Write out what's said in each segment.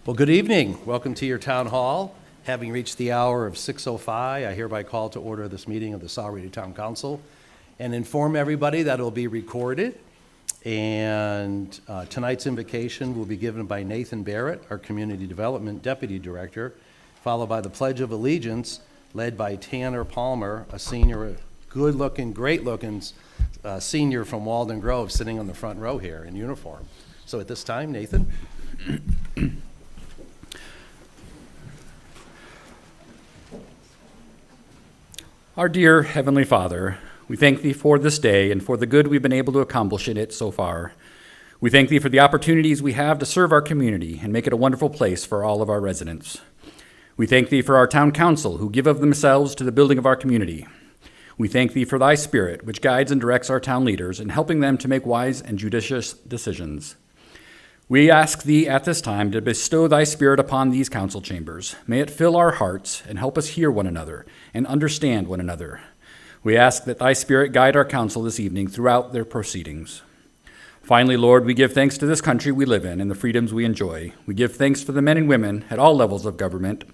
Well, good evening. Welcome to your town hall. Having reached the hour of 6:05, I hereby call to order this meeting of the Sahuarita Town Council and inform everybody that it will be recorded. And tonight's invocation will be given by Nathan Barrett, our Community Development Deputy Director, followed by the Pledge of Allegiance, led by Tanner Palmer, a senior, good-looking, great-looking senior from Walden Grove, sitting on the front row here in uniform. So at this time, Nathan. Our dear Heavenly Father, we thank Thee for this day and for the good we've been able to accomplish in it so far. We thank Thee for the opportunities we have to serve our community and make it a wonderful place for all of our residents. We thank Thee for our town council who give of themselves to the building of our community. We thank Thee for Thy Spirit, which guides and directs our town leaders in helping them to make wise and judicious decisions. We ask Thee at this time to bestow Thy Spirit upon these council chambers. May it fill our hearts and help us hear one another and understand one another. We ask that Thy Spirit guide our council this evening throughout their proceedings. Finally, Lord, we give thanks to this country we live in and the freedoms we enjoy. We give thanks for the men and women at all levels of government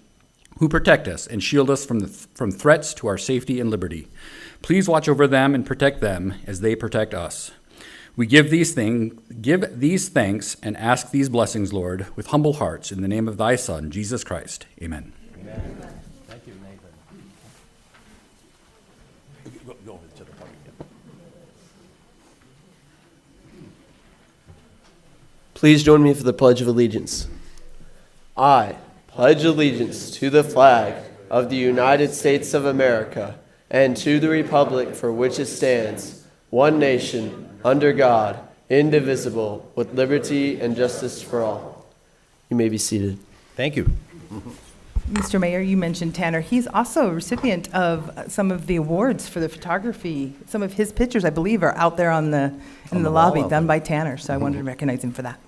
who protect us and shield us from threats to our safety and liberty. Please watch over them and protect them as they protect us. We give these thanks and ask these blessings, Lord, with humble hearts in the name of Thy Son, Jesus Christ. Amen. Amen. Thank you, Nathan. Go to the podium. Please join me for the Pledge of Allegiance. I pledge allegiance to the flag of the United States of America and to the republic for which it stands, one nation, under God, indivisible, with liberty and justice for all. You may be seated. Thank you. Mr. Mayor, you mentioned Tanner. He's also a recipient of some of the awards for the photography. Some of his pictures, I believe, are out there in the lobby, done by Tanner, so I wanted to recognize him for that.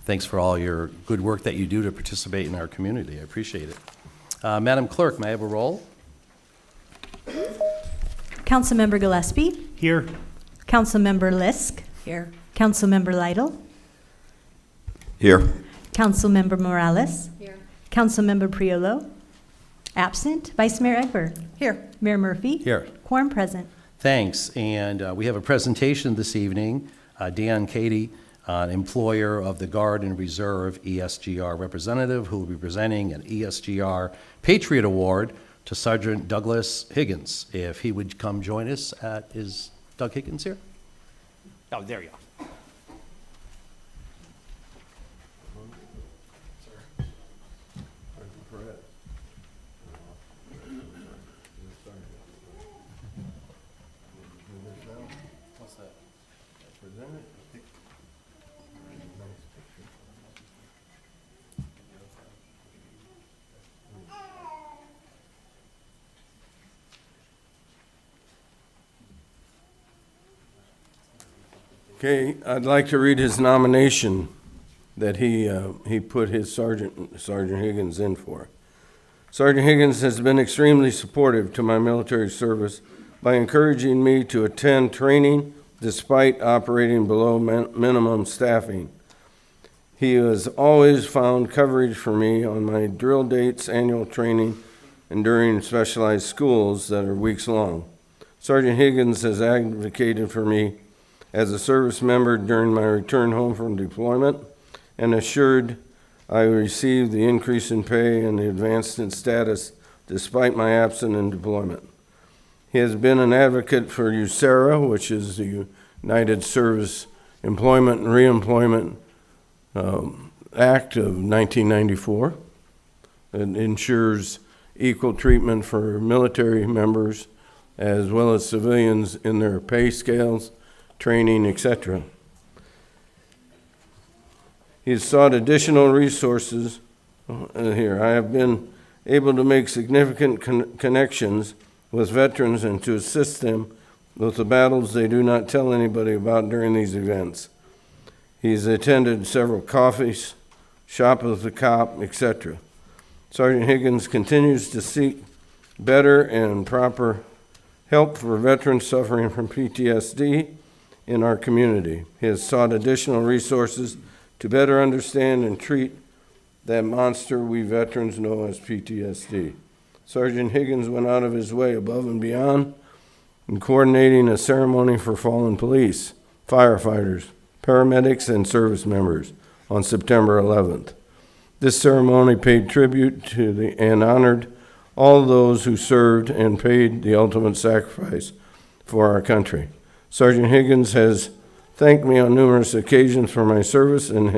Thanks for all your good work that you do to participate in our community. I appreciate it. Madam Clerk, may I have a roll? Councilmember Gillespie. Here. Councilmember Lisk. Here. Councilmember Lytle. Here. Councilmember Morales. Here. Councilmember Priolo. Absent. Vice Mayor Egbert. Here. Mayor Murphy. Here. Quorum present. Thanks. And we have a presentation this evening. Dan Cady, employer of the Guard and Reserve ESGR representative, who will be presenting an ESGR Patriot Award to Sergeant Douglas Higgins. If he would come join us is Doug Higgins here? Oh, there you are. Okay, I'd like to read his nomination that he put his Sergeant Higgins in for. Sergeant Higgins has been extremely supportive to my military service by encouraging me to attend training despite operating below minimum staffing. He has always found coverage for me on my drill dates, annual training, and during specialized schools that are weeks long. Sergeant Higgins has advocated for me as a service member during my return home from deployment and assured I received the increase in pay and the advanced in status despite my absence in deployment. He has been an advocate for USERRA, which is the United Service Employment and Reemployment Act of 1994. It ensures equal treatment for military members as well as civilians in their pay scales, training, etc. He has sought additional resources here. I have been able to make significant connections with veterans and to assist them with the battles they do not tell anybody about during these events. He's attended several coffees, shop with the cop, etc. Sergeant Higgins continues to seek better and proper help for veterans suffering from PTSD in our community. He has sought additional resources to better understand and treat that monster we veterans know as PTSD. Sergeant Higgins went out of his way above and beyond in coordinating a ceremony for fallen police, firefighters, paramedics, and service members on September 11th. This ceremony paid tribute to and honored all those who served and paid the ultimate sacrifice for our country. Sergeant Higgins has thanked me on numerous occasions for my service and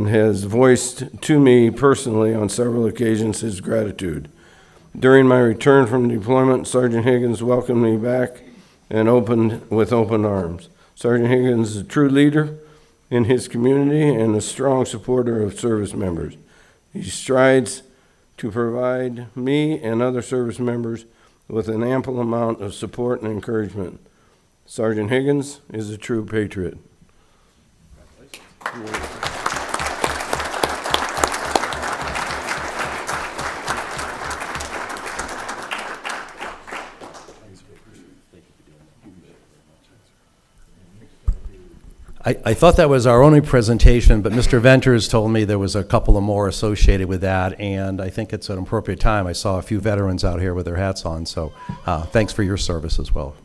has voiced to me personally on several occasions his gratitude. During my return from deployment, Sergeant Higgins welcomed me back and opened with open arms. Sergeant Higgins is a true leader in his community and a strong supporter of service members. He strives to provide me and other service members with an ample amount of support and encouragement. Sergeant Higgins is a true patriot. I thought that was our only presentation, but Mr. Venters told me there was a couple of more associated with that, and I think it's an appropriate time. I saw a few veterans out here with their hats on, so thanks for your service as well.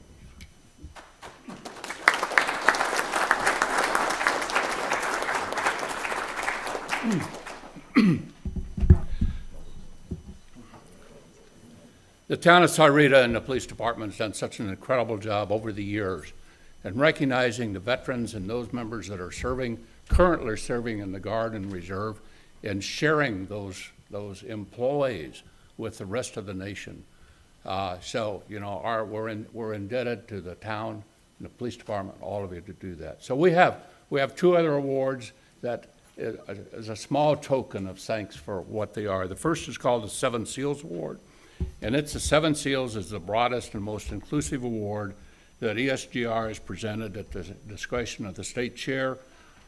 The town of Sahuarita and the police department has done such an incredible job over the years in recognizing the veterans and those members that are currently serving in the Guard and Reserve, and sharing those employees with the rest of the nation. So, you know, we're indebted to the town and the police department, all of you, to do that. So we have 2 other awards that is a small token of thanks for what they are. The first is called the Seven Seals Award, and it's the Seven Seals is the broadest and most inclusive award that ESGR has presented at the discretion of the state chair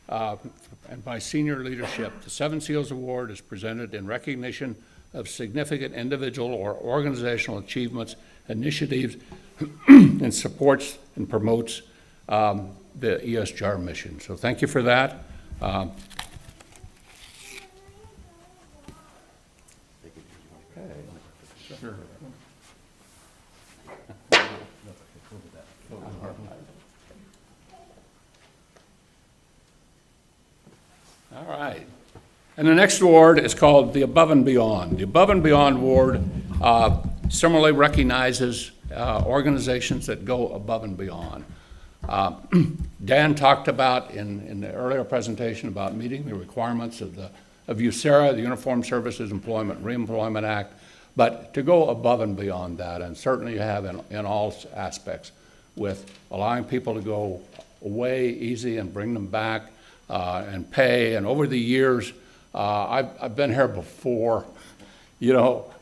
and by senior leadership. The Seven Seals Award is presented in recognition of significant individual or organizational achievements, initiatives, and supports and promotes the ESGR mission. So thank you for that. Sure. All right. And the next award is called the Above and Beyond. The Above and Beyond Award similarly recognizes organizations that go above and beyond. Dan talked about in the earlier presentation about meeting the requirements of USERRA, the Uniformed Services Employment Reemployment Act, but to go above and beyond that, and certainly you have in all aspects, with allowing people to go away easy and bring them back and pay. And over the years, I've been here before, you know,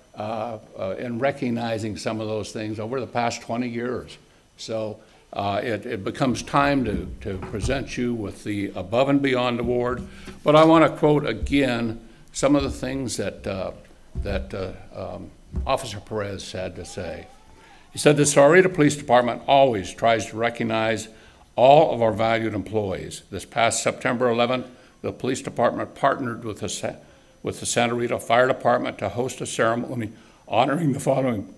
in recognizing some of those things over the past 20 years. So it becomes time to present you with the Above and Beyond Award. But I want to quote again some of the things that Officer Perez had to say. He said, the Sahuarita Police Department always tries to recognize all of our valued employees. This past September 11th, the police department partnered with the Santa Rita Fire Department to host a ceremony honoring the following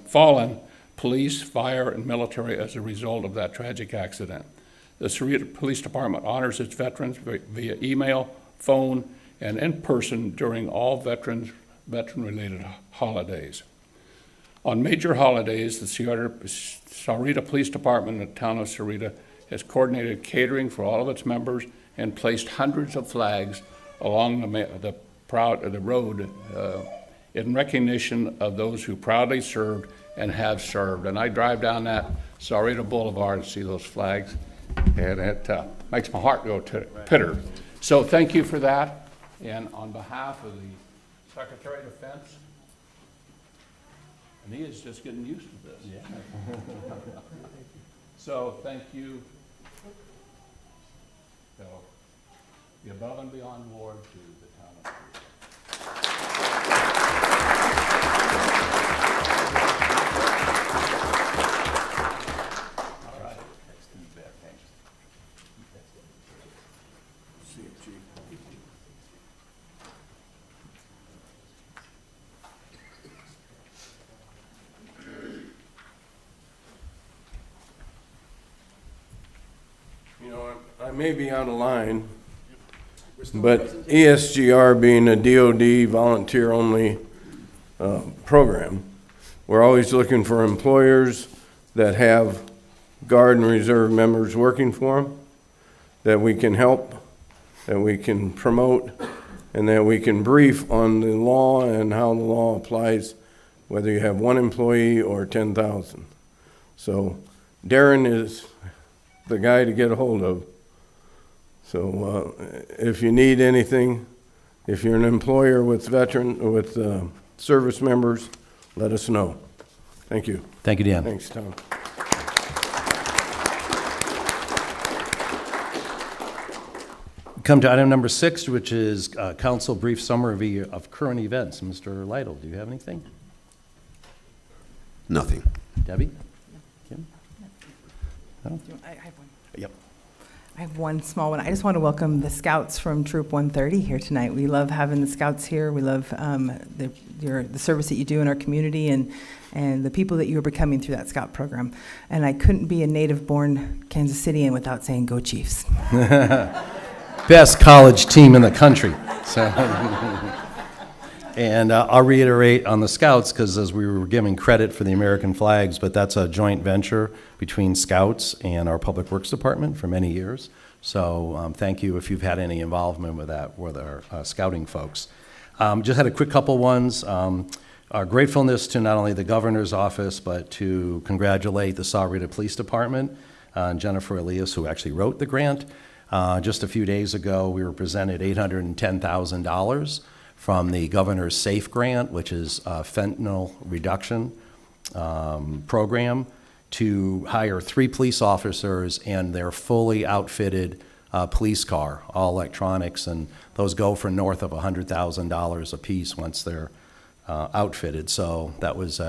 fallen police, fire, and military as a result of that tragic accident. The Sahuarita Police Department honors its veterans via email, phone, and in person during all veteran-related holidays. On major holidays, the Sahuarita Police Department in the town of Sahuarita has coordinated catering for all of its members and placed hundreds of flags along the road in recognition of those who proudly served and have served. And I drive down that Sahuarita Boulevard and see those flags, and it makes my heart go pitter. So thank you for that. And on behalf of the Secretary of Defense, and he is just getting used to this. Yeah. So thank you. So the Above and Beyond Award to the town of All right. may be out of line, but ESGR being a DOD volunteer-only program, we're always looking for employers that have Guard and Reserve members working for them, that we can help, that we can promote, and that we can brief on the law and how the law applies, whether you have one employee or 10,000. So Darren is the guy to get a hold of. So if you need anything, if you're an employer with service members, let us know. Thank you. Thank you, Dan. Thanks, Tom. Come to item number 6, which is council brief summary of current events. Mr. Lytle, do you have anything? Nothing. Debbie? Kim? I have one. Yep. I have one small one. I just want to welcome the Scouts from Troop 130 here tonight. We love having the Scouts here. We love the service that you do in our community and the people that you are becoming through that Scout program. And I couldn't be a native-born Kansas Cityan without saying, "Go Chiefs." Best college team in the country. So, and I'll reiterate on the Scouts, because as we were giving credit for the American flags, but that's a joint venture between Scouts and our Public Works Department for many years. So thank you if you've had any involvement with that, with our scouting folks. Just had a quick couple ones. Our gratefulness to not only the governor's office, but to congratulate the Sahuarita Police Department and Jennifer Elias, who actually wrote the grant. Just a few days ago, we were presented $810,000 from the Governor's SAFE Grant, which is a fentanyl reduction program, to hire 3 police officers and their fully outfitted police car, all electronics, and those go for north of $100,000 apiece once they're outfitted. So that was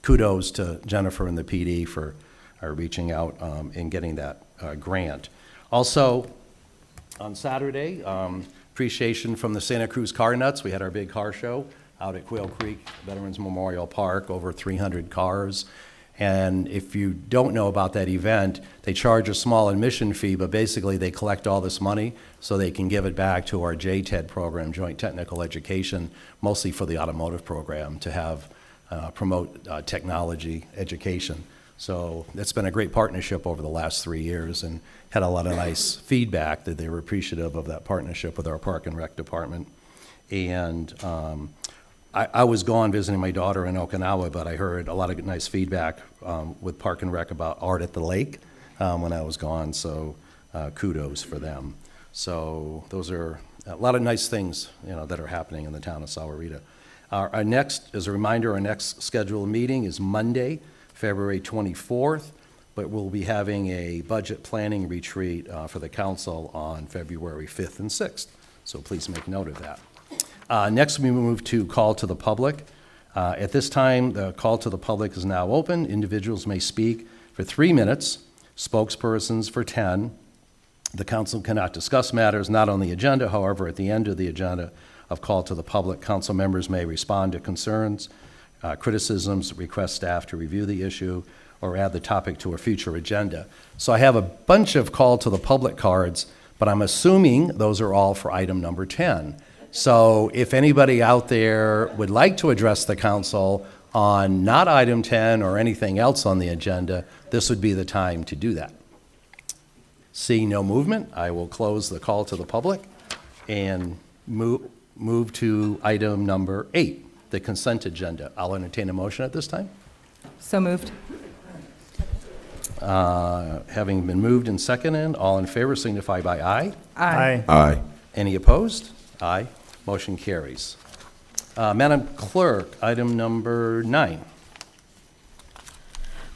kudos to Jennifer and the PD for reaching out and getting that grant. Also, on Saturday, appreciation from the Santa Cruz Car Nuts. We had our big car show out at Quail Creek Veterans Memorial Park, over 300 cars. And if you don't know about that event, they charge a small admission fee, but basically they collect all this money so they can give it back to our JTED program, Joint Technical Education, mostly for the automotive program, to have promote technology education. So it's been a great partnership over the last 3 years, and had a lot of nice feedback that they were appreciative of that partnership with our Park and Rec department. And I was gone visiting my daughter in Okinawa, but I heard a lot of nice feedback with Park and Rec about art at the lake when I was gone, so kudos for them. So those are a lot of nice things, that are happening in the town of Sahuarita. Our next, as a reminder, our next scheduled meeting is Monday, February 24th, but we'll be having a budget planning retreat for the council on February 5th and 6th, so please make note of that. Next, we move to call to the public. At this time, the call to the public is now open. Individuals may speak for 3 minutes, spokespersons for 10. The council cannot discuss matters not on the agenda. However, at the end of the agenda of call to the public, council members may respond to concerns, criticisms, request staff to review the issue, or add the topic to a future agenda. So I have a bunch of call to the public cards, but I'm assuming those are all for item number 10. So if anybody out there would like to address the council on not item 10 or anything else on the agenda, this would be the time to do that. Seeing no movement, I will close the call to the public and move to item number 8, the consent agenda. I'll entertain a motion at this time. So moved. Having been moved and seconded, all in favor signify by aye. Aye. Aye. Any opposed? Aye. Motion carries. Madam Clerk, item number 9.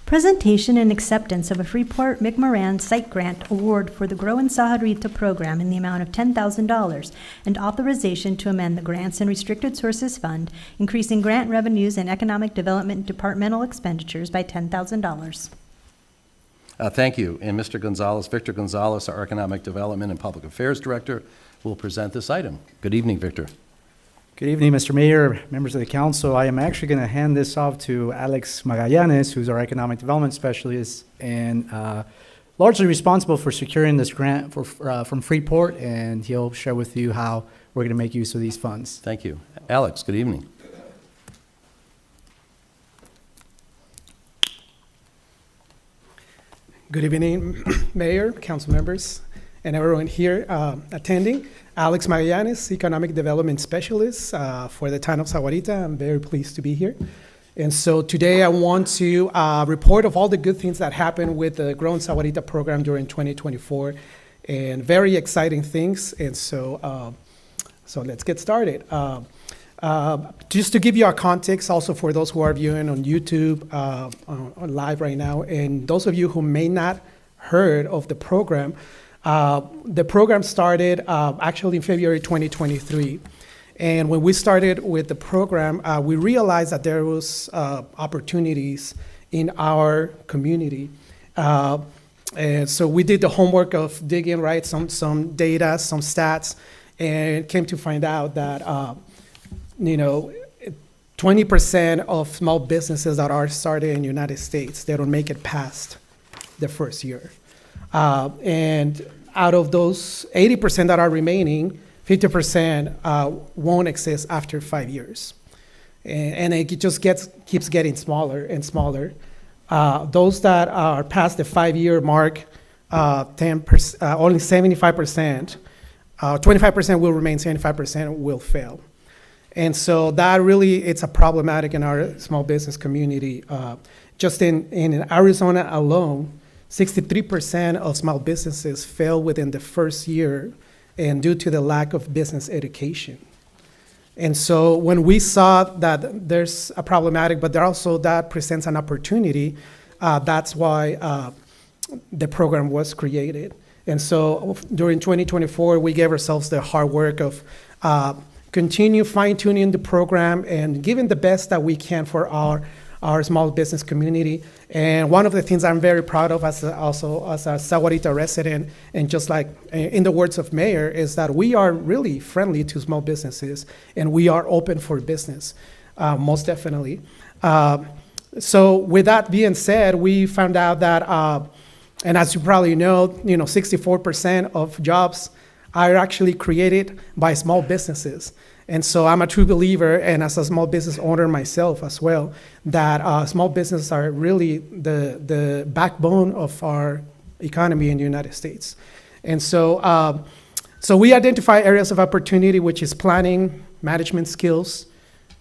Presentation and acceptance of a Freeport McMoran Site Grant Award for the Grow in Sahuarita program in the amount of $10,000, and authorization to amend the Grants and Restricted Sources Fund, increasing grant revenues and economic development departmental expenditures by $10,000. Thank you. And Mr. Gonzalez, Victor Gonzalez, our Economic Development and Public Affairs Director, will present this item. Good evening, Victor. Good evening, Mr. Mayor, members of the council. I am actually going to hand this off to Alex Magallanes, who's our Economic Development Specialist, and largely responsible for securing this grant from Freeport, and he'll share with you how we're going to make use of these funds. Thank you. Alex, good evening. Good evening, Mayor, council members, and everyone here attending. Alex Magallanes, Economic Development Specialist for the town of Sahuarita. I'm very pleased to be here. And so today I want to report of all the good things that happened with the Grow in Sahuarita program during 2024, and very exciting things. And so, so let's get started. Just to give you a context, also for those who are viewing on YouTube, on live right now, and those of you who may not heard of the program started actually in February 2023. And when we started with the program, we realized that there was opportunities in our community. And so we did the homework of digging, right, some data, some stats, and came to find out that 20% of small businesses that are started in the United States, they don't make it past the first year. And out of those 80% that are remaining, 50% won't exist after 5 years. And it just keeps getting smaller and smaller. Those that are past the 5-year mark, 10%, only 75%, 25% will remain, 75% will fail. And so that really, it's a problematic in our small business community. Just in Arizona alone, 63% of small businesses fail within the first year, and due to the lack of business education. And so when we saw that there's a problematic, but there also that presents an opportunity, that's why the program was created. And so during 2024, we gave ourselves the hard work of continue fine-tuning the program and giving the best that we can for our small business community. And one of the things I'm very proud of also as a Sahuarita resident, and just like in the words of Mayor, is that we are really friendly to small businesses and we are open for business, most definitely. So with that being said, we found out that, and as you probably know, 64% of jobs are actually created by small businesses. And so I'm a true believer, and as a small business owner myself as well, that small businesses are really the backbone of our economy in the United States. And so, so we identify areas of opportunity, which is planning, management skills,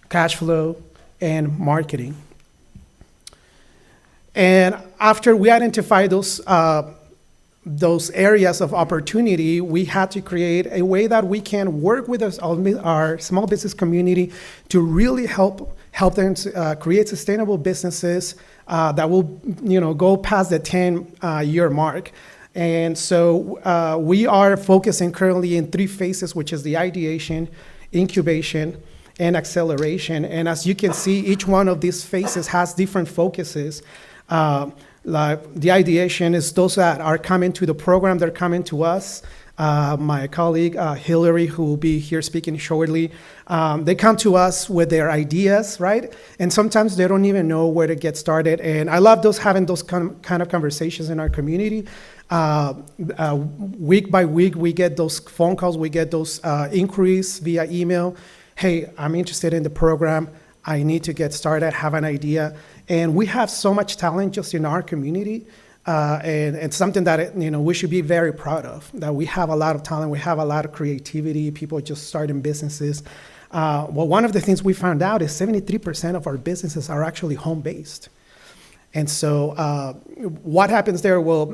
cash flow, and marketing. And after we identify those areas of opportunity, we had to create a way that we can work with our small business community to really help them to, create sustainable businesses that will, go past the 10-year mark. And so we are focusing currently in 3 phases, which is the ideation, incubation, and acceleration. And as you can see, each one of these phases has different focuses. Like the ideation is those that are coming to the program, they're coming to us. My colleague, Hillary, who will be here speaking shortly, they come to us with their ideas, right? And sometimes they don't even know where to get started. And I love having those kind of conversations in our community. Week by week, we get those phone calls, we get those inquiries via email. Hey, I'm interested in the program. I need to get started, have an idea. And we have so much talent just in our community, and it's something that we should be very proud of, that we have a lot of talent, we have a lot of creativity, people just starting businesses. Well, one of the things we found out is 73% of our businesses are actually home-based. And so what happens there? Well,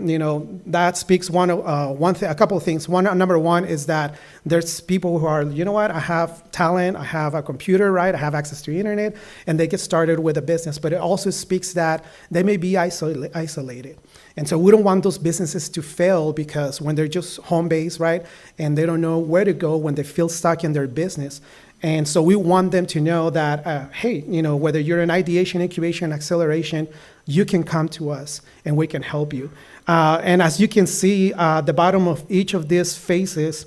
that speaks a couple of things. Number one is that there's people who are, I have talent, I have a computer, right? I have access to the internet, and they get started with a business. But it also speaks that they may be isolated. And so we don't want those businesses to fail because when they're just home-based, right? And they don't know where to go when they feel stuck in their business. And so we want them to know that, hey, whether you're in ideation, incubation, acceleration, you can come to us and we can help you. And as you can see, the bottom of each of these phases,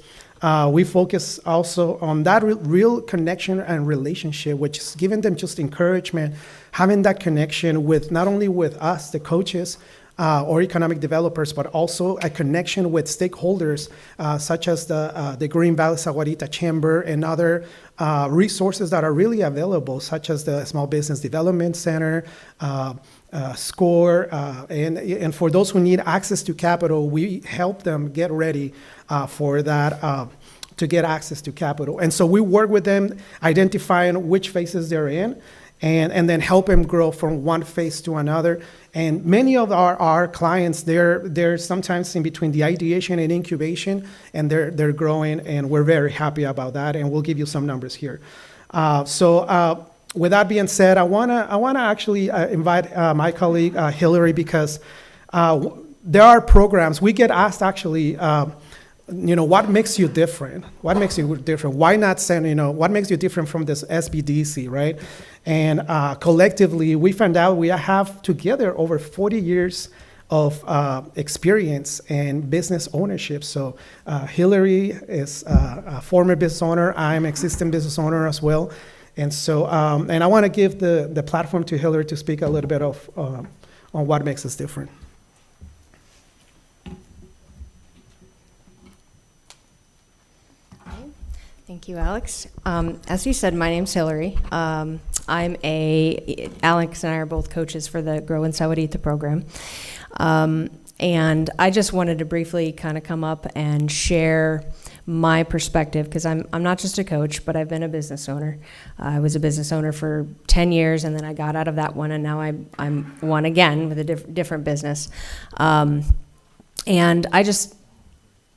we focus also on that real connection and relationship, which is giving them just encouragement, having that connection with not only with us, the coaches, or economic developers, but also a connection with stakeholders such as the Green Valley Sahuarita Chamber and other resources that are really available, such as the Small Business Development Center, SCORE, and for those who need access to capital, we help them get ready for that, to get access to capital. And so we work with them identifying which phases they're in, and then help them grow from one phase to another. And many of our clients, they're sometimes in between the ideation and incubation, and they're growing, and we're very happy about that, and we'll give you some numbers here. With that being said, I wanna actually invite my colleague Hillary, because there are programs, we get asked actually, what makes you different? What makes you different? Why not send, what makes you different from this SBDC, right? And collectively, we found out we have together over 40 years of experience and business ownership. So Hillary is a former business owner. I'm an existing business owner as well. And so, and I want to give the platform to Hillary to speak a little bit of on what makes us different. Thank you, Alex. As you said, my name's Hillary. Alex and I are both coaches for the Grow in Sahuarita program. And I just wanted to briefly kind of come up and share my perspective, because I'm not just a coach, but I've been a business owner. I was a business owner for 10 years, and then I got out of that one, and now I'm one again with a different business. And I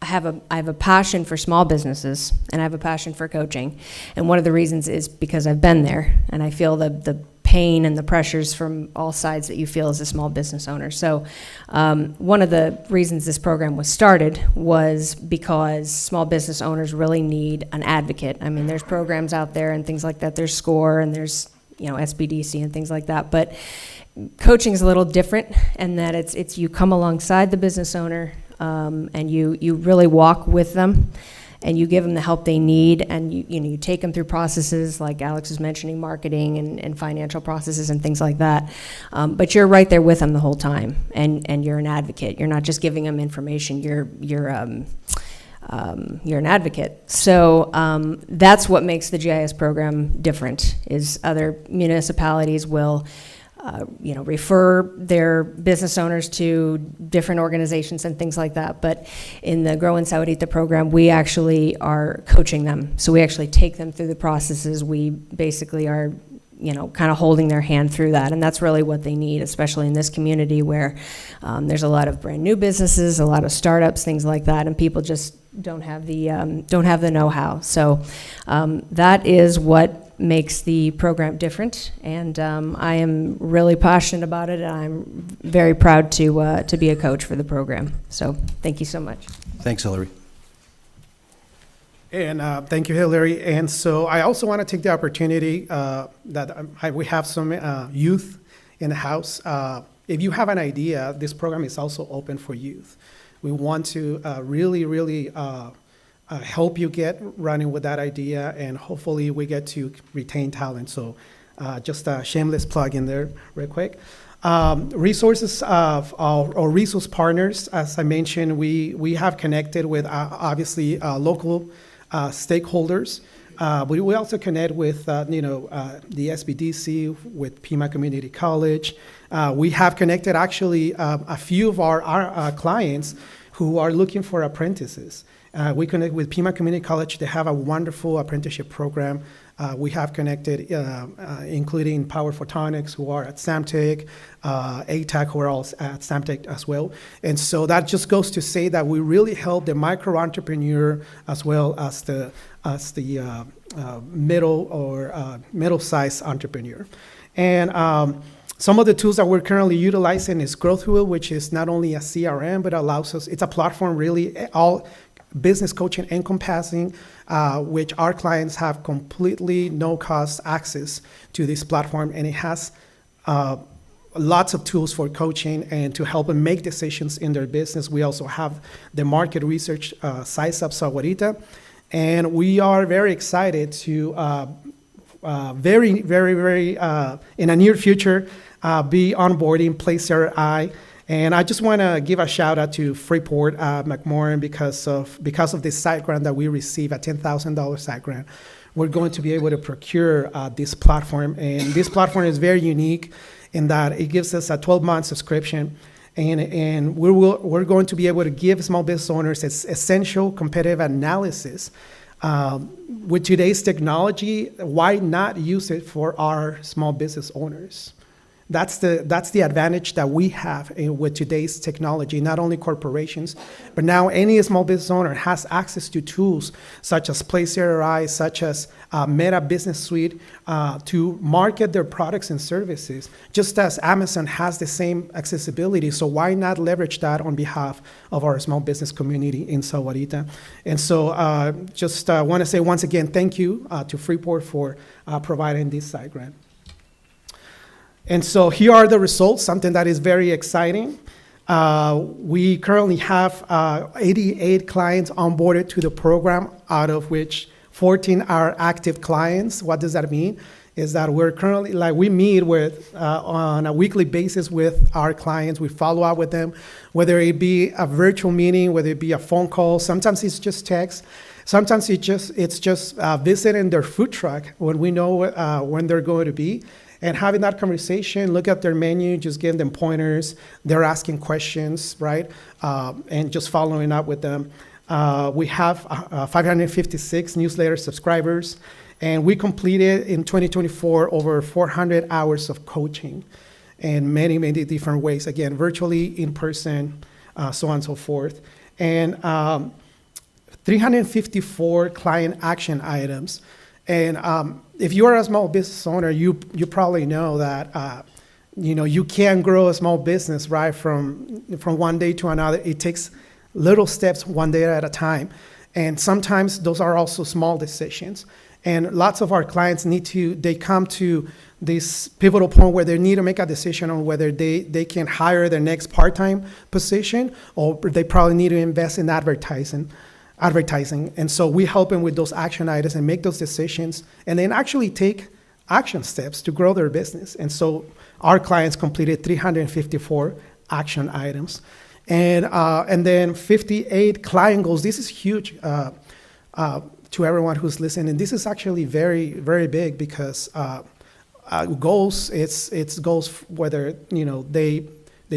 have a passion for small businesses, and I have a passion for coaching. And one of the reasons is because I've been there, and I feel the pain and the pressures from all sides that you feel as a small business owner. So one of the reasons this program was started was because small business owners really need an advocate. I mean, there's programs out there and things like that. There's SCORE and there's SBDC and things like that. But coaching is a little different in that it's you come alongside the business owner, and you really walk with them, and you give them the help they need, and you take them through processes like Alex was mentioning, marketing and financial processes and things like that. But you're right there with them the whole time, and you're an advocate. You're not just giving them information. You're an advocate. So that's what makes the GIS program different. Is other municipalities will refer their business owners to different organizations and things like that. But in the Grow in Sahuarita program, we actually are coaching them. So we actually take them through the processes. We basically are, kind of holding their hand through that. And that's really what they need, especially in this community where there's a lot of brand new businesses, a lot of startups, things like that, and people just don't have the know-how. So that is what makes the program different, and I am really passionate about it, and I'm very proud to be a coach for the program. So thank you so much. Thanks, Hillary. And thank you, Hillary. And so I also want to take the opportunity that we have some youth in the house. If you have an idea, this program is also open for youth. We want to really help you get running with that idea, and hopefully we get to retain talent. So just a shameless plug in there real quick. Resources or resource partners, as I mentioned, we have connected with obviously local stakeholders. We also connect with the SBDC, with Pima Community College. We have connected actually a few of our clients who are looking for apprentices. We connect with Pima Community College. They have a wonderful apprenticeship program. We have connected, including Power Photonics, who are at Samtec, ATAC, who are all at Samtec as well. And so that just goes to say that we really help the micro entrepreneur as well as the middle or middle-sized entrepreneur. And some of the tools that we're currently utilizing is Growth Wheel, which is not only a CRM, but allows us, it's a platform really, all business coaching encompassing, which our clients have completely no-cost access to this platform, and it has lots of tools for coaching and to help them make decisions in their business. We also have the market research Size Up Sahuarita, and we are very excited to very in a near future be onboarding Placer.ai. And I just want to give a shout out to Freeport McMoran because of this site grant that we received, a $10,000 site grant. We're going to be able to procure this platform, and this platform is very unique in that it gives us a 12-month subscription, and we're going to be able to give small business owners essential competitive analysis. With today's technology, why not use it for our small business owners? That's the advantage that we have with today's technology, not only corporations, but now any small business owner has access to tools such as PlaceRI, such as Meta Business Suite, to market their products and services, just as Amazon has the same accessibility. So why not leverage that on behalf of our small business community in Sahuarita? And so just want to say once again, thank you to Freeport for providing this site grant. And so here are the results, something that is very exciting. We currently have 88 clients onboarded to the program, out of which 14 are active clients. What does that mean? Is that we're currently, we meet with, on a weekly basis with our clients. We follow up with them, whether it be a virtual meeting, whether it be a phone call. Sometimes it's just text. Sometimes it's just visiting their food truck when we know when they're going to be. And having that conversation, look at their menu, just give them pointers. They're asking questions, right? And just following up with them. We have 556 newsletter subscribers, and we completed in 2024 over 400 hours of coaching in many, many different ways. Again, virtually, in person, so on and so forth. And 354 client action items. And if you are a small business owner, you probably know that you can grow a small business, right, from one day to another. It takes little steps one day at a time, and sometimes those are also small decisions. And lots of our clients they come to this pivotal point where they need to make a decision on whether they can hire their next part-time position, or they probably need to invest in advertising. And so we help them with those action items and make those decisions, and then actually take action steps to grow their business. And so our clients completed 354 action items, and then 58 client goals. This is huge to everyone who's listening. This is actually very, very big, because goals, it's goals whether they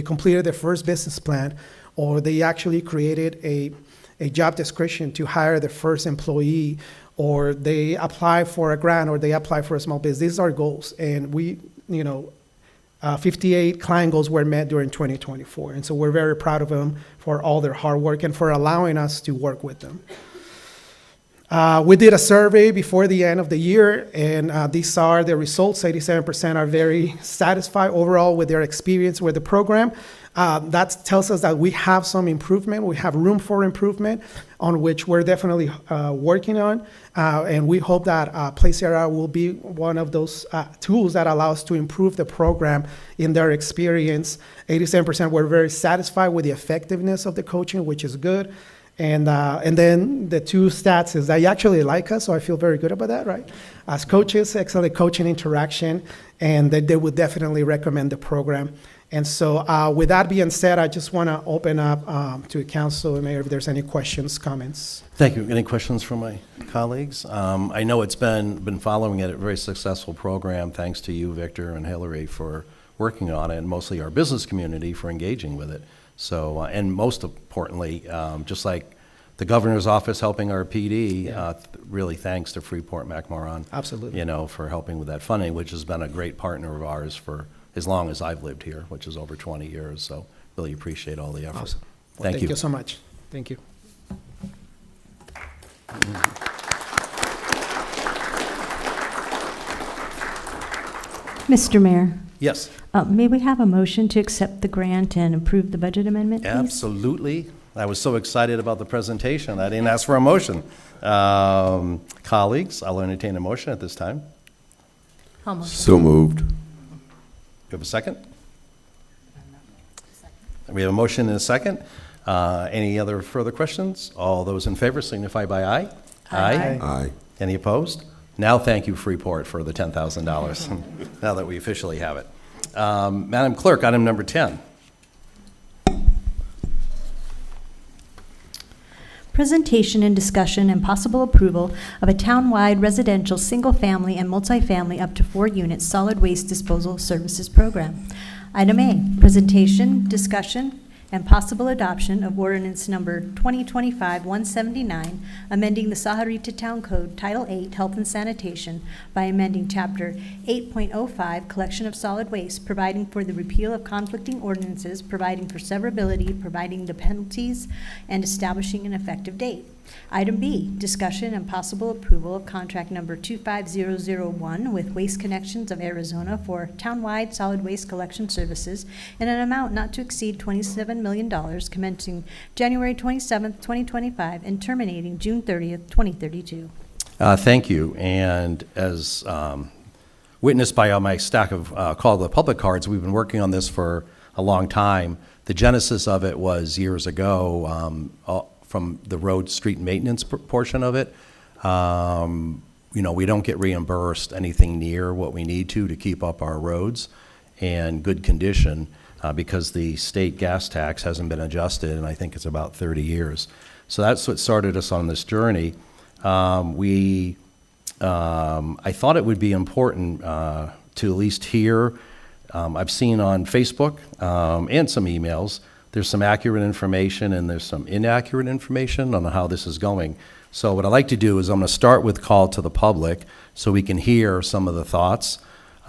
completed their first business plan, or they actually created a job description to hire their first employee, or they apply for a grant, or they apply for a small business. These are goals, and 58 client goals were met during 2024. And so we're very proud of them for all their hard work and for allowing us to work with them. We did a survey before the end of the year, and these are the results. 87% are very satisfied overall with their experience with the program. That tells us that we have some improvement. We have room for improvement, on which we're definitely working on. And we hope that PlaceRI will be one of those tools that allow us to improve the program in their experience. 87% were very satisfied with the effectiveness of the coaching, which is good. And then the two stats is they actually like us, so I feel very good about that, right? As coaches, excellent coaching interaction, and they would definitely recommend the program. And so with that being said, I just want to open up to Council and Mayor if there's any questions, comments. Thank you. Any questions from my colleagues? I know it's been following it, a very successful program, thanks to you, Victor, and Hillary, for working on it, and mostly our business community for engaging with it. So, and most importantly, just like the governor's office helping our PD, really thanks to Freeport McMoran. Absolutely. For helping with that funding, which has been a great partner of ours for as long as I've lived here, which is over 20 years. So really appreciate all the effort. Awesome. Well, Thank you. Thank you so much. Thank you. Mr. Mayor, Yes, may we have a motion to accept the grant and approve the budget amendment, please? absolutely. I was so excited about the presentation, I didn't ask for a motion. Colleagues, I'll entertain a motion at this time. So moved. You have a second? We have a motion and a second. Any other further questions? All those in favor signify by aye. Aye. Aye. Any opposed? Now thank you, Freeport, for the $10,000, now that we officially have it. Madam Clerk, item number 10. Presentation and discussion and possible approval of a town-wide residential, single-family, and multifamily up to 4 units solid waste disposal services program. Item A, presentation, discussion, and possible adoption of ordinance number 2025-179, amending the Sahuarita Town Code, Title 8, Health and Sanitation, by amending Chapter 8.05, Collection of Solid Waste, providing for the repeal of conflicting ordinances, providing for severability, providing the penalties, and establishing an effective date. Item B, discussion and possible approval of contract number 25001 with Waste Connections of Arizona for townwide solid waste collection services in an amount not to exceed $27 million, commencing January 27th, 2025, and terminating June 30th, 2032. Thank you. And as witnessed by my stack of Call to the Public cards, we've been working on this for a long time. The genesis of it was years ago from the road, street maintenance portion of it. We don't get reimbursed anything near what we need to keep up our roads in good condition because the state gas tax hasn't been adjusted, and I think it's about 30 years. So that's what started us on this journey. I thought it would be important to at least hear, I've seen on Facebook and some emails, there's some accurate information and there's some inaccurate information on how this is going. So what I'd like to do is I'm going to start with Call to the Public so we can hear some of the thoughts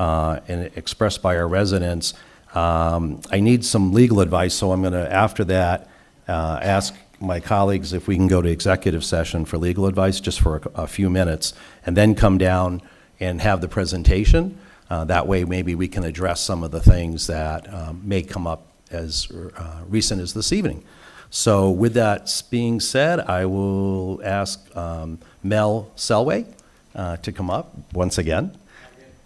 and expressed by our residents. I need some legal advice, so I'm going to, after that, ask my colleagues if we can go to executive session for legal advice just for a few minutes, and then come down and have the presentation. That way maybe we can address some of the things that may come up as recent as this evening. So with that being said, I will ask Mel Selway to come up once again.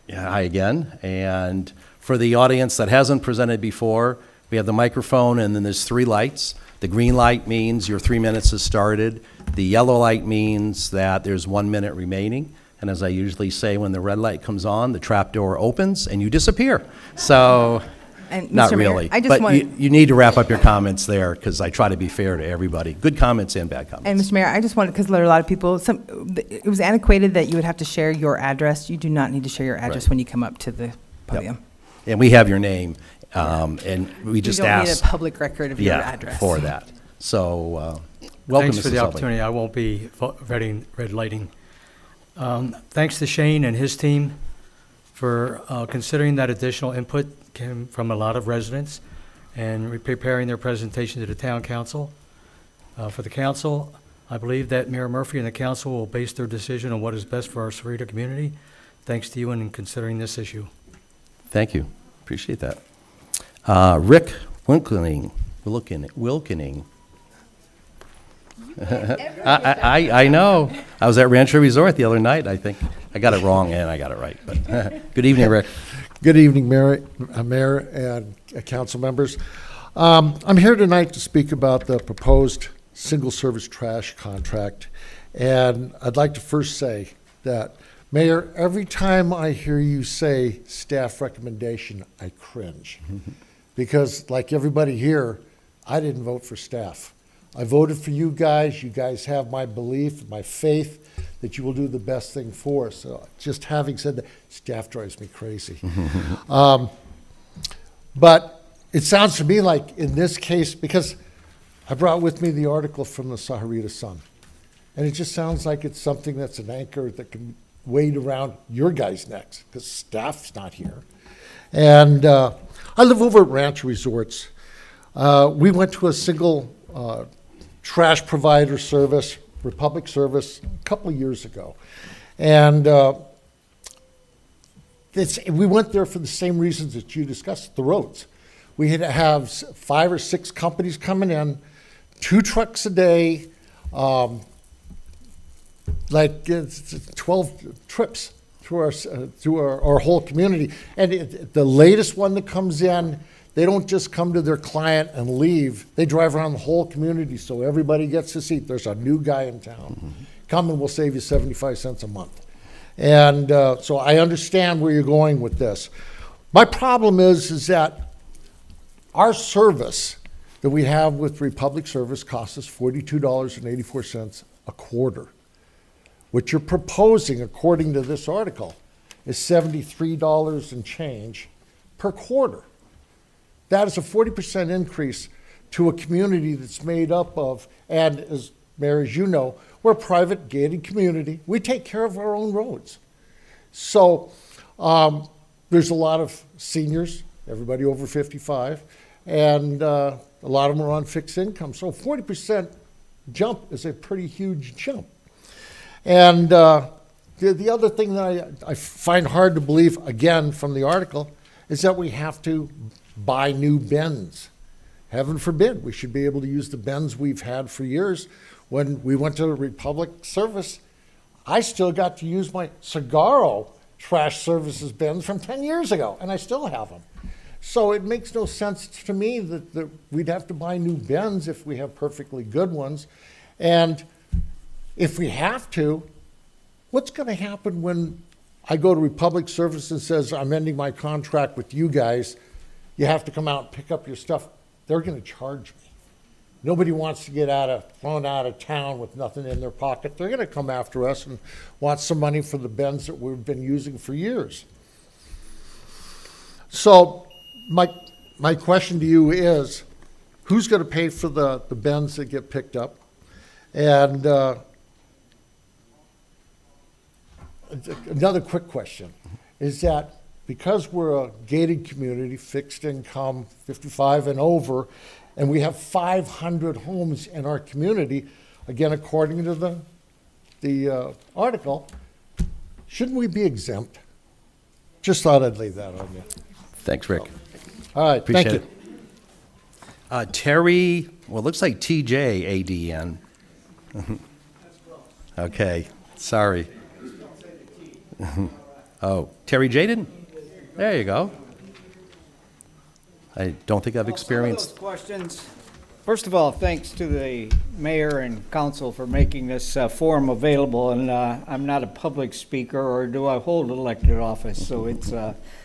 Yeah, hi again. And for the audience that hasn't presented before, we have the microphone and then there's 3 lights. The green light means your 3 minutes has started. The yellow light means that there's 1 minute remaining. And as I usually say, when the red light comes on, the trap door opens and you disappear. So, And not Mr. Mayor, really. I just But want you need to wrap up your comments there because I try to be fair to everybody. Good comments and bad comments. And Mr. Mayor, I just wanted, because there are a lot of people, it was antiquated that you would have to share your address. You do not need to share your address Right. when you come up to the podium. And we have your name, and we just You don't need a asked. public record of your address. For that. So, welcome, Thanks for Mrs. the Selby. opportunity. I won't be red lighting. Thanks to Shane and his team for considering that additional input came from a lot of residents and preparing their presentation to the town council. For the council, I believe that Mayor Murphy and the council will base their decision on what is best for our Sahuarita community. Thanks to you in considering this issue. Thank you. Appreciate that. Rick Wilkening. I know. I was at Rancho Resort the other night, I think. I got it wrong and I got it right. But good evening, Rick. Good evening, Mayor and council members. I'm here tonight to speak about the proposed single-service trash contract. And I'd like to first say that, Mayor, every time I hear you say staff recommendation, I cringe. Because like everybody here, I didn't vote for staff. I voted for you guys. You guys have my belief, my faith that you will do the best thing for us. So just having said that, staff drives me crazy. But it sounds to me like in this case, because I brought with me the article from the Sahuarita Sun, and it just sounds like it's something that's an anchor that can wade around your guys' necks, because staff's not here. And I live over at Rancho Resorts. We went to a single trash provider service, Republic Service, a couple of years ago. And we went there for the same reasons that you discussed, the roads. We had to have 5 or 6 companies coming in, 2 trucks a day, like it's 12 trips through our whole community. And the latest one that comes in, they don't just come to their client and leave. They drive around the whole community so everybody gets a seat. There's a new guy in town. Mm-hmm. Come and we'll save you 75 cents a month. And so I understand where you're going with this. My problem is that our service, that we have with Republic Service costs us $42.84 a quarter. What you're proposing, according to this article, is $73 and change per quarter. That is a 40% increase to a community that's made up of, and as Mayor, as you know, we're a private gated community. We take care of our own roads. So there's a lot of seniors, everybody over 55, and a lot of them are on fixed income. So 40% jump is a pretty huge jump. And the other thing that I find hard to believe, again, from the article, is that we have to buy new bins. Heaven forbid, we should be able to use the bins we've had for years. When we went to the Republic Service, I still got to use my Sagaro trash services bins from 10 years ago, and I still have them. So it makes no sense to me that we'd have to buy new bins if we have perfectly good ones. And if we have to, what's going to happen when I go to Republic Service and says, I'm ending my contract with you guys, you have to come out and pick up your stuff? They're going to charge me. Nobody wants to get thrown out of town with nothing in their pocket. They're going to come after us and want some money for the bins that we've been using for years. So my question to you is, who's going to pay for the bins that get picked up? And another quick question is that because we're a gated community, fixed income, 55 and over, and we have 500 homes in our community, again, according to the article, shouldn't we be exempt? Just thought I'd leave that on you. Thanks, Rick. All right, thank Appreciate you. it. Terry, well, it looks like TJ ADN. Okay, sorry. Oh, Terry Jaden? There you go. I don't think I've experienced. Some of those questions. First of all, thanks to the mayor and council for making this forum available. And I'm not a public speaker, or do I hold elected office? So it's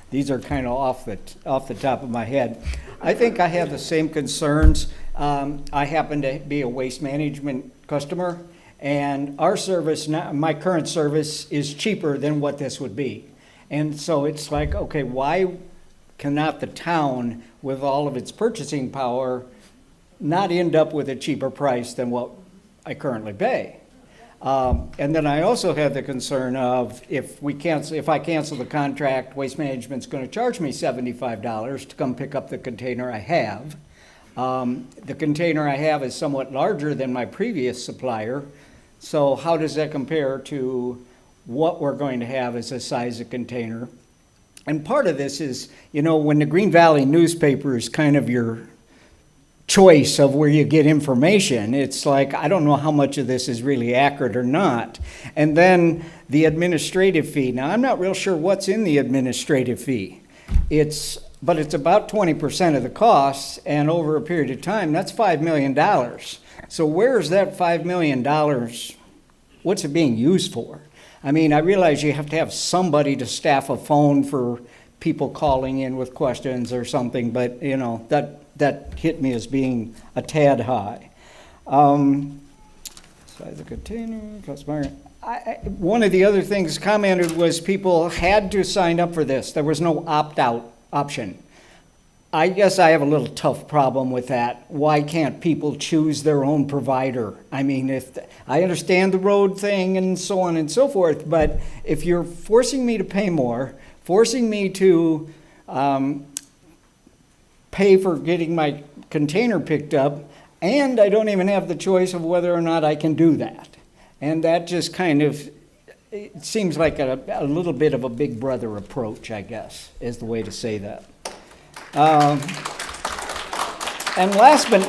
these are kind of off the top of my head. I think I have the same concerns. I happen to be a waste management customer, and our service, my current service, is cheaper than what this would be. And so it's like, okay, why cannot the town, with all of its purchasing power, not end up with a cheaper price than what I currently pay? And then I also have the concern of if I cancel the contract, Waste Management's going to charge me $75 to come pick up the container I have. The container I have is somewhat larger than my previous supplier. So how does that compare to what we're going to have as a size of container? And part of this is, when the Green Valley newspaper is kind of your choice of where you get information, it's like, I don't know how much of this is really accurate or not. And then the administrative fee. Now, I'm not real sure what's in the administrative fee. But it's about 20% of the costs, and over a period of time, that's $5 million. So where's that $5 million? What's it being used for? I mean, I realize you have to have somebody to staff a phone for people calling in with questions or something, but that hit me as being a tad high. Size of container, one of the other things commented was people had to sign up for this. There was no opt-out option. I guess I have a little tough problem with that. Why can't people choose their own provider? I mean, I understand the road thing and so on and so forth, but if you're forcing me to pay more, forcing me to pay for getting my container picked up, and I don't even have the choice of whether or not I can do that. And that just kind of, it seems like a little bit of a big brother approach, I guess, is the way to say that. And last but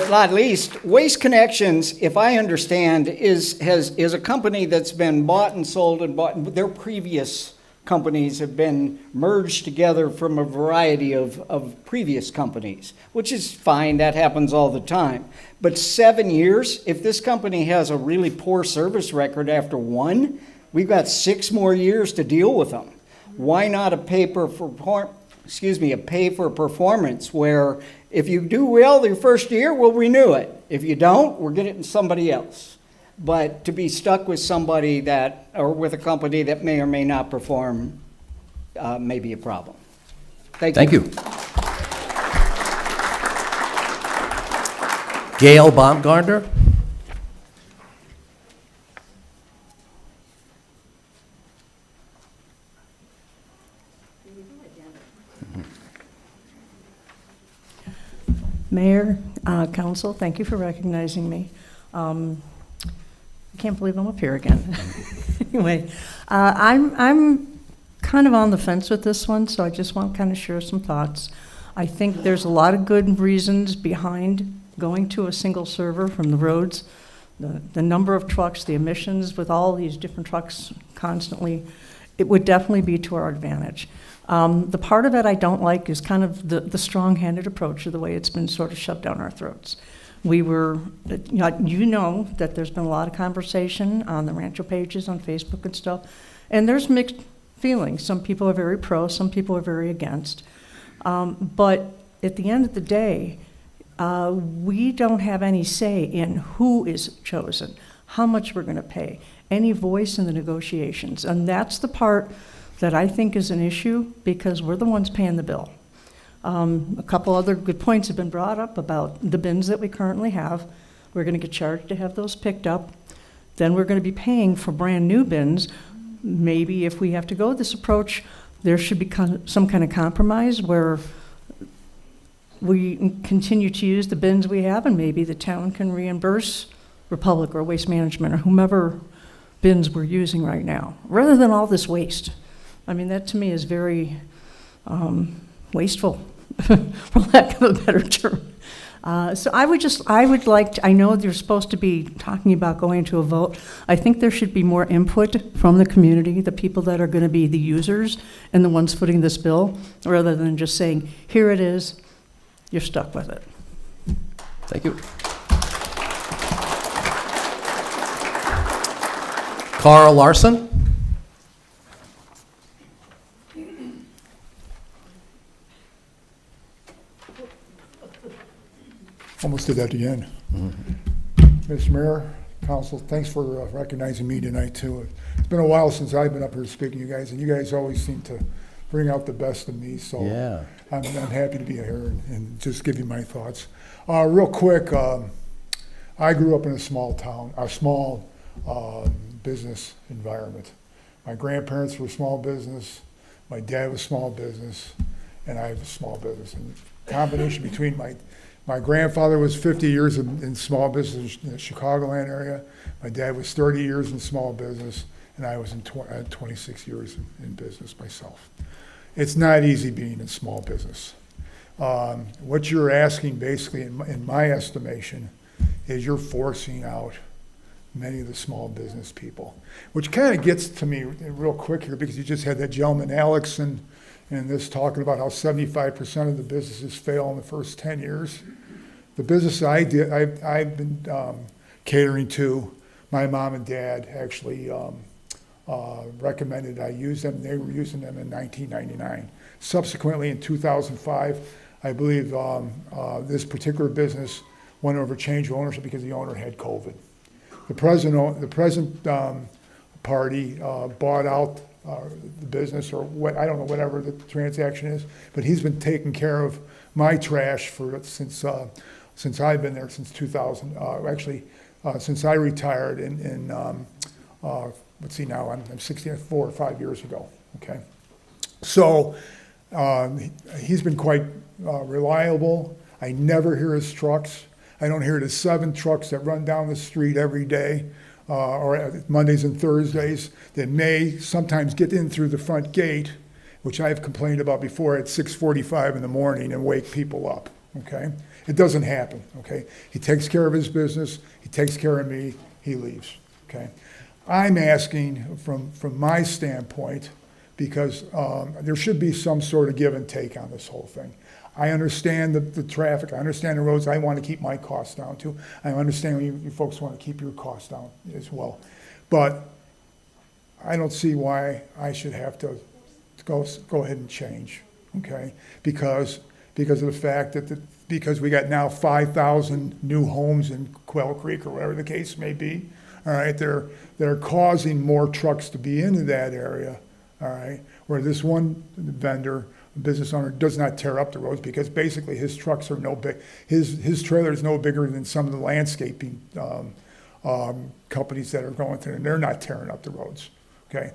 not least, Waste Connections, if I understand, is a company that's been bought and sold and bought. Their previous companies have been merged together from a variety of previous companies, which is fine. That happens all the time. But 7 years, if this company has a really poor service record after one, we've got 6 more years to deal with them. Why not a pay for performance where If you do well your first year, we'll renew it. If you don't, we're getting somebody else. But to be stuck with somebody that, or with a company that may or may not perform, may be a problem. Thank you. Thank you. Gail Baumgartner? Mayor, council, thank you for recognizing me. I can't believe I'm up here again. Anyway, I'm kind of on the fence with this one, so I just want to kind of share some thoughts. I think there's a lot of good reasons behind going to a single server from the roads. The number of trucks, the emissions with all these different trucks constantly, it would definitely be to our advantage. The part of it I don't like is kind of the strong-handed approach of the way it's been sort of shoved down our throats. We were, you know that there's been a lot of conversation on the Rancho pages, on Facebook and stuff, and there's mixed feelings. Some people are very pro, some people are very against. But at the end of the day, we don't have any say in who is chosen, how much we're going to pay, any voice in the negotiations. And that's the part that I think is an issue because we're the ones paying the bill. A couple other good points have been brought up about the bins that we currently have. We're going to get charged to have those picked up. Then we're going to be paying for brand new bins. Maybe if we have to go this approach, there should be some kind of compromise where we continue to use the bins we have and maybe the town can reimburse Republic or Waste Management or whomever bins we're using right now, rather than all this waste. I mean, that to me is very wasteful, for lack of a better term. So I would like to, I know you're supposed to be talking about going to a vote. I think there should be more input from the community, the people that are going to be the users and the ones footing this bill, rather than just saying, here it is, you're stuck with it. Thank you. Carl Larson? Almost did that again. Mr. Mayor, Council, thanks for recognizing me tonight, too. It's been a while since I've been up here speaking to you guys, and you guys always seem to bring out the best of me, so Yeah. I'm happy to be here and just give you my thoughts. Real quick, I grew up in a small town, a small business environment. My grandparents were small business, my dad was small business, and I have a small business. And the combination between my grandfather was 50 years in small business in the Chicagoland area. My dad was 30 years in small business, and I was 26 years in business myself. It's not easy being in small business. What you're asking, basically, in my estimation, is you're forcing out many of the small business people, which kind of gets to me real quick here because you just had that gentleman, Alex, and this talking about how 75% of the businesses fail in the first 10 years. The business I've been catering to, my mom and dad actually recommended I use them. They were using them in 1999. Subsequently, in 2005, I believe this particular business went over change of ownership because the owner had COVID. The present party bought out the business, or what, I don't know, whatever the transaction is, but he's been taking care of my trash since I've been there, since 2000, since I retired in let's see now, I'm 64 or 5 years ago, okay? So he's been quite reliable. I never hear his trucks. I don't hear the 7 trucks that run down the street every day, or Mondays and Thursdays, that may sometimes get in through the front gate, which I've complained about before, at 6:45 in the morning and wake people up, okay? It doesn't happen, okay? He takes care of his business, he takes care of me, he leaves, okay? I'm asking from my standpoint, because there should be some sort of give and take on this whole thing. I understand the traffic, I understand the roads, I want to keep my costs down too. I understand you folks want to keep your costs down as well. But I don't see why I should have to go ahead and change, okay? Because of the fact that because we got now 5,000 new homes in Quail Creek or whatever the case may be. All right, they're causing more trucks to be into that area. All right, where this one vendor, business owner, does not tear up the roads because basically his trucks are no big. His trailer is no bigger than some of the landscaping companies that are going through, and they're not tearing up the roads. Okay,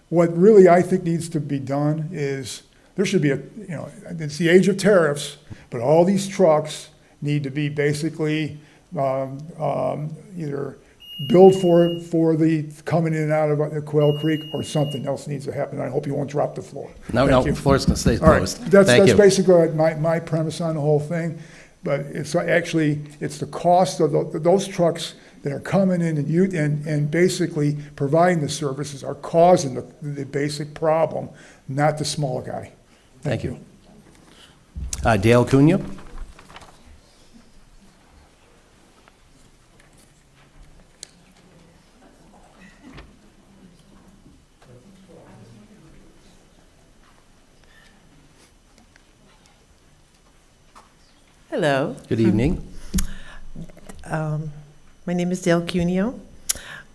what really I think needs to be done is there should be it's the age of tariffs, but all these trucks need to be basically either billed for the coming in and out of Quail Creek, or something else needs to happen. I hope you won't drop the floor. No, Thank the you. floor's going to stay All right, closed. that's Thank you. basically my premise on the whole thing. But it's actually, it's the cost of those trucks that are coming in and basically providing the services are causing the basic problem, not the small guy. Thank you. Dale Cunha? Hello. Good evening. My name is Dale Cuneo.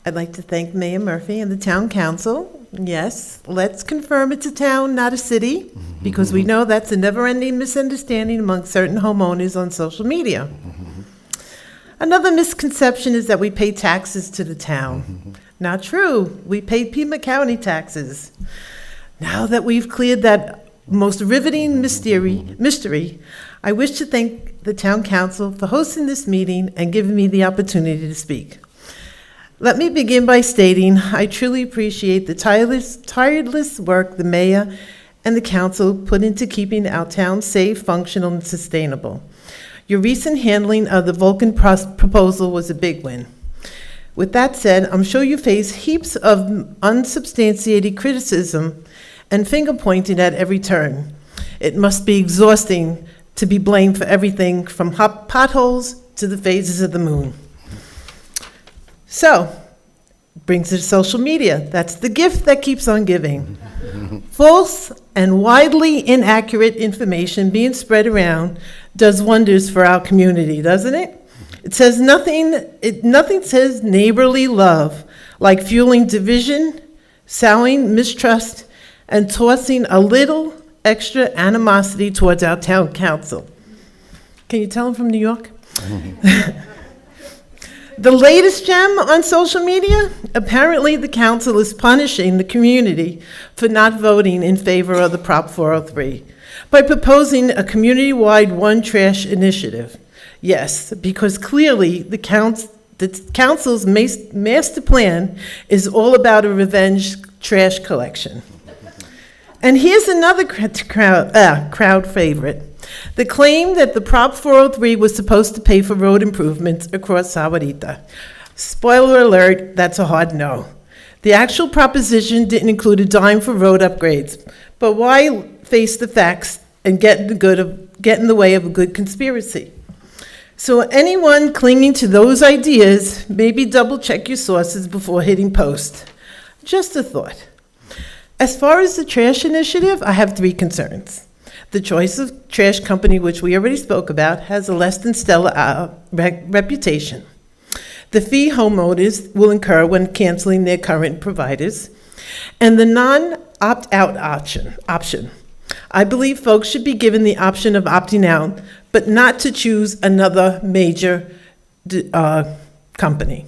I'd like to thank Mayor Murphy and the town council. Yes, let's confirm it's a town, not a city, because we know that's a never-ending misunderstanding among certain homeowners on social media. Another misconception is that we pay taxes to the town. Not true. We pay Pima County taxes. Now that we've cleared that most riveting mystery, I wish to thank the town council for hosting this meeting and giving me the opportunity to speak. Let me begin by stating I truly appreciate the tireless work the mayor and the council put into keeping our town safe, functional, and sustainable. Your recent handling of the Vulcan proposal was a big win. With that said, I'm sure you face heaps of unsubstantiated criticism and finger pointing at every turn. It must be exhausting to be blamed for everything from potholes to the phases of the moon. So, brings us to social media. That's the gift that keeps on giving. False and widely inaccurate information being spread around does wonders for our community, doesn't it? It says nothing says neighborly love like fueling division, sowing mistrust, and tossing a little extra animosity towards our town council. Can you tell I'm from New York? The latest gem on social media? Apparently the council is punishing the community for not voting in favor of the Prop 403 by proposing a community-wide one trash initiative. Yes, because clearly the council's master plan is all about a revenge trash collection. And here's another crowd favorite. The claim that the Prop 403 was supposed to pay for road improvements across Sahuarita. Spoiler alert, that's a hard no. The actual proposition didn't include a dime for road upgrades, but why face the facts and get in the way of a good conspiracy? So anyone clinging to those ideas, maybe double check your sources before hitting post. Just a thought. As far as the trash initiative, I have 3 concerns. The choice of trash company, which we already spoke about, has a less than stellar reputation. The fee homeowners will incur when canceling their current providers. And the non-opt-out option. I believe folks should be given the option of opting out, but not to choose another major company.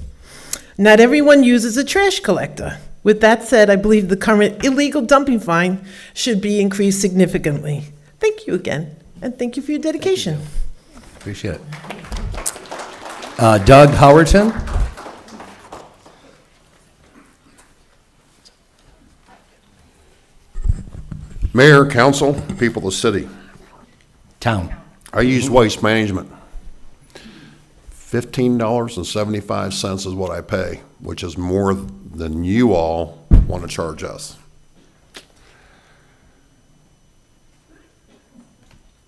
Not everyone uses a trash collector. With that said, I believe the current illegal dumping fine should be increased significantly. Thank you again, and thank you for your dedication. Appreciate it. Doug Howerton? Mayor, council, people of the city. Town. I use Waste Management. $15.75 is what I pay, which is more than you all want to charge us.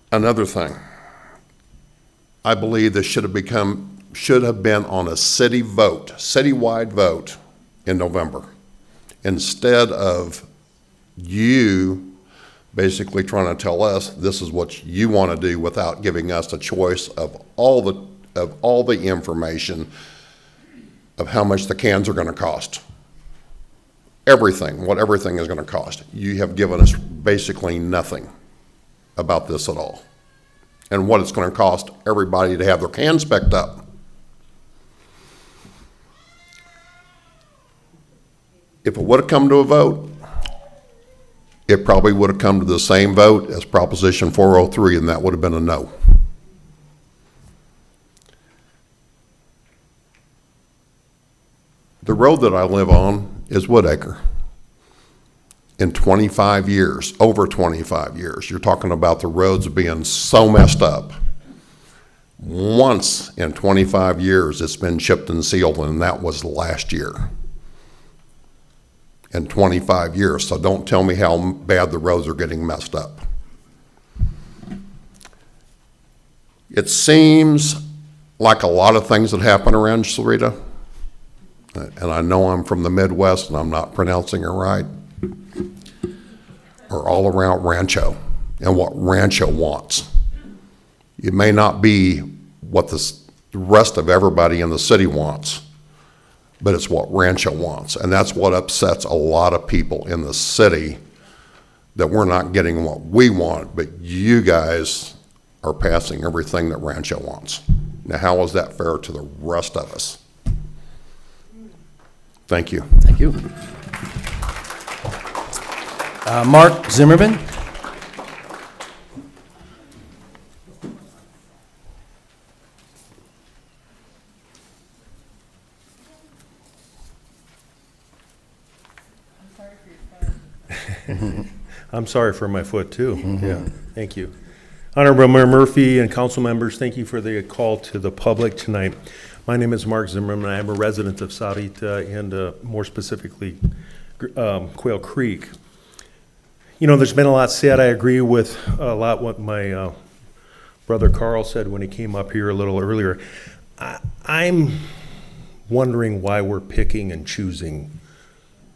Another thing, I believe this should have been on a citywide vote in November, instead of you basically trying to tell us this is what you want to do without giving us a choice of all the information of how much the cans are going to cost. Everything, what everything is going to cost. You have given us basically nothing about this at all, and what it's going to cost everybody to have their cans picked up. If it would have come to a vote, it probably would have come to the same vote as Proposition 403, and that would have been a no. The road that I live on is Woodacre. In 25 years, over 25 years, you're talking about the roads being so messed up. Once in 25 years, it's been chipped and sealed, and that was last year. In 25 years, so don't tell me how bad the roads are getting messed up. It seems like a lot of things that happen around Sahuarita, and I know I'm from the Midwest and I'm not pronouncing it right, are all around Rancho and what Rancho wants. It may not be what the rest of everybody in the city wants, but it's what Rancho wants. And that's what upsets a lot of people in the city, that we're not getting what we want, but you guys are passing everything that Rancho wants. Now, how is that fair to the rest of us? Thank you. Thank you. Mark Zimmerman. I'm sorry for my foot, too. Yeah, thank you. Honorable Mayor Murphy and council members, thank you for the call to the public tonight. My name is Mark Zimmerman. I am a resident of Sahuarita and more specifically Quail Creek. You know, there's been a lot said. I agree with a lot what my brother Carl said when he came up here a little earlier. I'm wondering why we're picking and choosing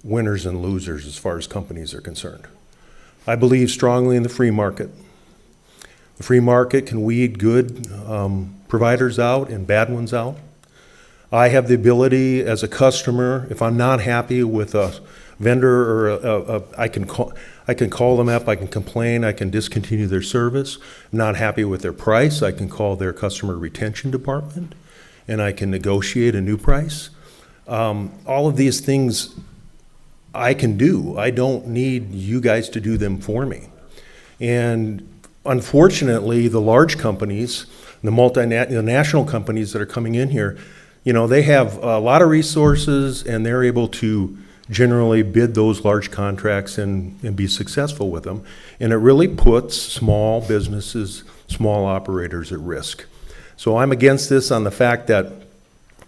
winners and losers as far as companies are concerned. I believe strongly in the free market. The free market can weed good providers out and bad ones out. I have the ability as a customer, if I'm not happy with a vendor or I can call them up, I can complain, I can discontinue their service. I'm not happy with their price, I can call their customer retention department and I can negotiate a new price. All of these things I can do. I don't need you guys to do them for me. And unfortunately, the large companies, the national companies that are coming in here, you know, they have a lot of resources and they're able to generally bid those large contracts and be successful with them. And it really puts small businesses, small operators at risk. So I'm against this on the fact that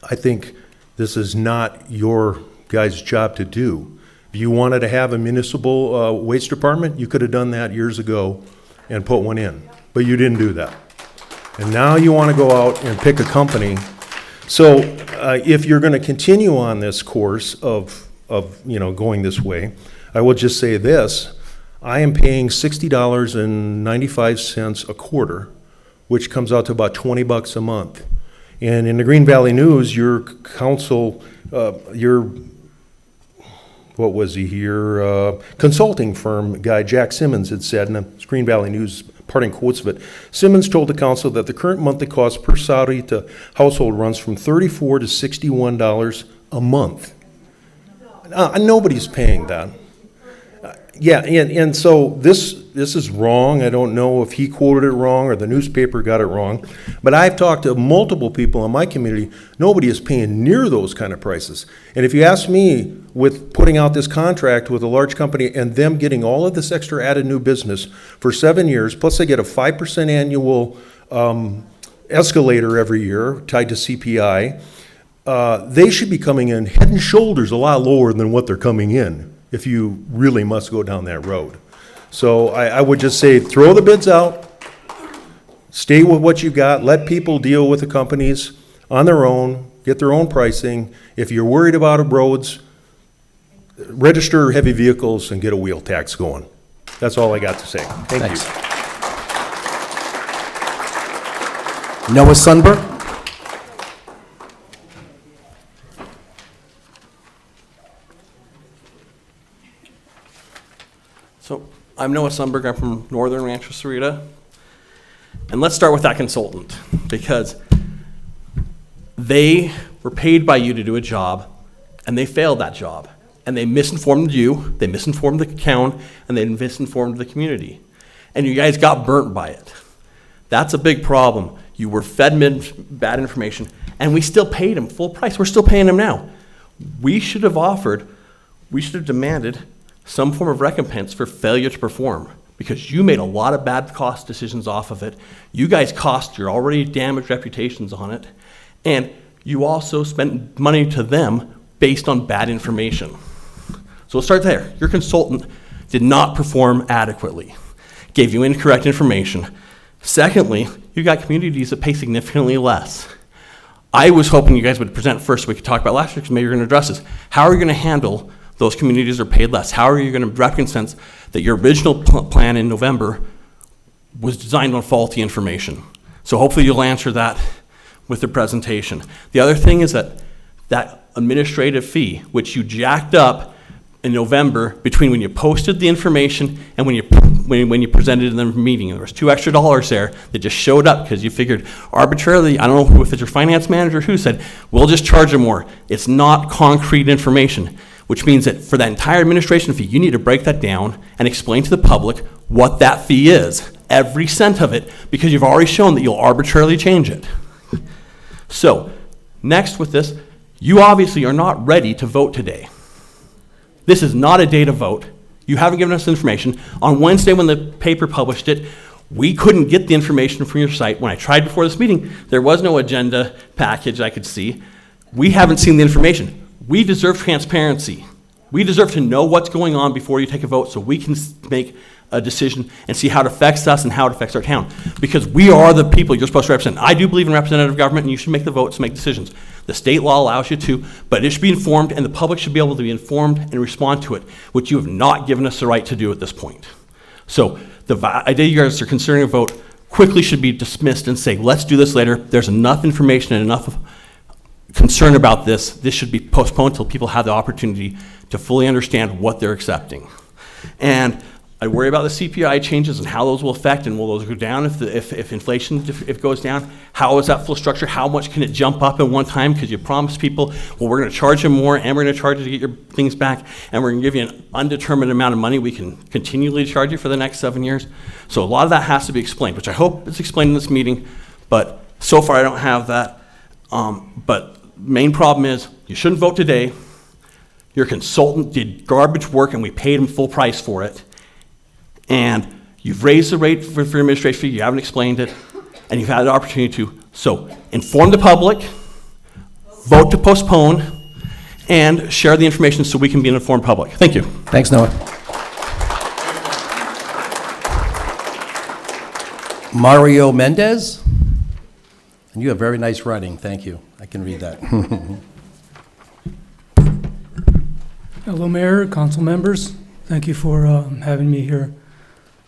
I think this is not your guys' job to do. If you wanted to have a municipal waste department, you could have done that years ago and put one in, but you didn't do that. And now you want to go out and pick a company. So if you're going to continue on this course of you know, going this way, I will just say this: I am paying $60.95 a quarter, which comes out to about $20 a month. And in the Green Valley News, your council, what was he here? Consulting firm guy, Jack Simmons, had said, and the Green Valley News parting quotes of it, Simmons told the council that the current monthly cost per Sahuarita household runs from $34 to $61 a month. Nobody's paying that. Yeah, and so this is wrong. I don't know if he quoted it wrong or the newspaper got it wrong, but I've talked to multiple people in my community. Nobody is paying near those kind of prices. And if you ask me, with putting out this contract with a large company and them getting all of this extra added new business for 7 years, plus they get a 5% annual escalator every year tied to CPI, they should be coming in head and shoulders a lot lower than what they're coming in if you really must go down that road. So I would just say, throw the bids out, stay with what you got, let people deal with the companies on their own, get their own pricing. If you're worried about roads, register heavy vehicles and get a wheel tax going. That's all I got to say. Thank you. Thanks. Noah Sundberg? So I'm Noah Sundberg. I'm from Northern Rancho Sarita. And let's start with that consultant, because they were paid by you to do a job, and they failed that job. And they misinformed you, they misinformed the town, and they misinformed the community. And you guys got burnt by it. That's a big problem. You were fed bad information, and we still paid him full price. We're still paying him now. We should have demanded some form of recompense for failure to perform, because you made a lot of bad cost decisions off of it. You guys cost your already damaged reputations on it, and you also spent money to them based on bad information. So let's start there. Your consultant did not perform adequately, gave you incorrect information. Secondly, you got communities that pay significantly less. I was hoping you guys would present first so we could talk about last year, because maybe you're going to address this. How are you going to handle those communities that are paid less? How are you going to recognize that your original plan in November was designed on faulty information? So hopefully you'll answer that with the presentation. The other thing is that administrative fee, which you jacked up in November between when you posted the information and when you presented in the meeting. There was $2 extra there that just showed up because you figured arbitrarily, I don't know if it's your finance manager who said, we'll just charge them more. It's not concrete information, which means that for that entire administration fee, you need to break that down and explain to the public what that fee is, every cent of it, because you've already shown that you'll arbitrarily change it. So, next with this, you obviously are not ready to vote today. This is not a day to vote. You haven't given us information. On Wednesday when the paper published it, we couldn't get the information from your site. When I tried before this meeting, there was no agenda package I could see. We haven't seen the information. We deserve transparency. We deserve to know what's going on before you take a vote so we can make a decision and see how it affects us and how it affects our town. Because we are the people you're supposed to represent. I do believe in representative government, and you should make the votes, make decisions. The state law allows you to, but it should be informed, and the public should be able to be informed and respond to it, which you have not given us the right to do at this point. So the idea you guys are considering a vote quickly should be dismissed and say, let's do this later. There's enough information and enough concern about this. This should be postponed until people have the opportunity to fully understand what they're accepting. And I worry about the CPI changes and how those will affect, and will those go down if inflation goes down? How is that full structure? How much can it jump up in one time? Because you promised people, well, we're going to charge them more, and we're going to charge you to get your things back, and we're going to give you an undetermined amount of money we can continually charge you for the next 7 years. So a lot of that has to be explained, which I hope is explained in this meeting, but so far I don't have that. But main problem is you shouldn't vote today. Your consultant did garbage work, and we paid him full price for it. And you've raised the rate for your administration fee, you haven't explained it, and you've had the opportunity to. So inform the public, vote to postpone, and share the information so we can be an informed public. Thank you. Thanks, Noah. Mario Mendez? And you have very nice writing, thank you. I can read that. Hello, Mayor, council members. Thank you for having me here.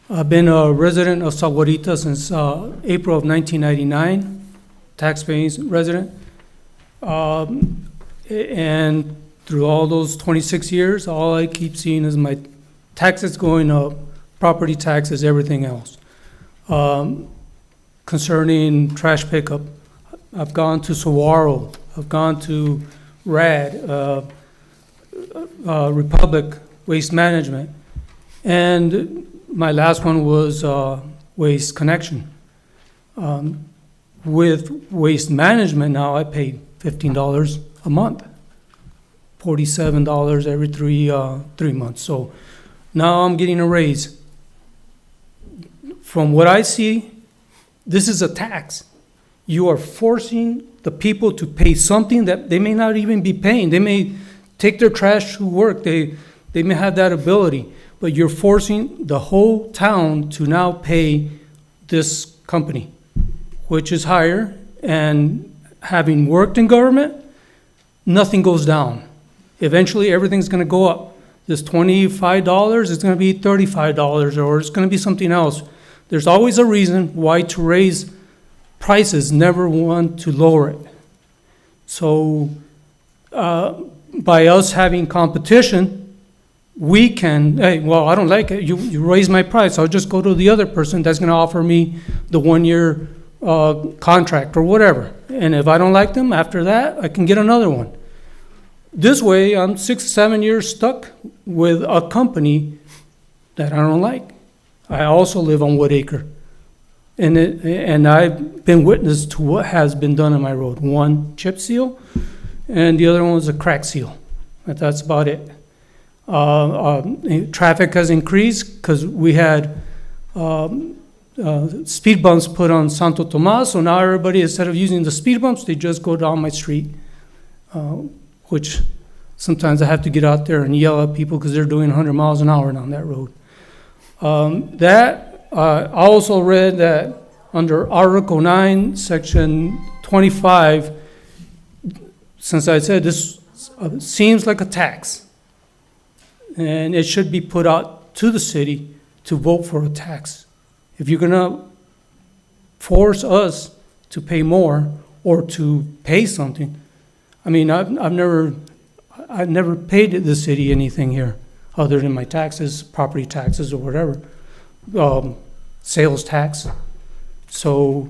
I've been a resident of Sahuarita since April of 1999, tax-paying resident. And through all those 26 years, all I keep seeing is my taxes going up, property taxes, everything else. Concerning trash pickup, I've gone to Saguaro, I've gone to RAD, Republic Waste Management, and my last one was Waste Connection. With Waste Management now, I pay $15 a month, $47 every three months. So now I'm getting a raise. From what I see, this is a tax. You are forcing the people to pay something that they may not even be paying. They may take their trash to work. They may have that ability, but you're forcing the whole town to now pay this company, which is higher. And having worked in government, nothing goes down. Eventually, everything's going to go up. this $25 is gonna be $35, or it's gonna be something else. There's always a reason why to raise prices, never want to lower it. So, by us having competition, we can, hey, well, I don't like it, you raise my price, I'll just go to the other person that's gonna offer me the 1-year contract or whatever. And if I don't like them, after that, I can get another one. This way, I'm 6, 7 years stuck with a company that I don't like. I also live on Woodacre. And I've been witness to what has been done on my road. One chip seal, and the other one was a crack seal. But that's about it. Traffic has increased because we had speed bumps put on Santo Tomas, so now everybody, instead of using the speed bumps, they just go down my street, which sometimes I have to get out there and yell at people because they're doing 100 miles an hour down that road. I also read that under Article 9, Section 25, since I said this seems like a tax, and it should be put out to the city to vote for a tax. If you're gonna force us to pay more or to pay something, I mean, I've never paid the city anything here other than my taxes, property taxes or whatever, sales tax. So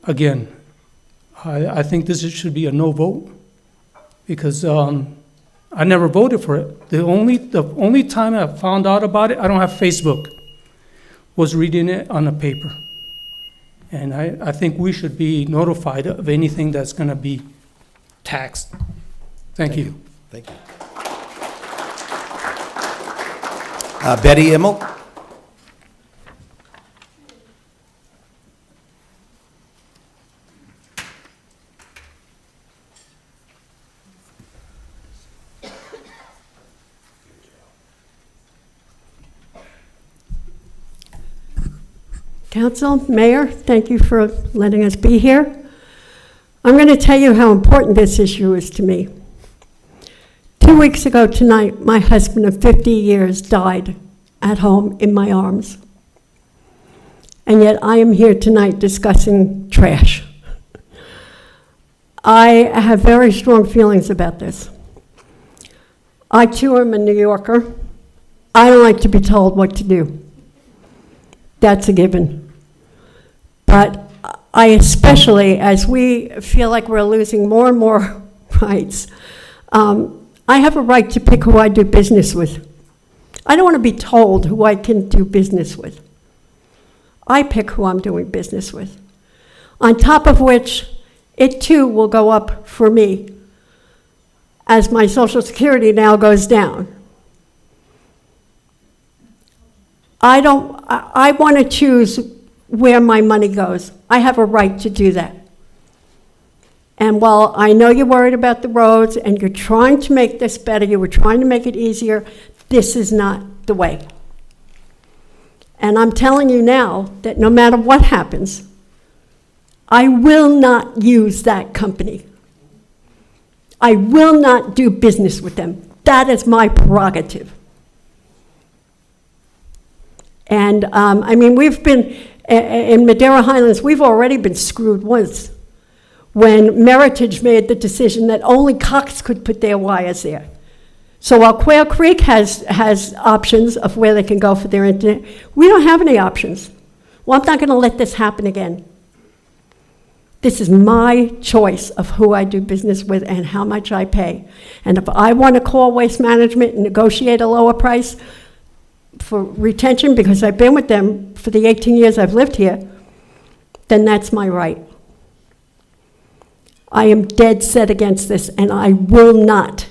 again, I think this should be a no vote because I never voted for it. The only time I found out about it, I don't have Facebook, was reading it on the paper. And I think we should be notified of anything that's gonna be taxed. Thank you. Thank you. Betty Immel? Council, Mayor, thank you for letting us be here. I'm going to tell you how important this issue is to me. 2 weeks ago tonight, my husband of 50 years died at home in my arms. And yet I am here tonight discussing trash. I have very strong feelings about this. I too am a New Yorker. I don't like to be told what to do. That's a given. But I especially, as we feel like we're losing more and more rights, I have a right to pick who I do business with. I don't want to be told who I can do business with. I pick who I'm doing business with. On top of which, it too will go up for me as my Social Security now goes down. I want to choose where my money goes. I have a right to do that. And while I know you're worried about the roads and you're trying to make this better, you were trying to make it easier, this is not the way. And I'm telling you now that no matter what happens, I will not use that company. I will not do business with them. That is my prerogative. And I mean, we've been, in Madera Highlands, we've already been screwed once when Meritage made the decision that only Cox could put their wires there. So while Quail Creek has options of where they can go for their internet, we don't have any options. Well, I'm not going to let this happen again. This is my choice of who I do business with and how much I pay. And if I want to call Waste Management and negotiate a lower price for retention, because I've been with them for the 18 years I've lived here, then that's my right. I am dead set against this, and I will not,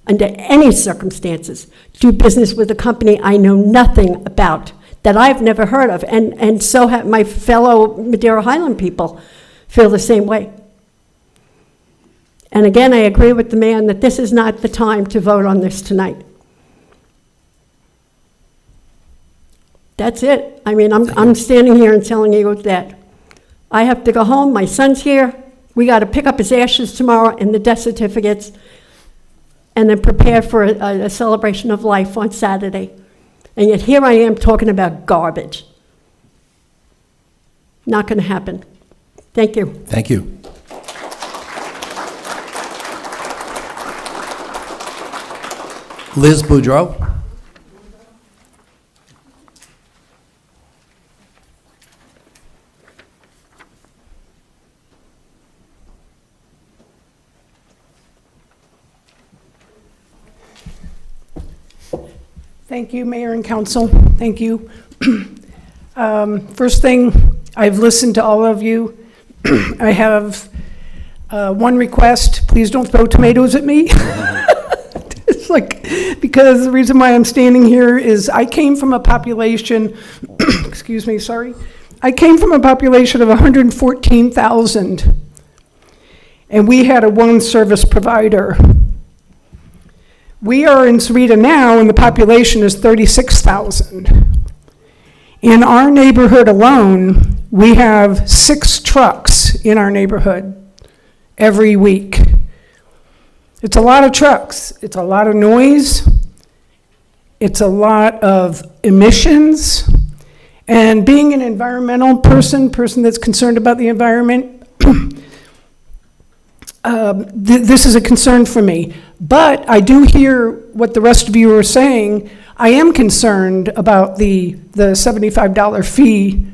under any circumstances, do business with a company I know nothing about, that I've never heard of, and so have my fellow Madera Highland people feel the same way. And again, I agree with the man that this is not the time to vote on this tonight. That's it. I mean, I'm standing here and telling you that I have to go home, my son's here, we got to pick up his ashes tomorrow and the death certificates. and then prepare for a celebration of life on Saturday. And yet here I am talking about garbage. Not going to happen. Thank you. Thank you. Liz Boudreau. Thank you, Mayor and Council. Thank you. First thing, I've listened to all of you. I have one request. Please don't throw tomatoes at me. It's like, because the reason why I'm standing here is I came from a population, excuse me, sorry. I came from a population of 114,000, and we had a one service provider. We are in Sarita now, and the population is 36,000. In our neighborhood alone, we have 6 trucks in our neighborhood every week. It's a lot of trucks. It's a lot of noise. It's a lot of emissions. And being an environmental person that's concerned about the environment, this is a concern for me. But I do hear what the rest of you are saying. I am concerned about the $75 fee,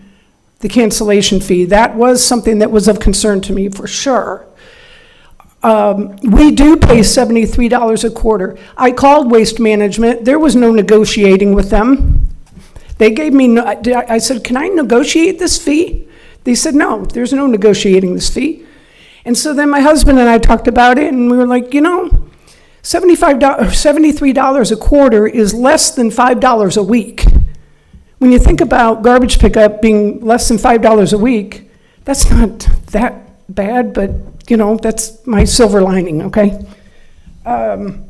the cancellation fee. That was something that was of concern to me for sure. We do pay $73 a quarter. I called Waste Management. There was no negotiating with them. They gave me, I said, can I negotiate this fee? They said, no, there's no negotiating this fee. And so then my husband and I talked about it, and we were like, you know, $73 a quarter is less than $5 a week. When you think about garbage pickup being less than $5 a week, that's not that bad, but you know, that's my silver lining, okay? And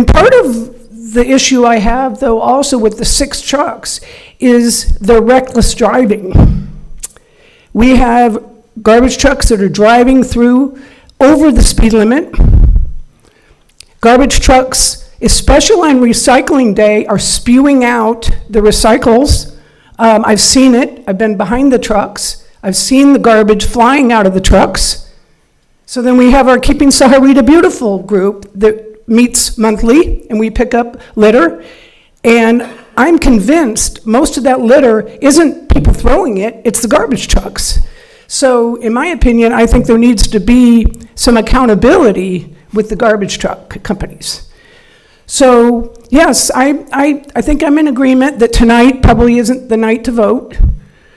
part of the issue I have, though, also with the 6 trucks is the reckless driving. We have garbage trucks that are driving through over the speed limit. Garbage trucks, especially on recycling day, are spewing out the recycles. I've seen it. I've been behind the trucks. I've seen the garbage flying out of the trucks. So then we have our Keeping Sahuarita Beautiful group that meets monthly, and we pick up litter. And I'm convinced most of that litter isn't people throwing it, it's the garbage trucks. So in my opinion, I think there needs to be some accountability with the garbage truck companies. So yes, I think I'm in agreement that tonight probably isn't the night to vote.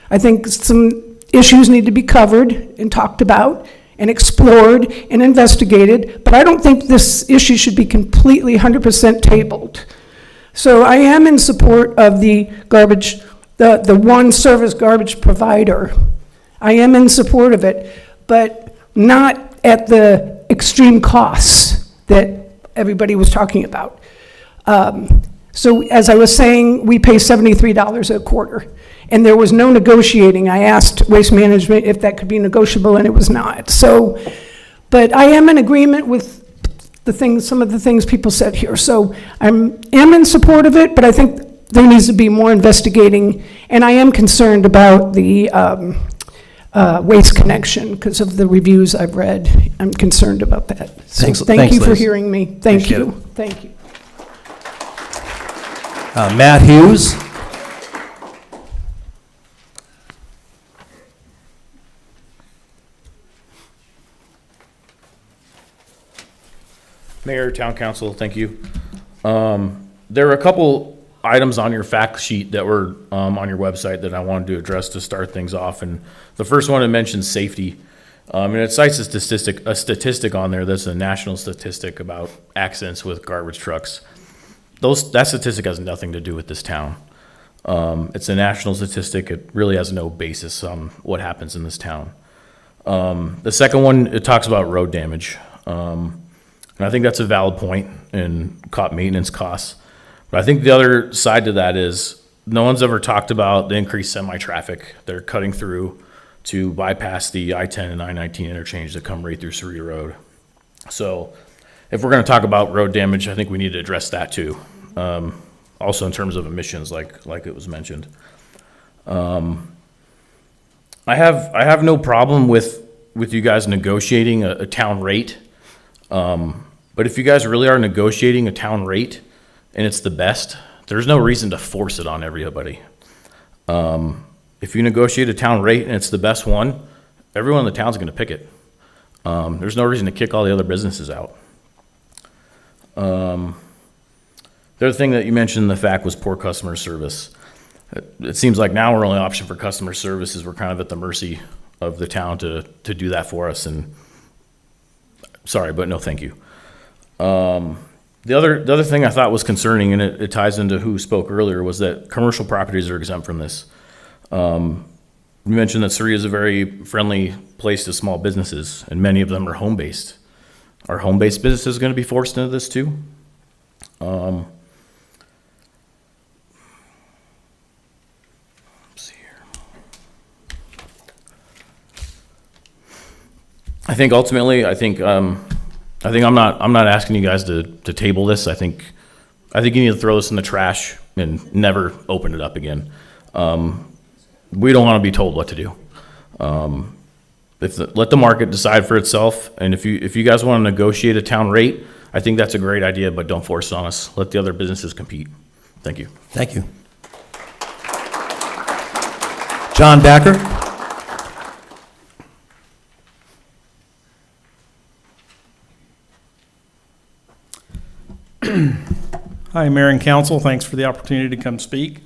I think some issues need to be covered and talked about and explored and investigated, but I don't think this issue should be completely 100% tabled. So I am in support of the garbage, the one service garbage provider. I am in support of it, but not at the extreme costs that everybody was talking about. So as I was saying, we pay $73 a quarter, and there was no negotiating. I asked Waste Management if that could be negotiable, and it was not. So, but I am in agreement with the things, some of the things people said here. So I am in support of it, but I think there needs to be more investigating, and I am concerned about the Waste Connection because of the reviews I've read. I'm concerned about that. So thank you for hearing me. Thank you. Thank you. Matt Hughes. Mayor, Town Council, thank you. There are a couple items on your fact sheet that were on your website that I wanted to address to start things off. And the first one, it mentions safety. And it cites a statistic on there that's a national statistic about accidents with garbage trucks. That statistic has nothing to do with this town. It's a national statistic. It really has no basis on what happens in this town. The second one, it talks about road damage. And I think that's a valid point in maintenance costs. But I think the other side to that is no one's ever talked about the increased semi-traffic they're cutting through to bypass the I-10 and I-19 interchange that come right through Sarita Road. So if we're going to talk about road damage, I think we need to address that too. Also in terms of emissions, like it was mentioned. I have no problem with you guys negotiating a town rate. But if you guys really are negotiating a town rate and it's the best, there's no reason to force it on everybody. If you negotiate a town rate and it's the best one, everyone in the town's going to pick it. There's no reason to kick all the other businesses out. The other thing that you mentioned in the fact was poor customer service. It seems like now our only option for customer service is we're kind of at the mercy of the town to do that for us, and sorry, but no thank you. The other thing I thought was concerning, and it ties into who spoke earlier, was that commercial properties are exempt from this. You mentioned that Surrey is a very friendly place to small businesses, and many of them are home-based. Are home-based businesses going to be forced into this too? Let's see here. I think ultimately, I'm not asking you guys to table this. I think you need to throw this in the trash and never open it up again. We don't want to be told what to do. Let the market decide for itself. And if you guys want to negotiate a town rate, I think that's a great idea, but don't force it on us. Let the other businesses compete. Thank you. Thank you. John Backer. Hi, Mayor and Council. Thanks for the opportunity to come speak.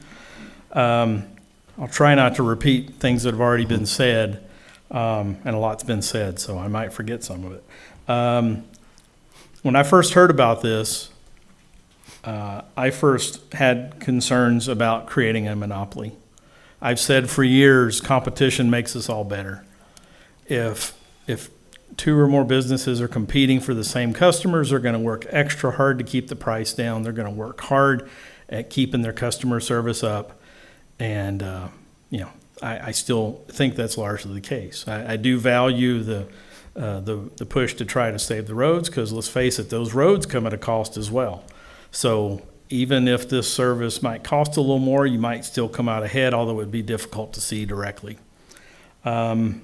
I'll try not to repeat things that have already been said, and a lot's been said, so I might forget some of it. When I first heard about this, I first had concerns about creating a monopoly. I've said for years, competition makes us all better. If two or more businesses are competing for the same customers, they're going to work extra hard to keep the price down. They're going to work hard at keeping their customer service up. And, I still think that's largely the case. I do value the push to try to save the roads, because let's face it, those roads come at a cost as well. So even if this service might cost a little more, you might still come out ahead, although it would be difficult to see directly. And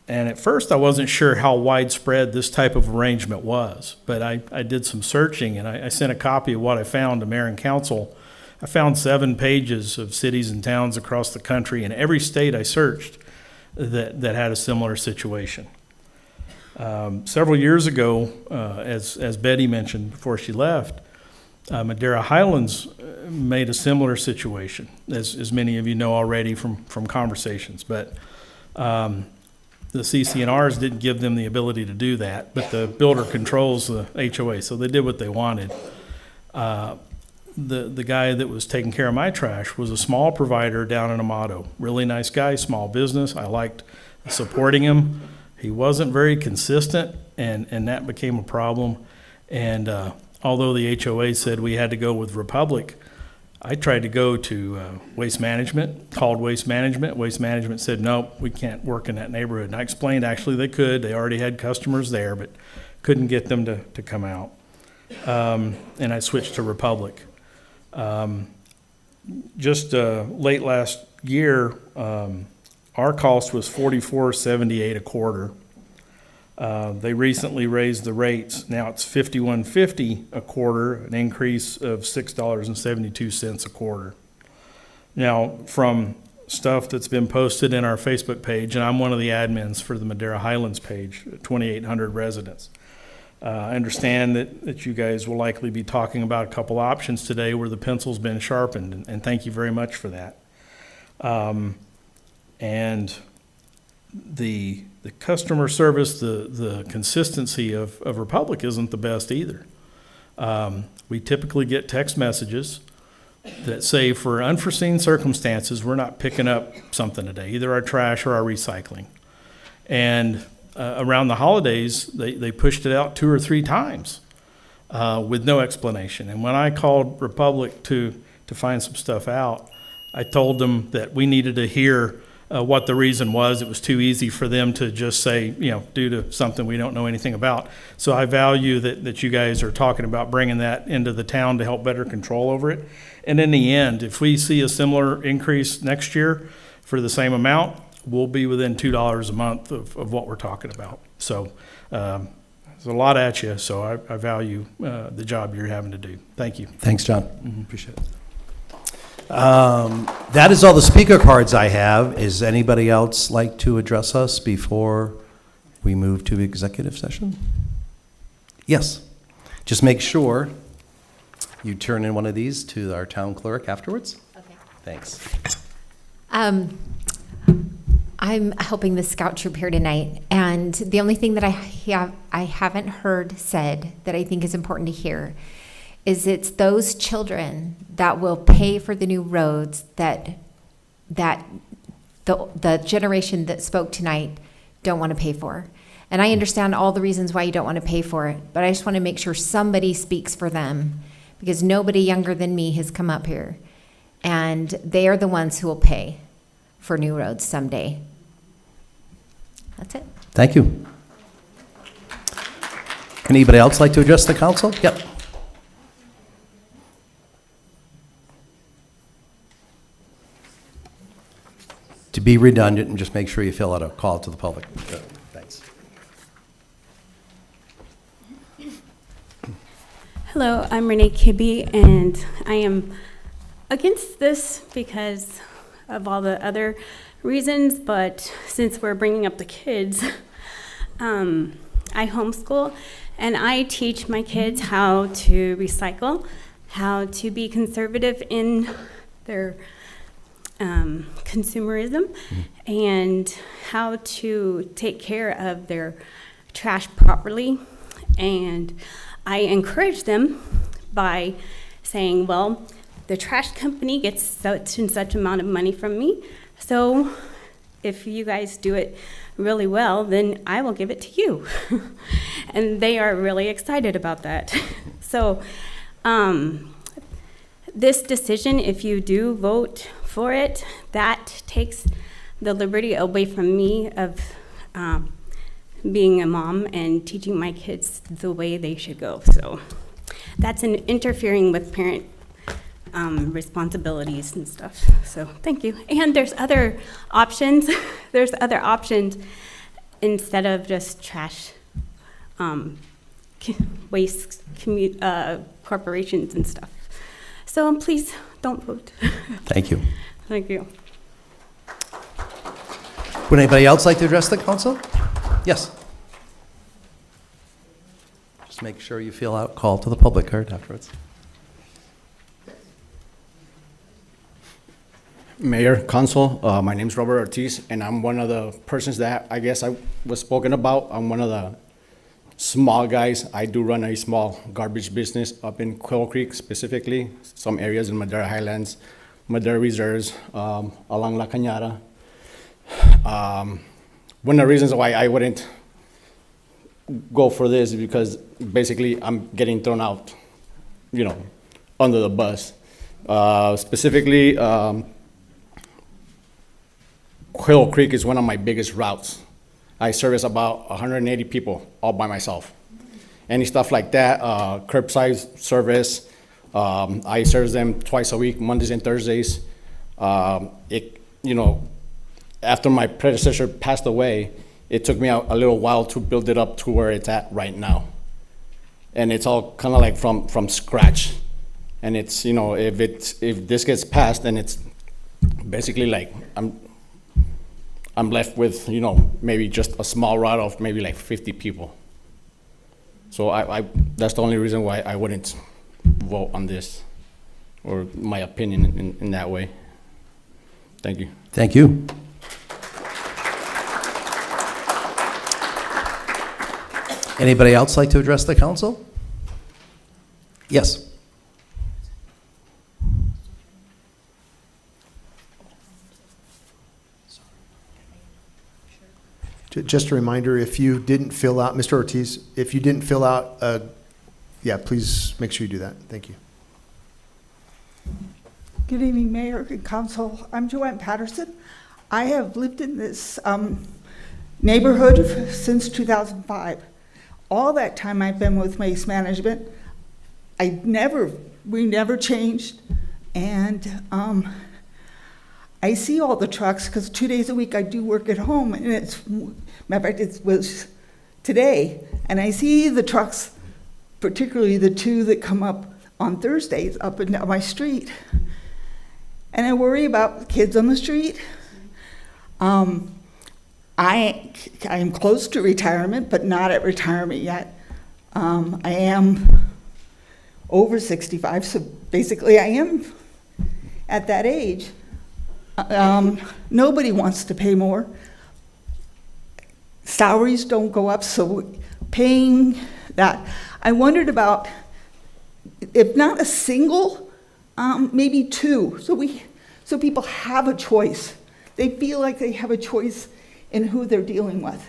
at first I wasn't sure how widespread this type of arrangement was, but I did some searching, and I sent a copy of what I found to Mayor and Council. I found 7 pages of cities and towns across the country, in every state I searched that had a similar situation. Several years ago, as Betty mentioned before she left, Madera Highlands made a similar situation, as many of you know already from conversations. But the CC&Rs didn't give them the ability to do that, but the builder controls the HOA, so they did what they wanted. The guy that was taking care of my trash was a small provider down in Amato. Really nice guy, small business. I liked supporting him. He wasn't very consistent, and that became a problem. And although the HOA said we had to go with Republic, I tried to go to Waste Management, called Waste Management. Waste Management said, nope, we can't work in that neighborhood. And I explained actually they could. They already had customers there, but couldn't get them to come out. And I switched to Republic. Just late last year, our cost was $44.78 a quarter. They recently raised the rates. Now it's $51.50 a quarter, an increase of $6.72 a quarter. Now, from stuff that's been posted in our Facebook page, and I'm one of the admins for the Madera Highlands page, 2,800 residents. I understand that you guys will likely be talking about a couple options today where the pencil's been sharpened, and thank you very much for that. And the customer service, the consistency of Republic isn't the best either. We typically get text messages that say for unforeseen circumstances, we're not picking up something today, either our trash or our recycling. And around the holidays, they pushed it out 2 or 3 times with no explanation. And when I called Republic to find some stuff out, I told them that we needed to hear what the reason was. It was too easy for them to just say, due to something we don't know anything about. So I value that you guys are talking about bringing that into the town to help better control over it. And in the end, if we see a similar increase next year for the same amount, we'll be within $2 a month of what we're talking about. So there's a lot at you, so I value the job you're having to do. Thank you. Thanks, John. Appreciate it. That is all the speaker cards I have. Is anybody else like to address us before we move to executive session? Yes. Just make sure you turn in one of these to our town clerk afterwards. Okay. Thanks. I'm helping the scout troop here tonight, and the only thing that I haven't heard said that I think is important to hear is it's those children that will pay for the new roads that the generation that spoke tonight don't want to pay for. And I understand all the reasons why you don't want to pay for it, but I just want to make sure somebody speaks for them, because nobody younger than me has come up here, and they are the ones who will pay for new roads someday. That's it. Thank you. Anybody else like to address the council? Yep. To be redundant, and just make sure you fill out a call to the public. Thanks. Hello, I'm Renee Kibbe, and I am against this because of all the other reasons, but since we're bringing up the kids, I homeschool, and I teach my kids how to recycle, how to be conservative in their consumerism, and how to take care of their trash properly. And I encourage them by saying, well, the trash company gets such and such amount of money from me, so if you guys do it really well, then I will give it to you. And they are really excited about that. So this decision, if you do vote for it, that takes the liberty away from me of being a mom and teaching my kids the way they should go. So that's interfering with parent responsibilities and stuff. So thank you. And there's other options. There's other options instead of just trash waste corporations and stuff. So please don't vote. Thank you. Thank you. Would anybody else like to address the council? Yes. Just make sure you fill out call to the public card afterwards. Mayor, Council, my name's Robert Ortiz, and I'm one of the persons that I guess I was spoken about. I'm one of the small guys. I do run a small garbage business up in Quail Creek specifically, some areas in Madera Highlands, Madera Reserves, along La Cañada. One of the reasons why I wouldn't go for this is because basically I'm getting thrown out, under the bus. Specifically, Quail Creek is one of my biggest routes. I service about 180 people all by myself. Any stuff like that, curbside service, I service them twice a week, Mondays and Thursdays. After my predecessor passed away, it took me a little while to build it up to where it's at right now. And it's all kind of like from scratch. And it's, if this gets passed, then it's basically like I'm left with, maybe just a small route of maybe like 50 people. So that's the only reason why I wouldn't vote on this, or my opinion in that way. Thank you. Thank you. Anybody else like to address the council? Yes. Just a reminder, if you didn't fill out, Mr. Ortiz, if you didn't fill out, please make sure you do that. Thank you. Good evening, Mayor and Council. I'm Joanne Patterson. I have lived in this neighborhood since 2005. All that time I've been with Waste Management, we never changed. And I see all the trucks because 2 days a week I do work at home, and matter of fact, it was today, and I see the trucks, particularly the two that come up on Thursdays up and down my street. And I worry about the kids on the street. I am close to retirement, but not at retirement yet. I am over 65, so basically I am at that age. Nobody wants to pay more. Salaries don't go up, so paying that. I wondered about, if not a single, maybe two, so people have a choice. They feel like they have a choice in who they're dealing with.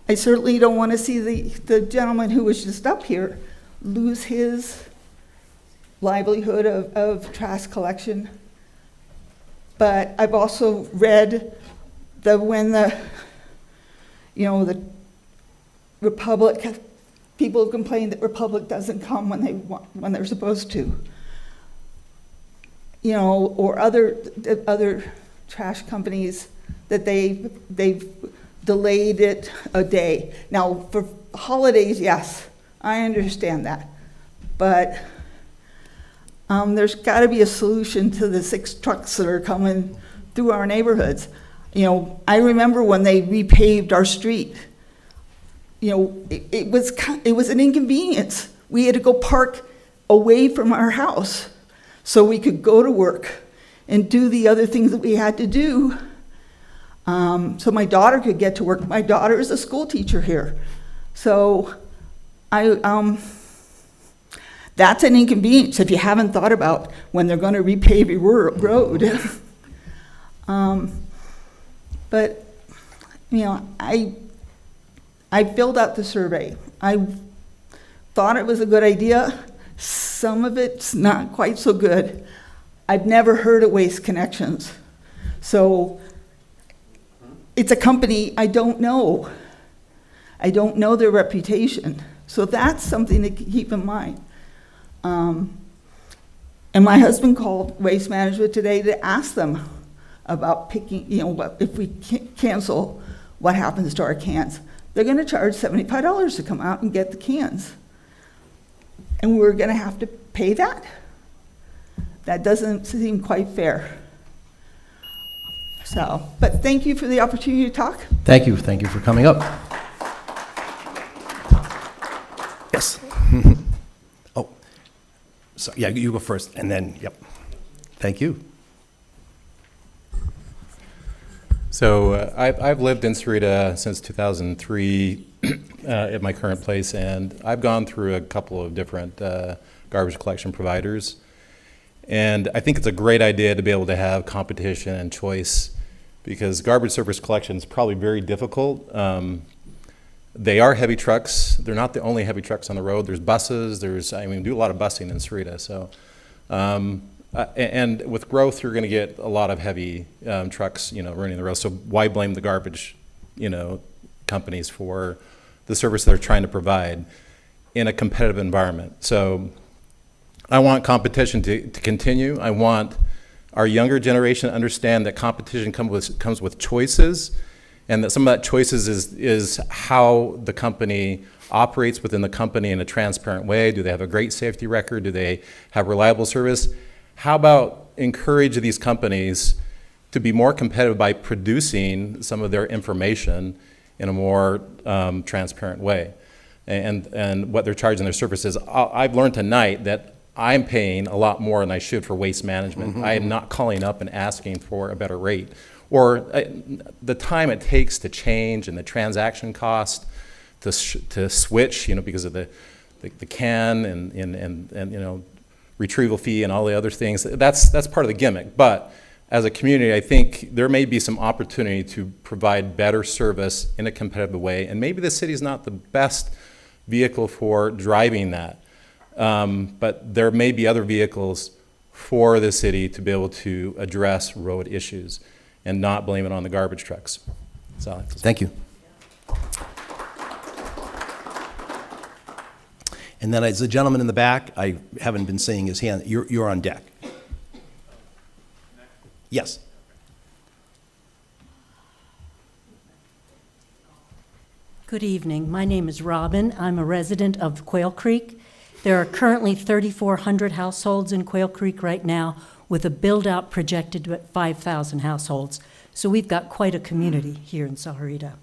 I certainly don't want to see the gentleman who was just up here lose his livelihood of trash collection. But I've also read that when the Republic, people have complained that Republic doesn't come when they're supposed to. Or other trash companies that they've delayed it a day. Now, for holidays, yes, I understand that. But there's got to be a solution to the 6 trucks that are coming through our neighborhoods. I remember when they repaved our street. It was an inconvenience. We had to go park away from our house so we could go to work and do the other things that we had to do. So my daughter could get to work. My daughter is a school teacher here. So that's an inconvenience if you haven't thought about when they're going to repave your road. But I filled out the survey. I thought it was a good idea. Some of it's not quite so good. I've never heard of Waste Connections. So it's a company I don't know. I don't know their reputation. So that's something to keep in mind. And my husband called Waste Management today to ask them about picking, if we cancel, what happens to our cans. They're going to charge $75 to come out and get the cans. And we're going to have to pay that? That doesn't seem quite fair. So, but thank you for the opportunity to talk. Thank you for coming up. Yes. Oh, so yeah, you go first, and then, yep. Thank you. So I've lived in Sarita since 2003 at my current place, and I've gone through a couple of different garbage collection providers. And I think it's a great idea to be able to have competition and choice, because garbage service collection is probably very difficult. They are heavy trucks. They're not the only heavy trucks on the road. There's buses. We do a lot of busing in Sarita. So, and with growth, you're going to get a lot of heavy trucks, running the road. So why blame the garbage, companies for the service they're trying to provide in a competitive environment? So I want competition to continue. I want our younger generation to understand that competition comes with choices, and that some of that choices is how the company operates within the company in a transparent way. Do they have a great safety record? Do they have reliable service? How about encourage these companies to be more competitive by producing some of their information in a more transparent way, and what they're charging their services. I've learned tonight that I'm paying a lot more than I should for waste management. I am not calling up and asking for a better rate, or the time it takes to change and the transaction cost to switch, because of the can and retrieval fee and all the other things. That's part of the gimmick. But as a community, I think there may be some opportunity to provide better service in a competitive way, and maybe the city is not the best vehicle for driving that. But there may be other vehicles for the city to be able to address road issues. and not blame it on the garbage trucks. So that's all I have to say. Thank you. And then as the gentleman in the back, I haven't been seeing his hand, you're on deck. Yes. Good evening. My name is Robin. I'm a resident of Quail Creek. There are currently 3,400 households in Quail Creek right now, with a build-out projected at 5,000 households. So we've got quite a community here in Sahuarita.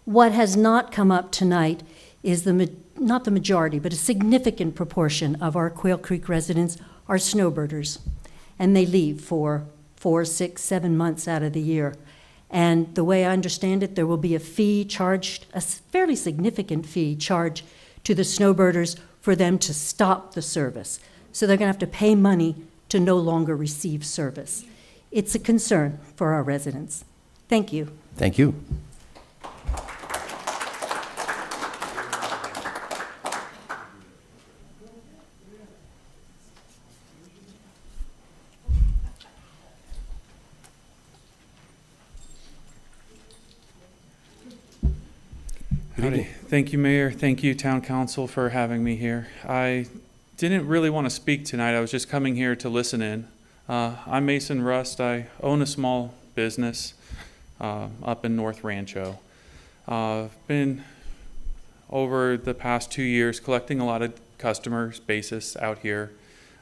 What has not come up tonight is not the majority, but a significant proportion of our Quail Creek residents are snowbirders, and they leave for 4, 6, 7 months out of the year. And the way I understand it, there will be a fee charged, a fairly significant fee charged to the snowbirders for them to stop the service. So they're going to have to pay money to no longer receive service. It's a concern for our residents. Thank you. Thank you. Howdy. Thank you, Mayor. Thank you, Town Council, for having me here. I didn't really want to speak tonight. I was just coming here to listen in. I'm Mason Rust. I own a small business up in North Rancho. I've been, over the past 2 years, collecting a lot of customers basis out here.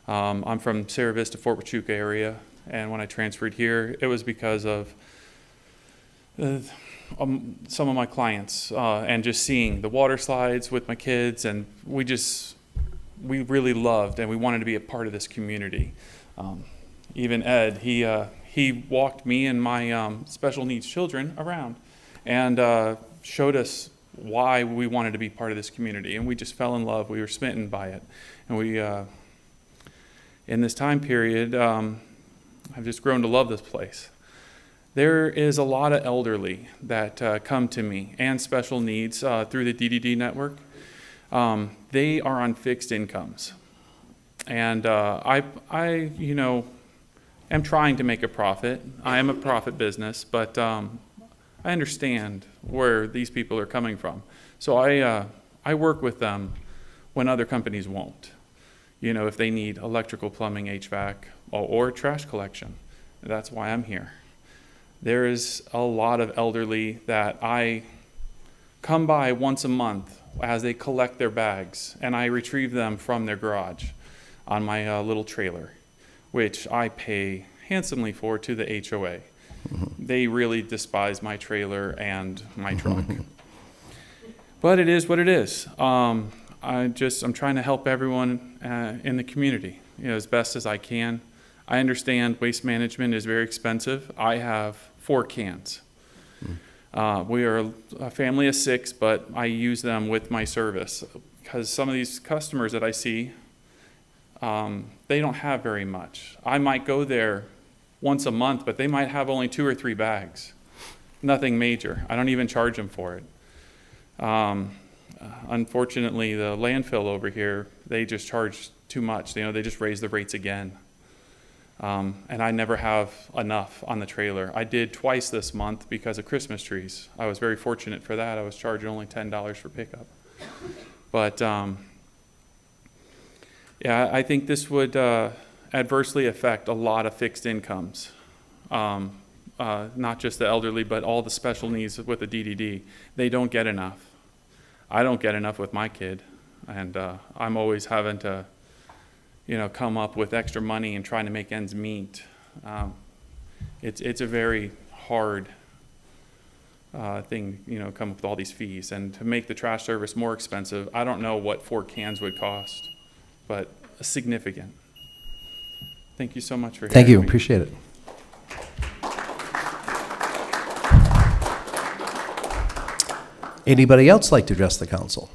I'm from Sierra Vista, Fort Huachuca area, and when I transferred here, it was because of some of my clients and just seeing the water slides with my kids, and we really loved and we wanted to be a part of this community. Even Ed, he walked me and my special needs children around and showed us why we wanted to be part of this community, and we just fell in love. We were smitten by it, and we in this time period I've just grown to love this place. There is a lot of elderly that come to me and special needs through the DDD network. They are on fixed incomes, and I am trying to make a profit. I am a profit business, but I understand where these people are coming from. So I work with them when other companies won't. If they need electrical, plumbing, HVAC, or trash collection. That's why I'm here. There is a lot of elderly that I come by once a month as they collect their bags, and I retrieve them from their garage on my little trailer, which I pay handsomely for to the HOA. They really despise my trailer and my truck. But it is what it is. I'm trying to help everyone in the community, as best as I can. I understand waste management is very expensive. I have 4 cans. We are a family of 6, but I use them with my service because some of these customers that I see, they don't have very much. I might go there once a month, but they might have only 2 or 3 bags. Nothing major. I don't even charge them for it. Unfortunately, the landfill over here, they just charge too much. They just raise the rates again. And I never have enough on the trailer. I did twice this month because of Christmas trees. I was very fortunate for that. I was charged only $10 for pickup. But yeah, I think this would adversely affect a lot of fixed incomes. Not just the elderly, but all the special needs with the DDD. They don't get enough. I don't get enough with my kid. And I'm always having to come up with extra money and trying to make ends meet. It's a very hard thing, come up with all these fees. And to make the trash service more expensive, I don't know what 4 cans would cost, but significant. Thank you so much for Thank you, having me. appreciate it. Anybody else like to address the council?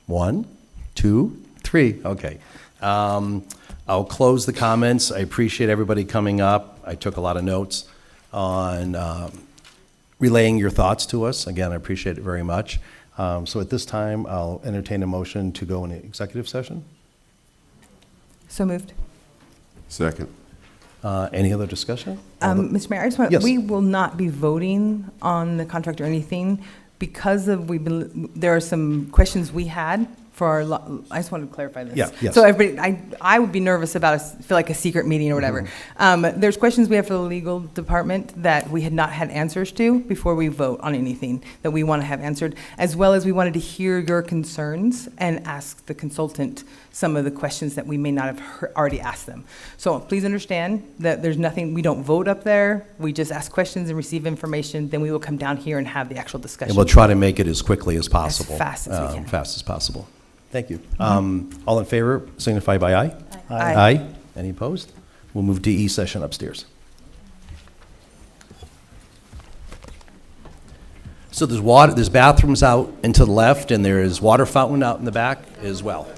1, 2, 3, okay. I'll close the comments. I appreciate everybody coming up. I took a lot of notes on relaying your thoughts to us. Again, I appreciate it very much. So at this time, I'll entertain a motion to go into executive session. So moved. Second. Any other discussion? Mr. Mayor, I just want, Yes. we will not be voting on the contract or anything because of, there are some questions we had for our, I just wanted to clarify this. Yeah, yes. So everybody, I would be nervous about, feel like a secret meeting or whatever. There's questions we have for the legal department that we had not had answers to before we vote on anything that we want to have answered, as well as we wanted to hear your concerns and ask the consultant some of the questions that we may not have already asked them. So please understand that there's nothing, we don't vote up there, we just ask questions and receive information, then we will come down here and have the actual discussion. And we'll try to make it as quickly as possible. fast as we can. Fast as possible. Thank you. All in favor, signify by aye. Aye. Aye. Any opposed? We'll move to E session upstairs. So there's bathrooms out and to the left, and there is water fountain out in the back as well.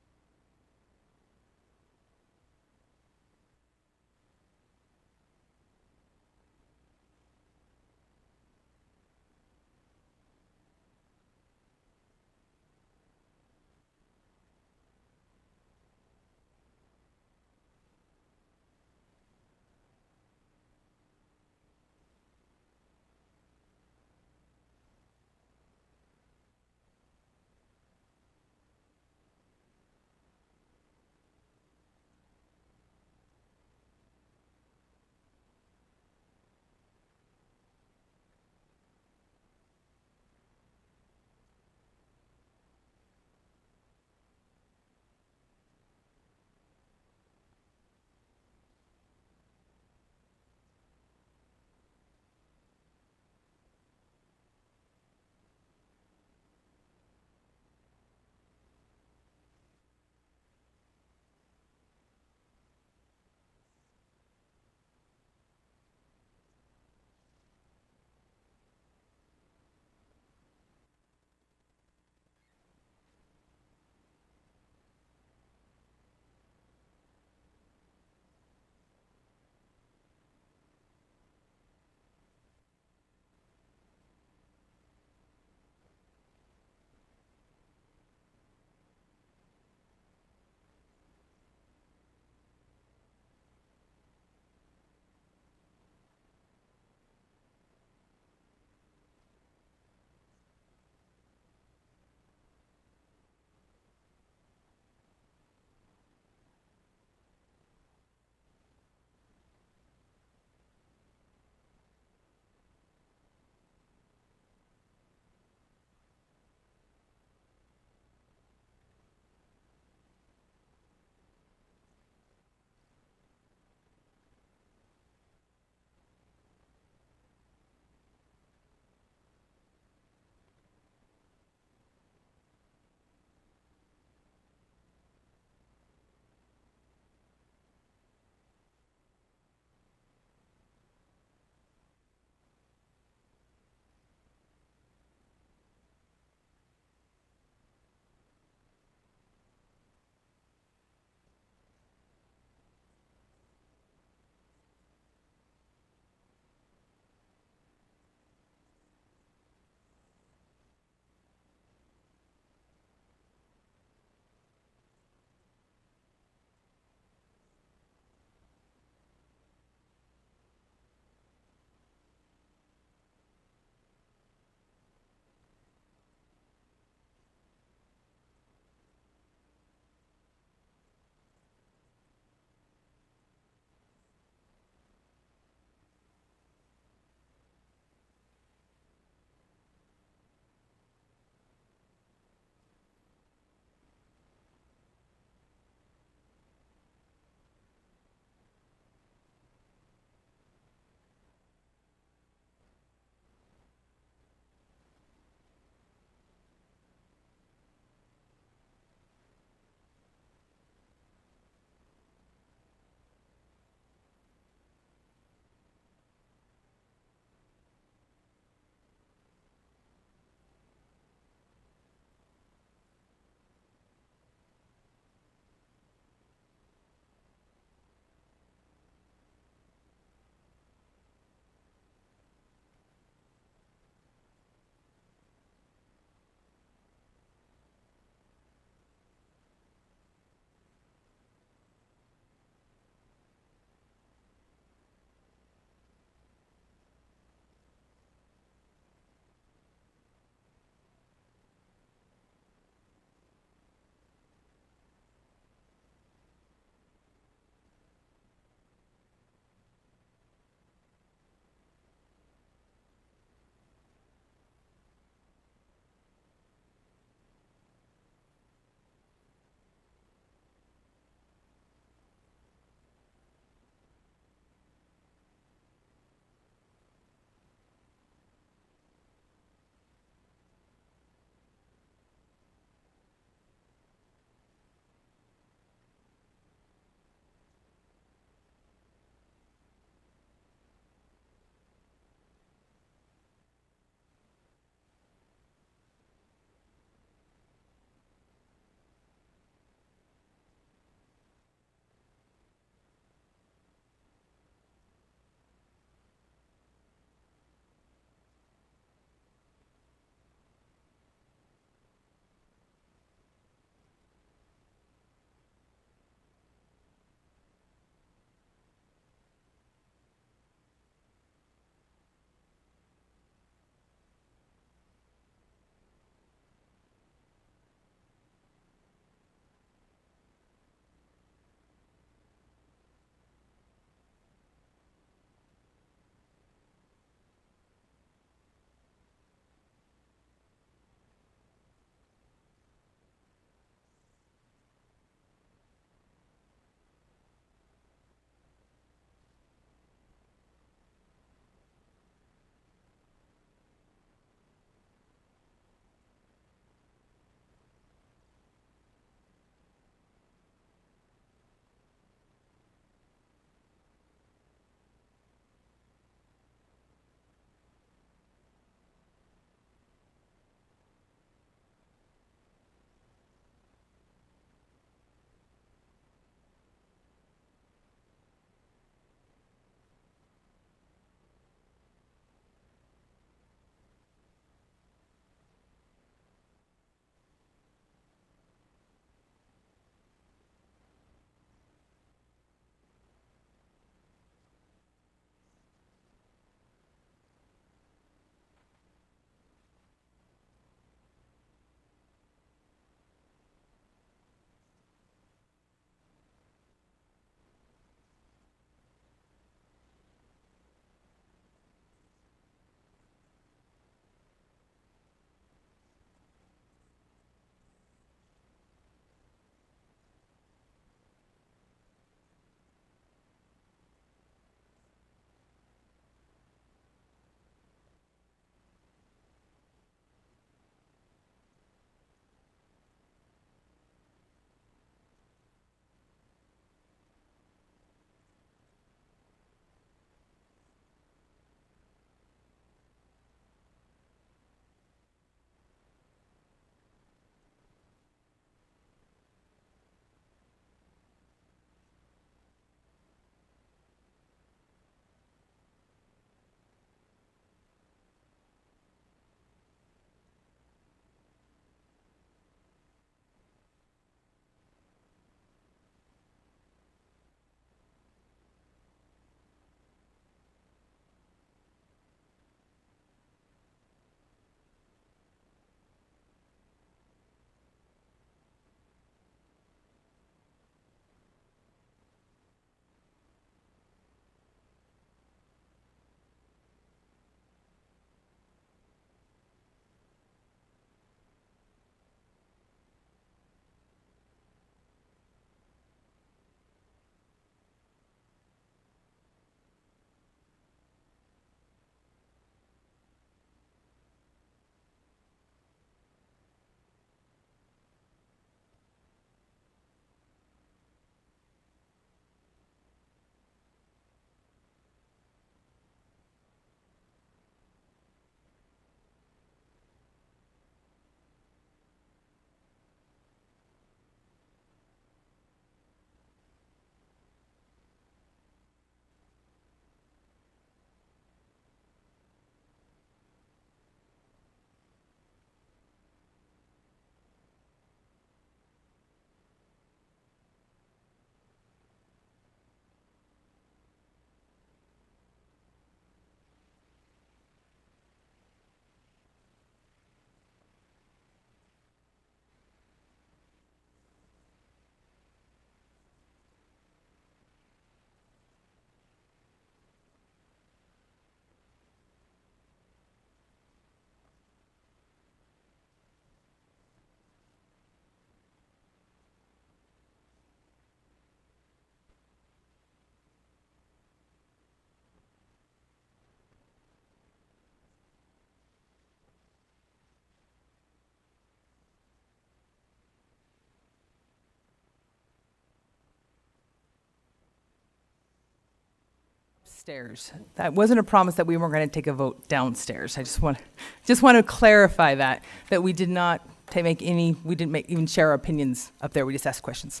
upstairs. That wasn't a promise that we weren't going to take a vote downstairs. I just want to clarify that we did not even share our opinions up there. We just asked questions.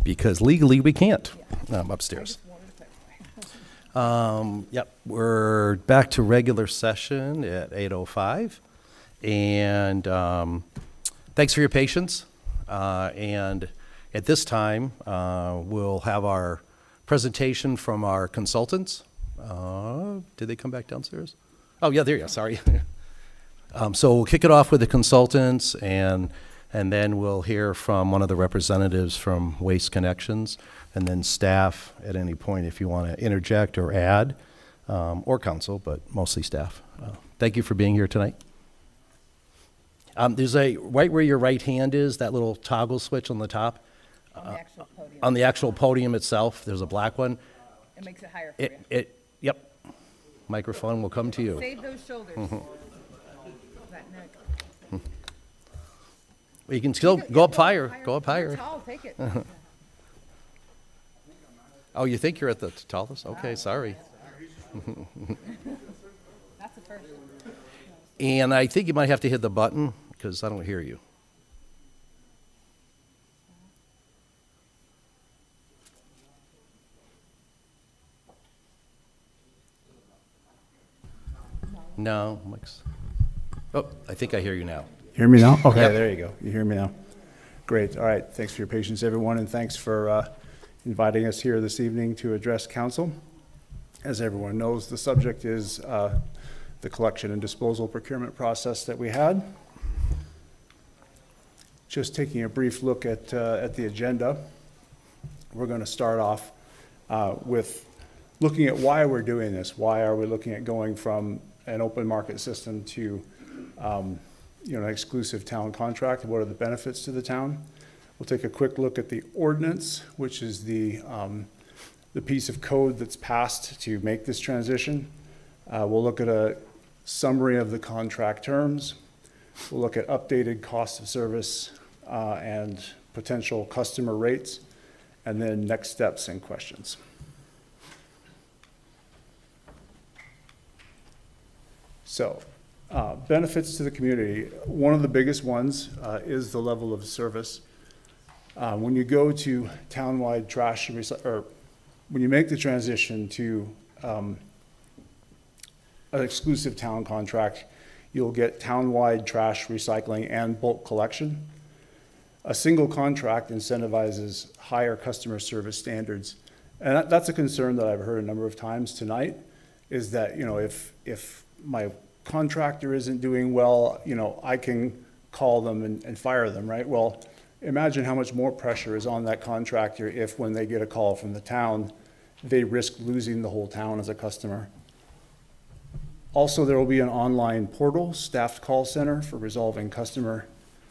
Because legally, we can't upstairs. Yep, we're back to regular session at 8:05. And thanks for your patience. And at this time, we'll have our presentation from our consultants. Did they come back downstairs? Oh, yeah, there you go, sorry. So we'll kick it off with the consultants, and then we'll hear from one of the representatives from Waste Connections, and then staff at any point if you want to interject or add, or council, but mostly staff. Thank you for being here tonight. There's right where your right hand is, that little toggle switch on the top. On the actual podium itself, there's a black one. It makes it higher for you. Yep. Microphone will come to you. Save those shoulders. That neck. Well, you can still go up higher. Go up higher. Tall, take it. Oh, you think you're at the tallest? Okay, sorry. That's the first. And I think you might have to hit the button because I don't hear you. No, Mike's. Oh, I think I hear you now. Hear me now? Okay, Yep. there you go. You hear me now. Great. All right. Thanks for your patience, everyone, and thanks for inviting us here this evening to address council. As everyone knows, the subject is the collection and disposal procurement process that we had. Just taking a brief look at the agenda, we're going to start off with looking at why we're doing this. Why are we looking at going from an open market system to an exclusive town contract? What are the benefits to the town? We'll take a quick look at the ordinance, which is the piece of code that's passed to make this transition. We'll look at a summary of the contract terms. We'll look at updated cost of service and potential customer rates, and then next steps and questions. So, benefits to the community. One of the biggest ones is the level of service. When you go to townwide trash and or when you make the transition to an exclusive town contract, you'll get townwide trash recycling and bulk collection. A single contract incentivizes higher customer service standards. And that's a concern that I've heard a number of times tonight, is that, if my contractor isn't doing well, I can call them and fire them, right? Well, imagine how much more pressure is on that contractor if, when they get a call from the town, they risk losing the whole town as a customer. Also, there will be an online portal, staffed call center for resolving customer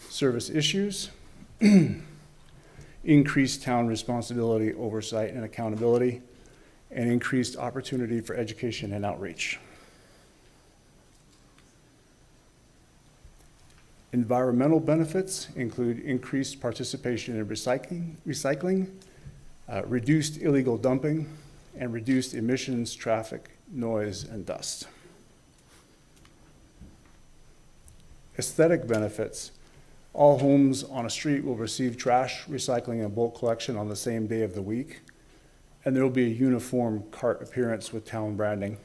service issues, increased town responsibility, oversight, and accountability, and increased opportunity for education and outreach. Environmental benefits include increased participation in recycling, reduced illegal dumping, and reduced emissions, traffic, noise, and dust. Aesthetic benefits. All homes on a street will receive trash, recycling, and bulk collection on the same day of the week, and there will be a uniform cart appearance with town branding.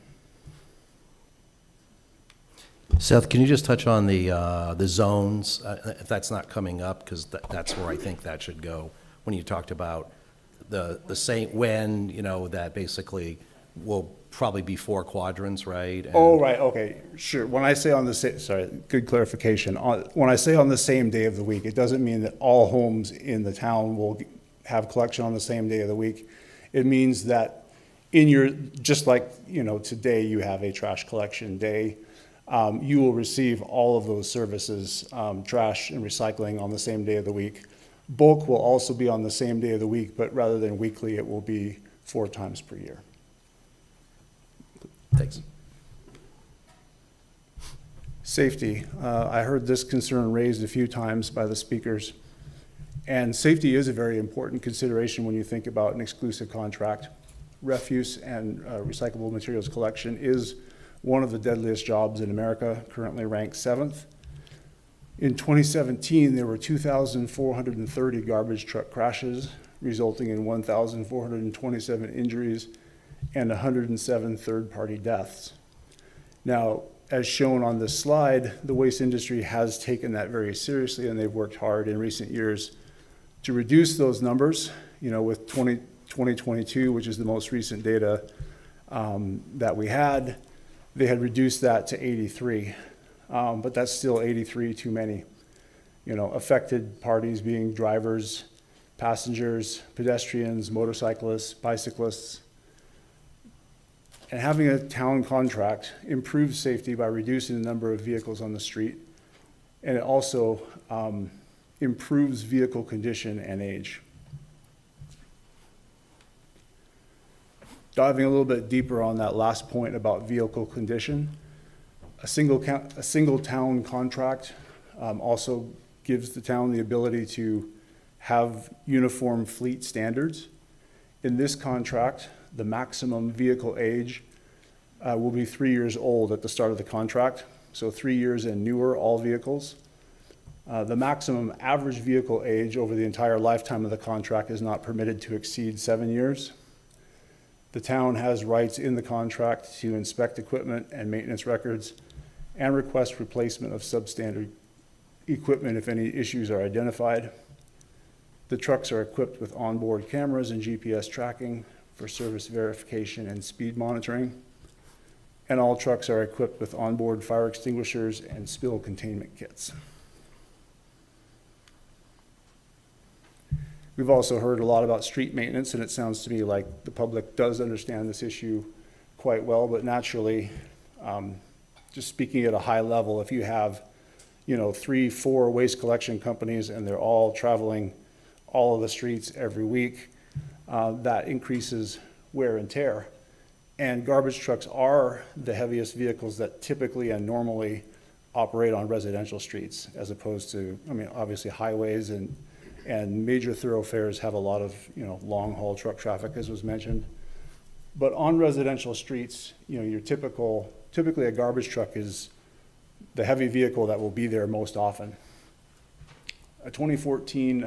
Seth, can you just touch on the zones, if that's not coming up, because that's where I think that should go, when you talked about the same, when, that basically will probably be 4 quadrants, right? Oh, right, okay, sure. When I say on the same, sorry, good clarification. When I say on the same day of the week, it doesn't mean that all homes in the town will have collection on the same day of the week. It means that just like, today you have a trash collection day, you will receive all of those services, trash and recycling, on the same day of the week. Bulk will also be on the same day of the week, but rather than weekly, it will be 4 times per year. Thanks. Safety. I heard this concern raised a few times by the speakers. And safety is a very important consideration when you think about an exclusive contract. refuse and recyclable materials collection is one of the deadliest jobs in America, currently ranked 7th. In 2017, there were 2,430 garbage truck crashes, resulting in 1,427 injuries and 107 third-party deaths. Now, as shown on this slide, the waste industry has taken that very seriously, and they've worked hard in recent years to reduce those numbers. You know, with 2022, which is the most recent data that we had, they had reduced that to 83. But that's still 83 too many. You know, affected parties being drivers, passengers, pedestrians, motorcyclists, bicyclists. And having a town contract improves safety by reducing the number of vehicles on the street. And it also improves vehicle condition and age. Diving a little bit deeper on that last point about vehicle condition, a single town contract also gives the town the ability to have uniform fleet standards. In this contract, the maximum vehicle age will be 3 years old at the start of the contract, so 3 years and newer, all vehicles. The maximum average vehicle age over the entire lifetime of the contract is not permitted to exceed 7 years. The town has rights in the contract to inspect equipment and maintenance records and request replacement of substandard equipment if any issues are identified. The trucks are equipped with onboard cameras and GPS tracking for service verification and speed monitoring. And all trucks are equipped with onboard fire extinguishers and spill containment kits. We've also heard a lot about street maintenance, and it sounds to me like the public does understand this issue quite well, but naturally, just speaking at a high level, if you have, 3-4 waste collection companies and they're all traveling all of the streets every week, that increases wear and tear. And garbage trucks are the heaviest vehicles that typically and normally operate on residential streets, as opposed to, obviously highways and major thoroughfares have a lot of, long-haul truck traffic, as was mentioned. But on residential streets, your typically a garbage truck is the heavy vehicle that will be there most often. A 2014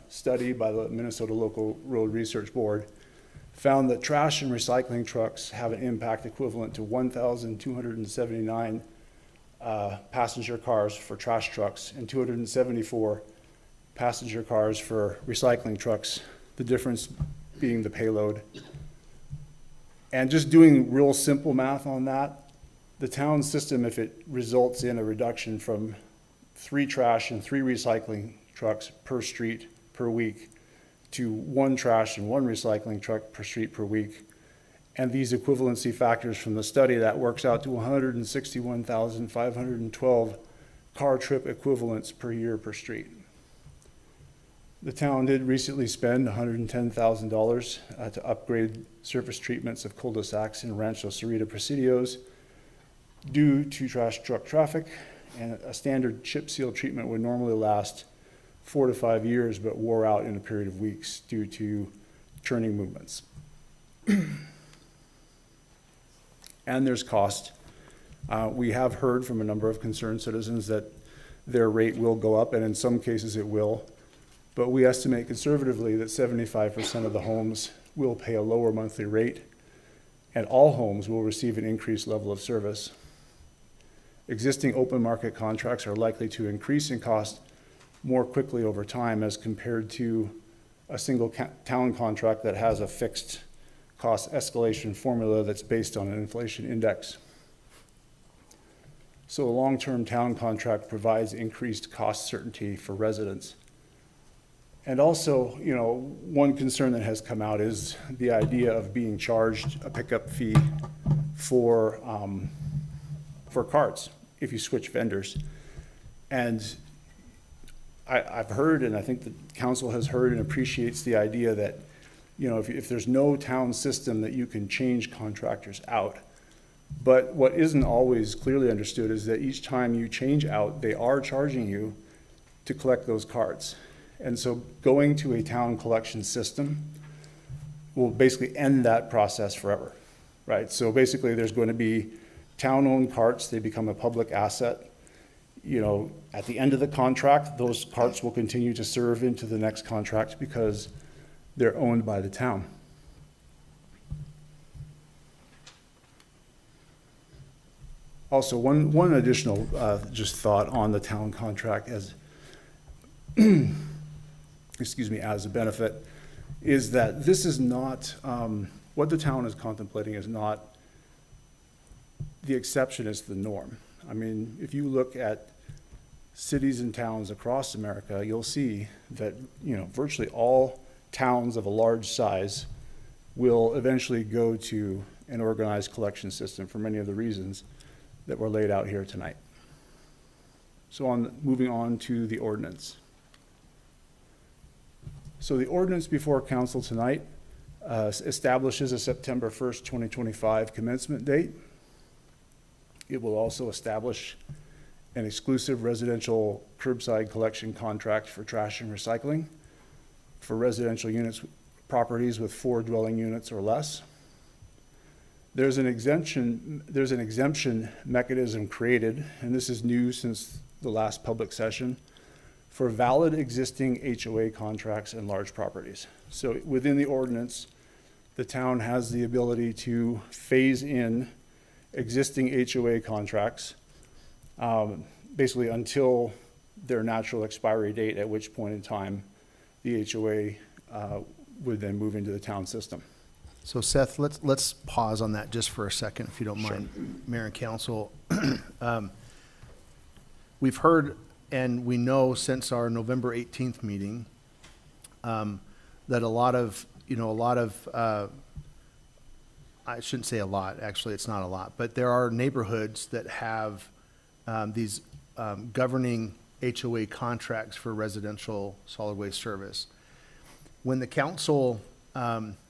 study by the Minnesota Local Road Research Board found that trash and recycling trucks have an impact equivalent to 1,279 passenger cars for trash trucks and 274 passenger cars for recycling trucks, the difference being the payload. And just doing real simple math on that, the town system, if it results in a reduction from 3 trash and 3 recycling trucks per street per week to 1 trash and 1 recycling truck per street per week, and these equivalency factors from the study, that works out to 161,512 car trip equivalents per year per street. The town did recently spend $110,000 to upgrade surface treatments of cul-de-sacs in Rancho Cerrito Presidios due to trash truck traffic, and a standard chip seal treatment would normally last 4 to 5 years, but wore out in a period of weeks due to churning movements. And there's cost. We have heard from a number of concerned citizens that their rate will go up, and in some cases it will. But we estimate conservatively that 75% of the homes will pay a lower monthly rate, and all homes will receive an increased level of service. Existing open market contracts are likely to increase in cost more quickly over time as compared to a single town contract that has a fixed cost escalation formula that's based on an inflation index. So a long-term town contract provides increased cost certainty for residents. And also, one concern that has come out is the idea of being charged a pickup fee for carts if you switch vendors. And I've heard, and I think the council has heard and appreciates the idea that, if there's no town system that you can change contractors out. But what isn't always clearly understood is that each time you change out, they are charging you to collect those carts. And so going to a town collection system will basically end that process forever, right? So basically, there's going to be town-owned carts, they become a public asset. You know, at the end of the contract, those carts will continue to serve into the next contract because they're owned by the town. Also, one additional just thought on the town contract as, excuse me, as a benefit, is that this is not, what the town is contemplating is not the exception, is the norm. I mean, if you look at cities and towns across America, you'll see that, you know, virtually all towns of a large size will eventually go to an organized collection system for many of the reasons that were laid out here tonight. So moving on to the ordinance. So the ordinance before council tonight establishes a September 1st, 2025 commencement date. It will also establish an exclusive residential curbside collection contract for trash and recycling for residential units, properties with 4 dwelling units or less. There's an exemption mechanism created, and this is new since the last public session, for valid existing HOA contracts and large properties. So within the ordinance, the town has the ability to phase in existing HOA contracts, basically until their natural expiry date, at which point in time the HOA would then move into the town system. So Seth, let's pause on that just for a second, if you don't mind, Mayor and Council. We've heard and we know since our November 18th meeting that a lot of, I shouldn't say a lot, actually it's not a lot, but there are neighborhoods that have these governing HOA contracts for residential solid waste service. When the council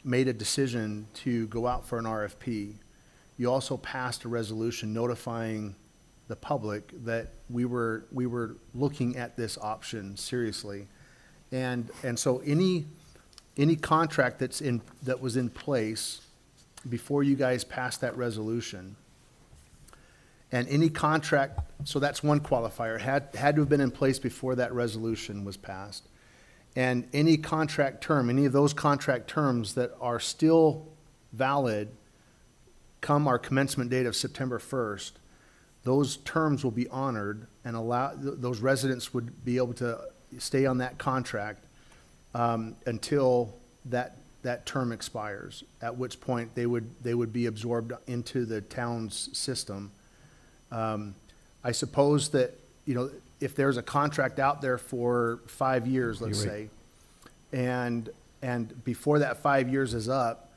made a decision to go out for an RFP, you also passed a resolution notifying the public that we were looking at this option seriously. And so any contract that was in place before you guys passed that resolution, and any contract, so that's one qualifier, had to have been in place before that resolution was passed. And any contract term, any of those contract terms that are still valid come our commencement date of September 1st, those terms will be honored and those residents would be able to stay on that contract until that term expires, at which point they would be absorbed into the town's system. I suppose that, if there's a contract out there for 5 years, let's say, and before that 5 years is up,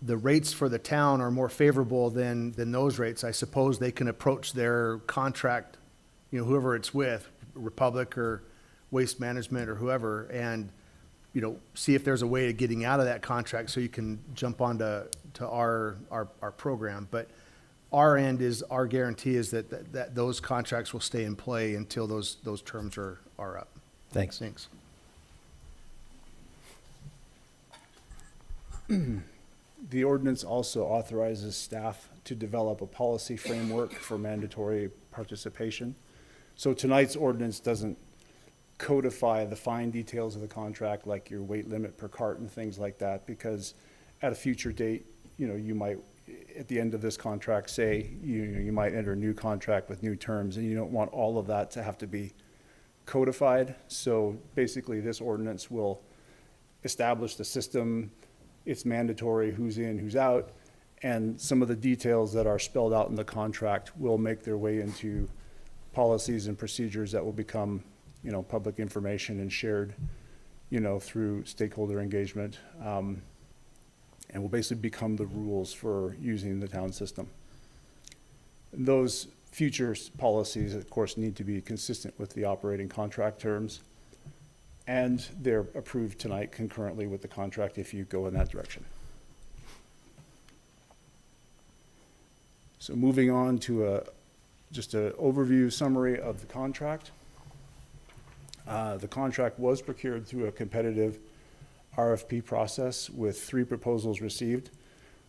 the rates for the town are more favorable than those rates. I suppose they can approach their contract, whoever it's with, Republic or Waste Management or whoever, and see if there's a way of getting out of that contract so you can jump onto our program. But our guarantee is that those contracts will stay in play until those terms are up. Thanks. Thanks. The ordinance also authorizes staff to develop a policy framework for mandatory participation. So tonight's ordinance doesn't codify the fine details of the contract, like your weight limit per cart and things like that, because at a future date, you might, at the end of this contract, say you might enter a new contract with new terms, and you don't want all of that to have to be codified. So basically, this ordinance will establish the system. It's mandatory who's in, who's out, and some of the details that are spelled out in the contract will make their way into policies and procedures that will become, public information and shared, through stakeholder engagement, and will basically become the rules for using the town system. Those future policies, of course, need to be consistent with the operating contract terms, and they're approved tonight concurrently with the contract if you go in that direction. So moving on to just an overview summary of the contract. The contract was procured through a competitive RFP process with 3 proposals received,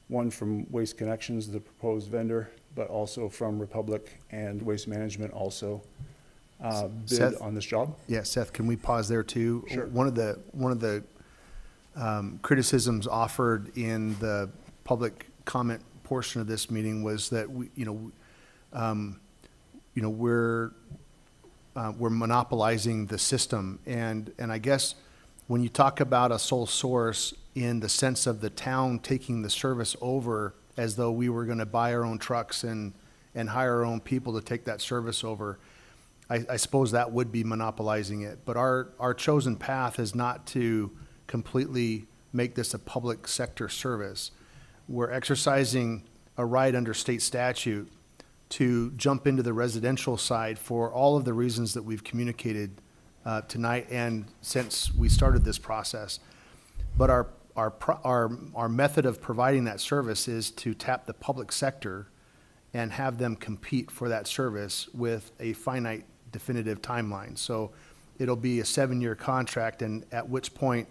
one from Waste Connections, the proposed vendor, but also from Republic and Waste Management also bid Seth? on this job. Yeah, Seth, can we pause there too? Sure. One of the criticisms offered in the public comment portion of this meeting was that we're monopolizing the system, and I guess when you talk about a sole source in the sense of the town taking the service over as though we were going to buy our own trucks and hire our own people to take that service over, I suppose that would be monopolizing it. But our chosen path is not to completely make this a public sector service. We're exercising a right under state statute to jump into the residential side for all of the reasons that we've communicated tonight and since we started this process. But our method of providing that service is to tap the public sector and have them compete for that service with a finite definitive timeline. So it'll be a 7-year contract, and at which point,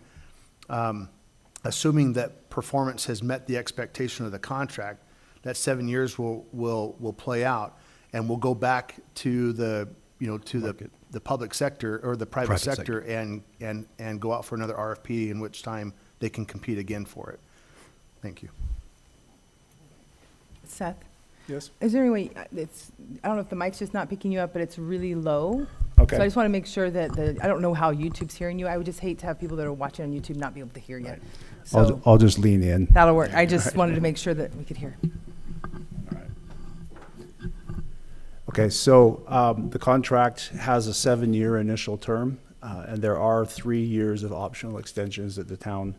assuming that performance has met the expectation of the contract, that 7 years will play out, and we'll go back to the public sector or the private sector and go out for another RFP, in which time they can compete again for it. Thank you. Seth? Yes? Is there any way, I don't know if the mic's just not picking you up, but it's really low. Okay. So I just want to make sure that I don't know how YouTube's hearing you. I would just hate to have people that are watching on YouTube not be able to hear you. So I'll just lean in. that'll work. I just wanted to make sure that we could hear. Okay, so the contract has a 7-year initial term, and there are 3 years of optional extensions that the town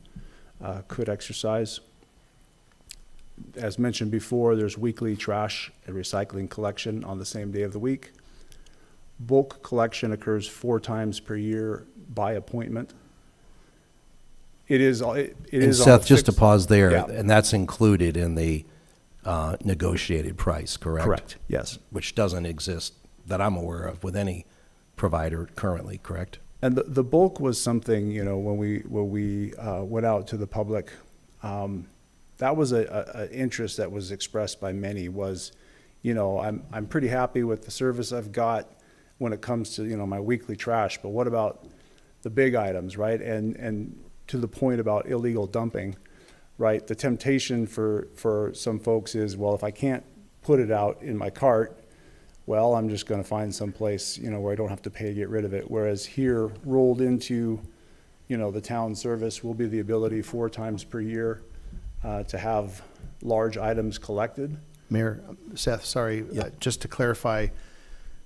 could exercise. As mentioned before, there's weekly trash and recycling collection on the same day of the week. Bulk collection occurs 4 times per year by appointment. And Seth, just to pause there, Yeah. and that's included in the negotiated price, correct? Correct, yes. Which doesn't exist that I'm aware of with any provider currently, correct? And the bulk was something, when we went out to the public, that was a interest that was expressed by many was, I'm pretty happy with the service I've got when it comes to, my weekly trash, but what about the big items, right? And to the point about illegal dumping, right? The temptation for some folks is, well, if I can't put it out in my cart, well, I'm just going to find some place, where I don't have to pay to get rid of it. Whereas here, rolled into, the town service will be the ability 4 times per year to have large items collected. Mayor, Seth, sorry, just to clarify,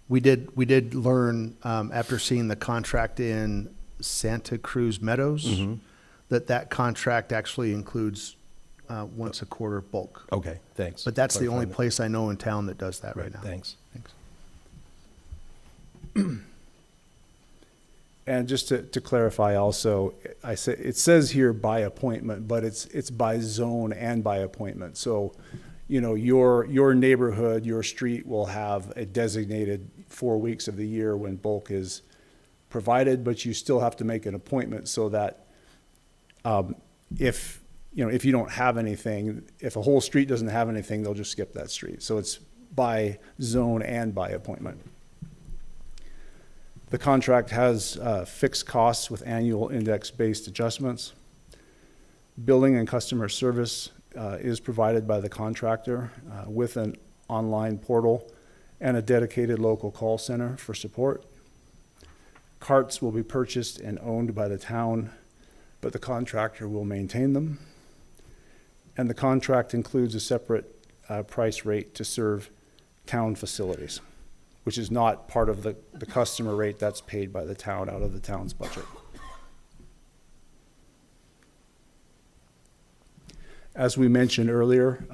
we did learn after seeing the contract in Santa Cruz Meadows that contract actually includes once a quarter bulk. Okay, thanks. But that's the only Clarifying that. place I know in town that does that right now. Thanks. And just to clarify also, it says here by appointment, but it's by zone and by appointment. So, your neighborhood, your street will have a designated 4 weeks of the year when bulk is provided, but you still have to make an appointment so that if you don't have anything, if a whole street doesn't have anything, they'll just skip that street. So it's by zone and by appointment. The contract has fixed costs with annual index-based adjustments. Billing and customer service is provided by the contractor with an online portal and a dedicated local call center for support. Carts will be purchased and owned by the town, but the contractor will maintain them. And the contract includes a separate price rate to serve town facilities, which is not part of the customer rate that's paid by the town out of the town's budget. As we mentioned earlier,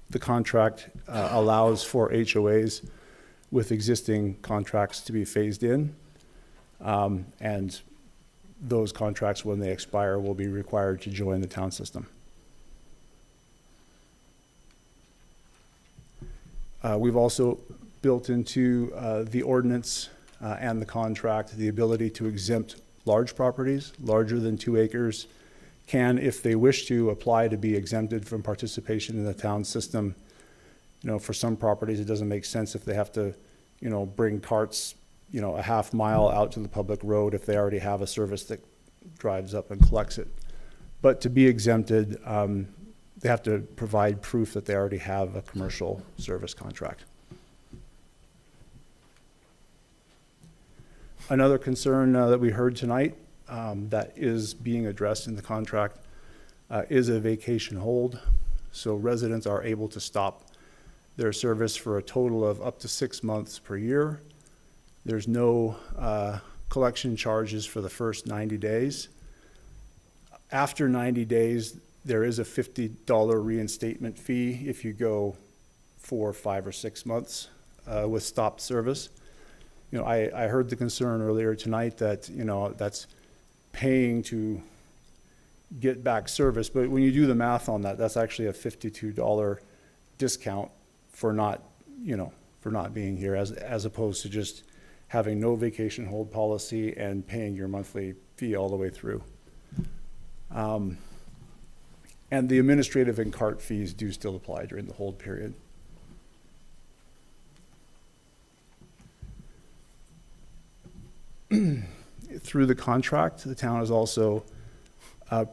the contract allows for HOAs with existing contracts to be phased in. And those contracts, when they expire, will be required to join the town system. We've also built into the ordinance and the contract the ability to exempt large properties, larger than 2 acres, can, if they wish to, apply to be exempted from participation in the town system. You know, for some properties, it doesn't make sense if they have to, you know, bring carts, you know, a half mile out to the public road if they already have a service that drives up and collects it. But to be exempted, they have to provide proof that they already have a commercial service contract. Another concern that we heard tonight that is being addressed in the contract is a vacation hold. So residents are able to stop their service for a total of up to 6 months per year. There's no collection charges for the first 90 days. After 90 days, there is a $50 reinstatement fee if you go 4, 5, or 6 months with stopped service. You know, I heard the concern earlier tonight that, you know, that's paying to get back service, but when you do the math on that, that's actually a $52 discount for not, you know, for not being here, as opposed to just having no vacation hold policy and paying your monthly fee all the way through. And the administrative and cart fees do still apply during the hold period. Through the contract, the town has also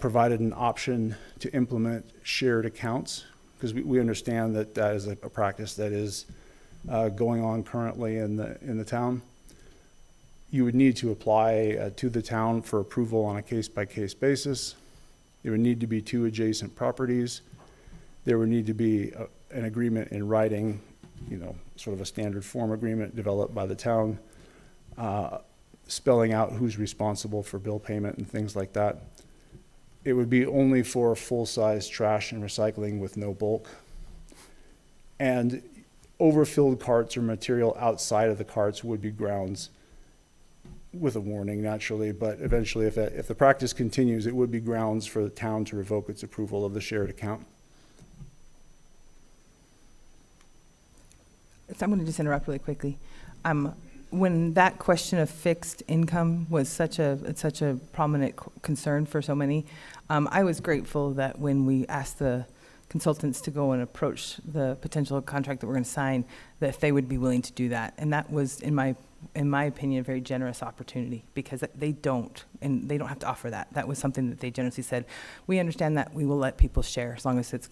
provided an option to implement shared accounts, because we understand that that is a practice that is going on currently in the town. You would need to apply to the town for approval on a case-by-case basis. There would need to be 2 adjacent properties. There would need to be an agreement in writing, you know, sort of a standard form agreement developed by the town, spelling out who's responsible for bill payment and things like that. It would be only for full-size trash and recycling with no bulk. And overfilled carts or material outside of the carts would be grounds, with a warning naturally, but eventually if the practice continues, it would be grounds for the town to revoke its approval of the shared account. So I'm going to just interrupt really quickly. When that question of fixed income was such a prominent concern for so many, I was grateful that when we asked the consultants to go and approach the potential contract that we're going to sign, that if they would be willing to do that. And that was, in my opinion, a very generous opportunity, because they don't have to offer that. That was something that they generously said, we understand that, we will let people share as long as it's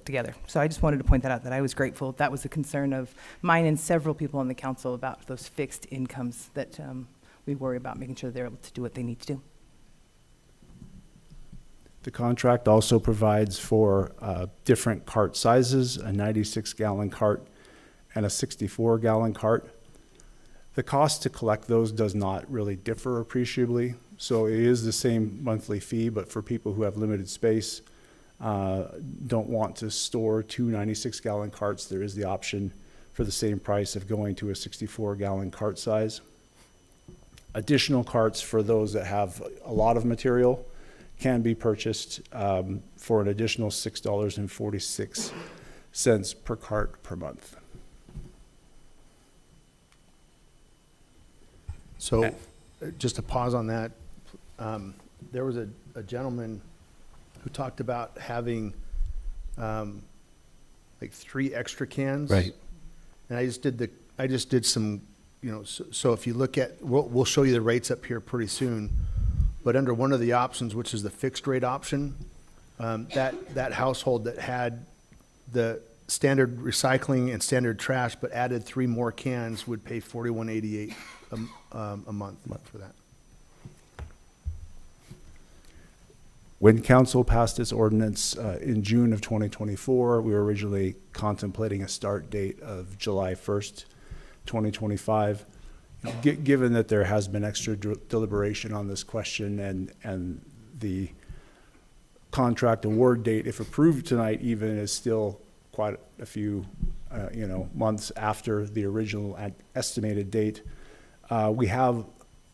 together. So I just wanted to point that out, that I was grateful. That was a concern of mine and several people on the council about those fixed incomes that we worry about, making sure they're able to do what they need to do. The contract also provides for different cart sizes, a 96-gallon cart and a 64-gallon cart. The cost to collect those does not really differ appreciably. So it is the same monthly fee, but for people who have limited space, don't want to store 2 96-gallon carts, there is the option for the same price of going to a 64-gallon cart size. Additional carts for those that have a lot of material can be purchased for an additional $6.46 per cart per month. So, just to pause on that, there was a gentleman who talked about having like 3 extra cans. Right. And I just did some, you know, so if you look at, we'll show you the rates up here pretty soon, but under one of the options, which is the fixed rate option, that household that had the standard recycling and standard trash, but added 3 more cans, would pay $41.88 a month for that. When council passed this ordinance in June of 2024, we were originally contemplating a start date of July 1st, 2025. Given that there has been extra deliberation on this question and the contract award date, if approved tonight, even is still quite a few months after the original estimated date, we have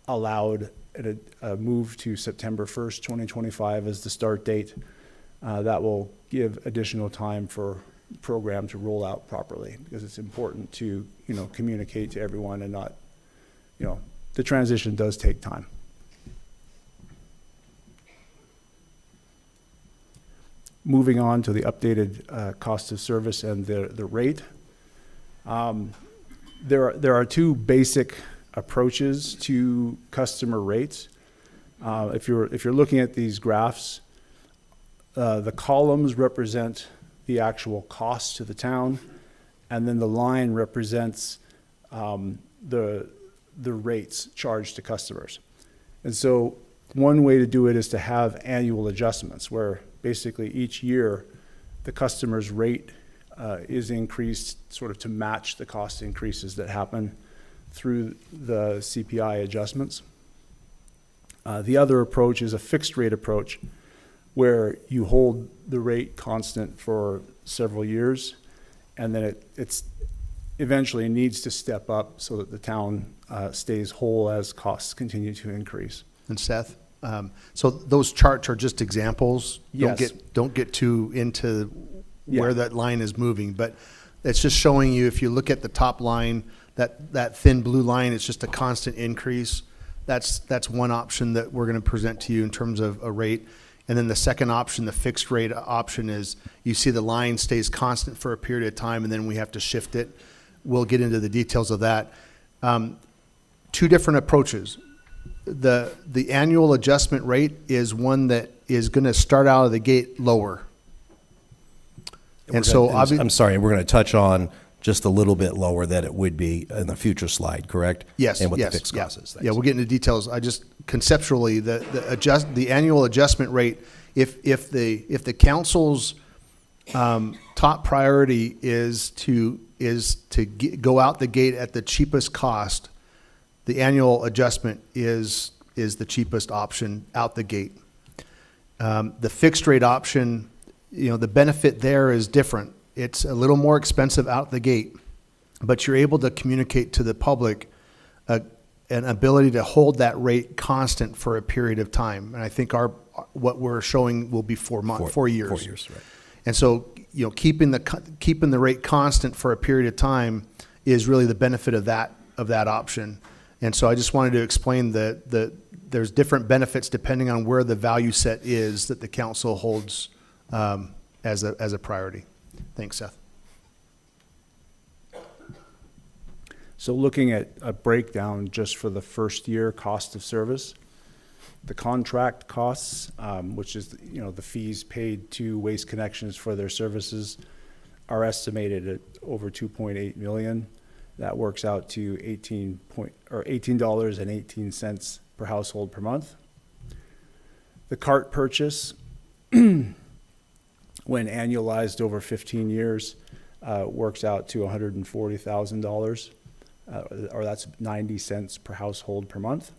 allowed a move to September 1st, 2025 as the start date. That will give additional time for the program to roll out properly, because it's important to communicate to everyone and not, the transition does take time. moving on to the updated cost of service and the rate. There are two basic approaches to customer rates. If you're looking at these graphs, the columns represent the actual cost to the town, and then the line represents the rates charged to customers. And so one way to do it is to have annual adjustments, where basically each year the customer's rate is increased sort of to match the cost increases that happen through the CPI adjustments. The other approach is a fixed rate approach, where you hold the rate constant for several years, and then it's eventually needs to step up so that the town stays whole as costs continue to increase. And Seth, so those charts are just examples? Yes. Don't get too into where Yeah. that line is moving, but it's just showing you, if you look at the top line, that thin blue line, it's just a constant increase. That's one option that we're going to present to you in terms of a rate. And then the second option, the fixed rate option, is you see the line stays constant for a period of time, and then we have to shift it. We'll get into the details of that. Two different approaches. The annual adjustment rate is one that is going to start out of the gate lower. And so I'm sorry, we're going to touch on just a little bit lower than it would be in the future slide, correct? Yes, And what yes, the fixed yeah. cost is. Yeah, we'll get into details. I just conceptually, the annual adjustment rate, if the council's top priority is to go out the gate at the cheapest cost, the annual adjustment is the cheapest option out the gate. The fixed rate option, the benefit there is different. It's a little more expensive out the gate, but you're able to communicate to the public an ability to hold that rate constant for a period of time. And I think what we're showing will be 4 years. 4 years, right. And so, keeping the rate constant for a period of time is really the benefit of that option. And so I just wanted to explain that there's different benefits depending on where the value set is that the council holds as a priority. Thanks, Seth. So looking at a breakdown just for the first year cost of service, the contract costs, which is the fees paid to Waste Connections for their services, are estimated at over 2.8 million. That works out to $18.18 per household per month. The cart purchase, when annualized over 15 years, works out to $140,000, or that's 90 cents per household per month.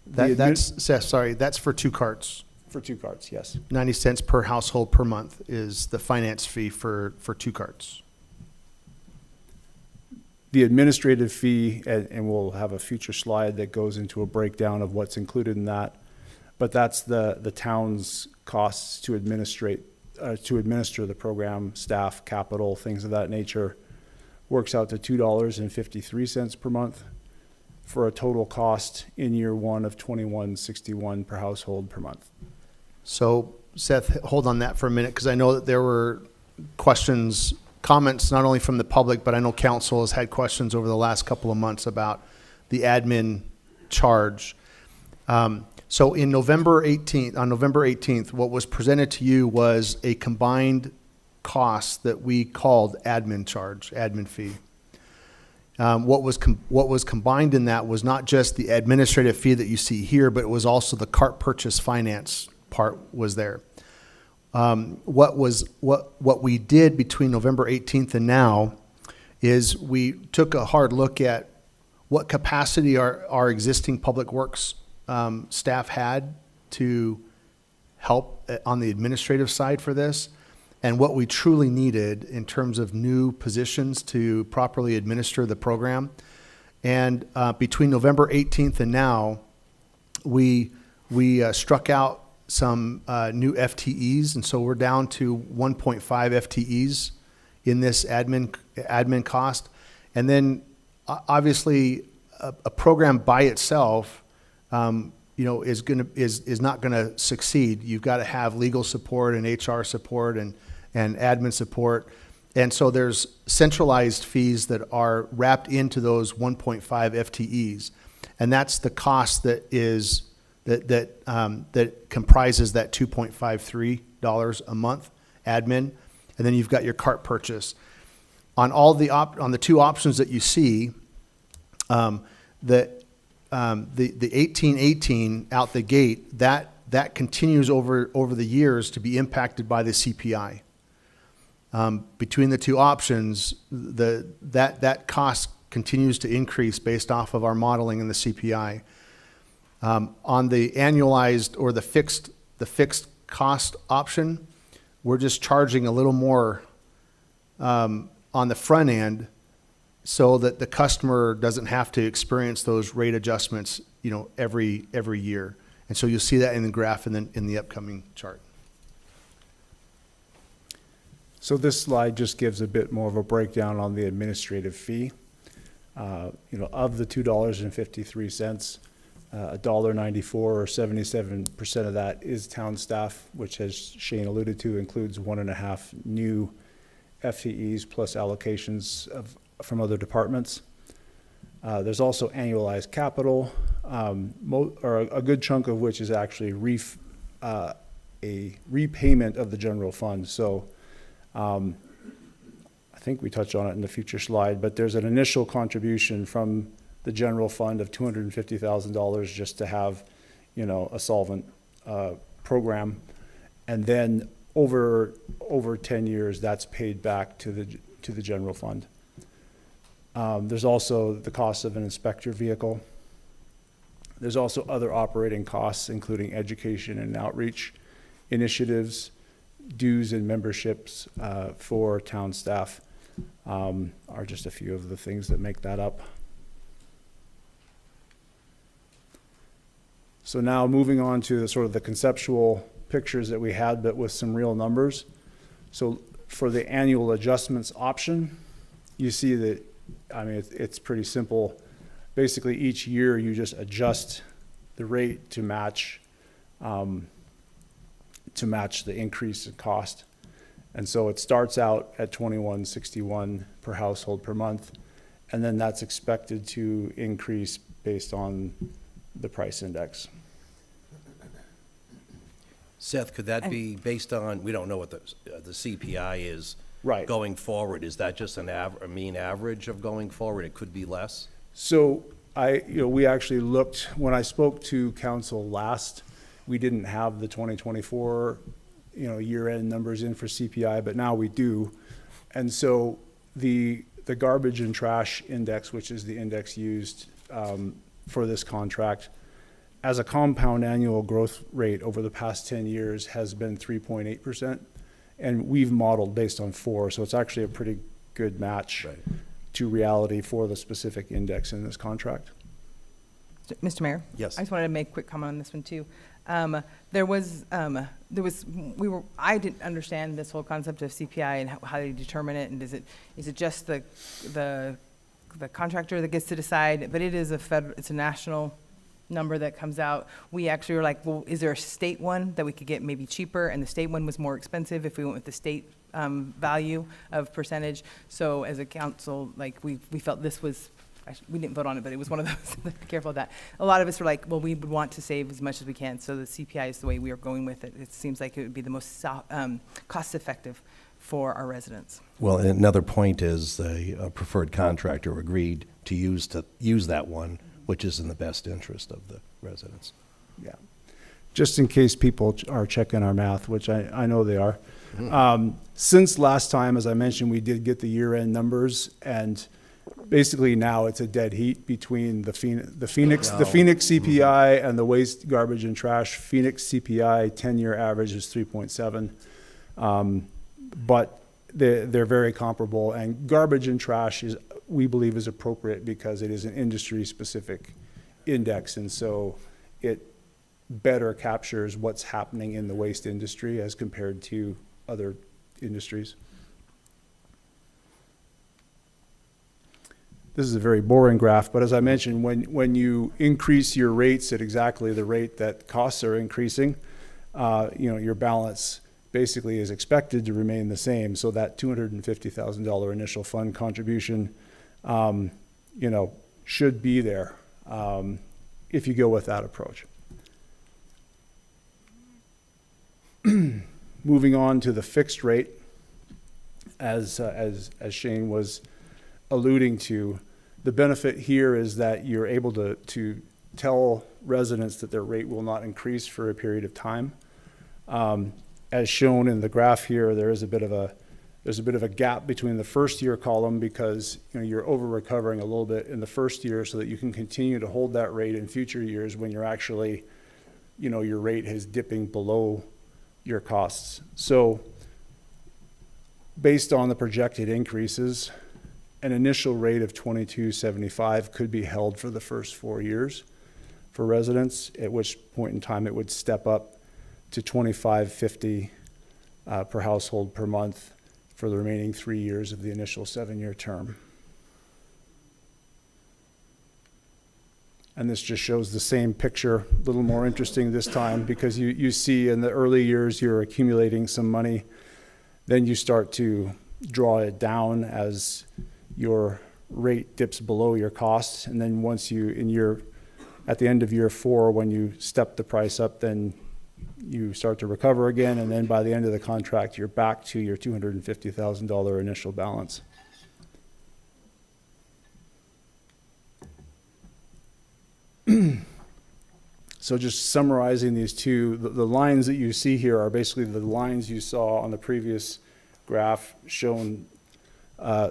That's Seth, sorry, that's for 2 carts. For 2 carts, yes. 90 cents per household per month is the finance fee for 2 carts. The administrative fee, and we'll have a future slide that goes into a breakdown of what's included in that, but that's the town's costs to administer the program, staff, capital, things of that nature, works out to $2.53 per month, for a total cost in year 1 of $21.61 per household per month. So Seth, hold on that for a minute, because I know that there were comments not only from the public, but I know council has had questions over the last couple of months about the admin charge. So on November 18th, what was presented to you was a combined cost that we called admin fee. What was combined in that was not just the administrative fee that you see here, but it was also the cart purchase finance part was there. What we did between November 18th and now is we took a hard look at what capacity our existing public works staff had to help on the administrative side for this, and what we truly needed in terms of new positions to properly administer the program. And between November 18th and now, we struck out some new FTEs, and so we're down to 1.5 FTEs in this admin cost. And then obviously a program by itself is not gonna succeed. You've got to have legal support and HR support and admin support. And so there's centralized fees that are wrapped into those 1.5 FTEs. And that's the cost that comprises that $2.53 a month admin. And then you've got your cart purchase. On on the two options that you see, the 1818 out the gate, that continues over the years to be impacted by the CPI. Between the two options, that cost continues to increase based off of our modeling in the CPI. On the annualized or the fixed cost option, we're just charging a little more on the front end, so that the customer doesn't have to experience those rate adjustments, every year. And so you'll see that in the graph and then in the upcoming chart. So this slide just gives a bit more of a breakdown on the administrative fee. Of the $2.53, $1.94 or 77% of that is town staff, which, as Shane alluded to, includes 1.5 new FTEs plus allocations from other departments. There's also annualized capital, or a good chunk of which is actually a repayment of the general fund. So I think we touched on it in the future slide, but there's an initial contribution from the general fund of $250,000 just to have, a solvent program. And then over 10 years, that's paid back to the general fund. There's also the cost of an inspector vehicle. There's also other operating costs, including education and outreach initiatives, dues and memberships for town staff are just a few of the things that make that up. So now moving on to sort of the conceptual pictures that we had, but with some real numbers. So for the annual adjustments option, you see that, it's pretty simple. Basically, each year you just adjust the rate to match the increase in cost. And so it starts out at $21.61 per household per month, and then that's expected to increase based on the price index. Seth, could that be based on, we don't know what the CPI is right going forward. Is that just a mean average of going forward? It could be less? So we actually looked, when I spoke to council last, we didn't have the 2024, year-end numbers in for CPI, but now we do. And so the garbage and trash index, which is the index used for this contract, as a compound annual growth rate over the past 10 years has been 3.8%. And we've modeled based on 4, so it's actually a pretty good match to reality for the specific index in this contract. Mr. Mayor? Yes. I just wanted to make a quick comment on this one too. I didn't understand this whole concept of CPI and how they determine it, and is it just the contractor that gets to decide? But it is it's a national number that comes out. We actually were like, well, is there a state one that we could get maybe cheaper? And the state one was more expensive if we went with the state value of percentage. So as a council, we felt this was, we didn't vote on it, but it was one of those, be careful of that. A lot of us were like, well, we would want to save as much as we can. So the CPI is the way we are going with it. It seems like it would be the most cost effective for our residents. Well, and another point is the preferred contractor agreed to use that one, which is in the best interest of the residents. Yeah. Just in case people are checking our math, which I know they are. Since last time, as I mentioned, we did get the year-end numbers, and basically now it's a dead heat between the Phoenix CPI and the waste, garbage, and trash. Phoenix CPI 10-year average is 3.7, but they're very comparable. And garbage and trash we believe is appropriate because it is an industry-specific index, and so it better captures what's happening in the waste industry as compared to other industries. this is a very boring graph, but as I mentioned, when you increase your rates at exactly the rate that costs are increasing, your balance basically is expected to remain the same. So that $250,000 initial fund contribution, should be there if you go with that approach. Moving on to the fixed rate, as Shane was alluding to, the benefit here is that you're able to tell residents that their rate will not increase for a period of time. As shown in the graph here, there's a bit of a gap between the first year column because you're over recovering a little bit in the first year so that you can continue to hold that rate in future years when you're actually, your rate is dipping below your costs. So based on the projected increases, an initial rate of $22.75 could be held for the first 4 years for residents, at which point in time it would step up to $25.50 per household per month for the remaining 3 years of the initial 7-year term. And this just shows the same picture, a little more interesting this time because you see in the early years you're accumulating some money, then you start to draw it down as your rate dips below your costs, and then once at the end of year 4, when you step the price up, then you start to recover again, and then by the end of the contract, you're back to your $250,000 initial balance. So just summarizing these two, the lines that you see here are basically the lines you saw on the previous graph shown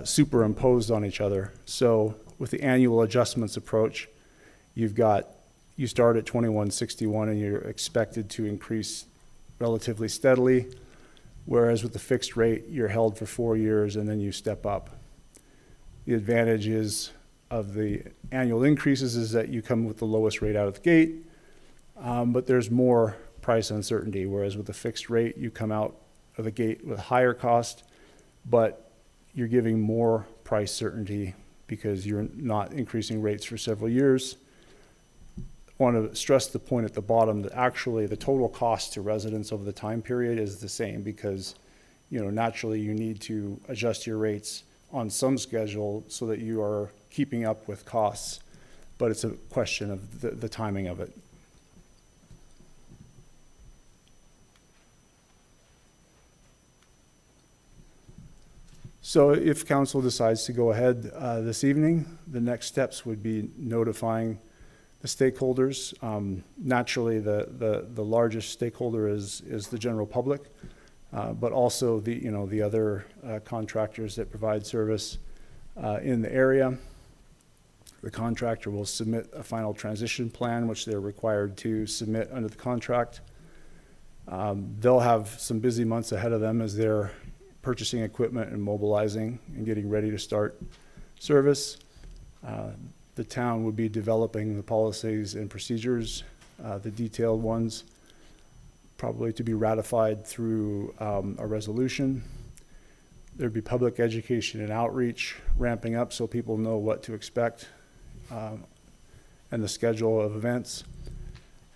superimposed on each other. So with the annual adjustments approach, you start at 2161 and you're expected to increase relatively steadily, whereas with the fixed rate, you're held for 4 years and then you step up. The advantages of the annual increases is that you come with the lowest rate out of the gate, but there's more price uncertainty, whereas with the fixed rate, you come out of the gate with higher cost, but you're giving more price certainty because you're not increasing rates for several years. I want to stress the point at the bottom that actually the total cost to residents over the time period is the same because, naturally you need to adjust your rates on some schedule so that you are keeping up with costs, but it's a question of the timing of it. So if council decides to go ahead this evening, the next steps would be notifying the stakeholders. Naturally, the largest stakeholder is the general public, but also the other contractors that provide service in the area. The contractor will submit a final transition plan, which they're required to submit under the contract. They'll have some busy months ahead of them as they're purchasing equipment and mobilizing and getting ready to start service. The town would be developing the policies and procedures, the detailed ones, probably to be ratified through a resolution. There'd be public education and outreach ramping up so people know what to expect and the schedule of events.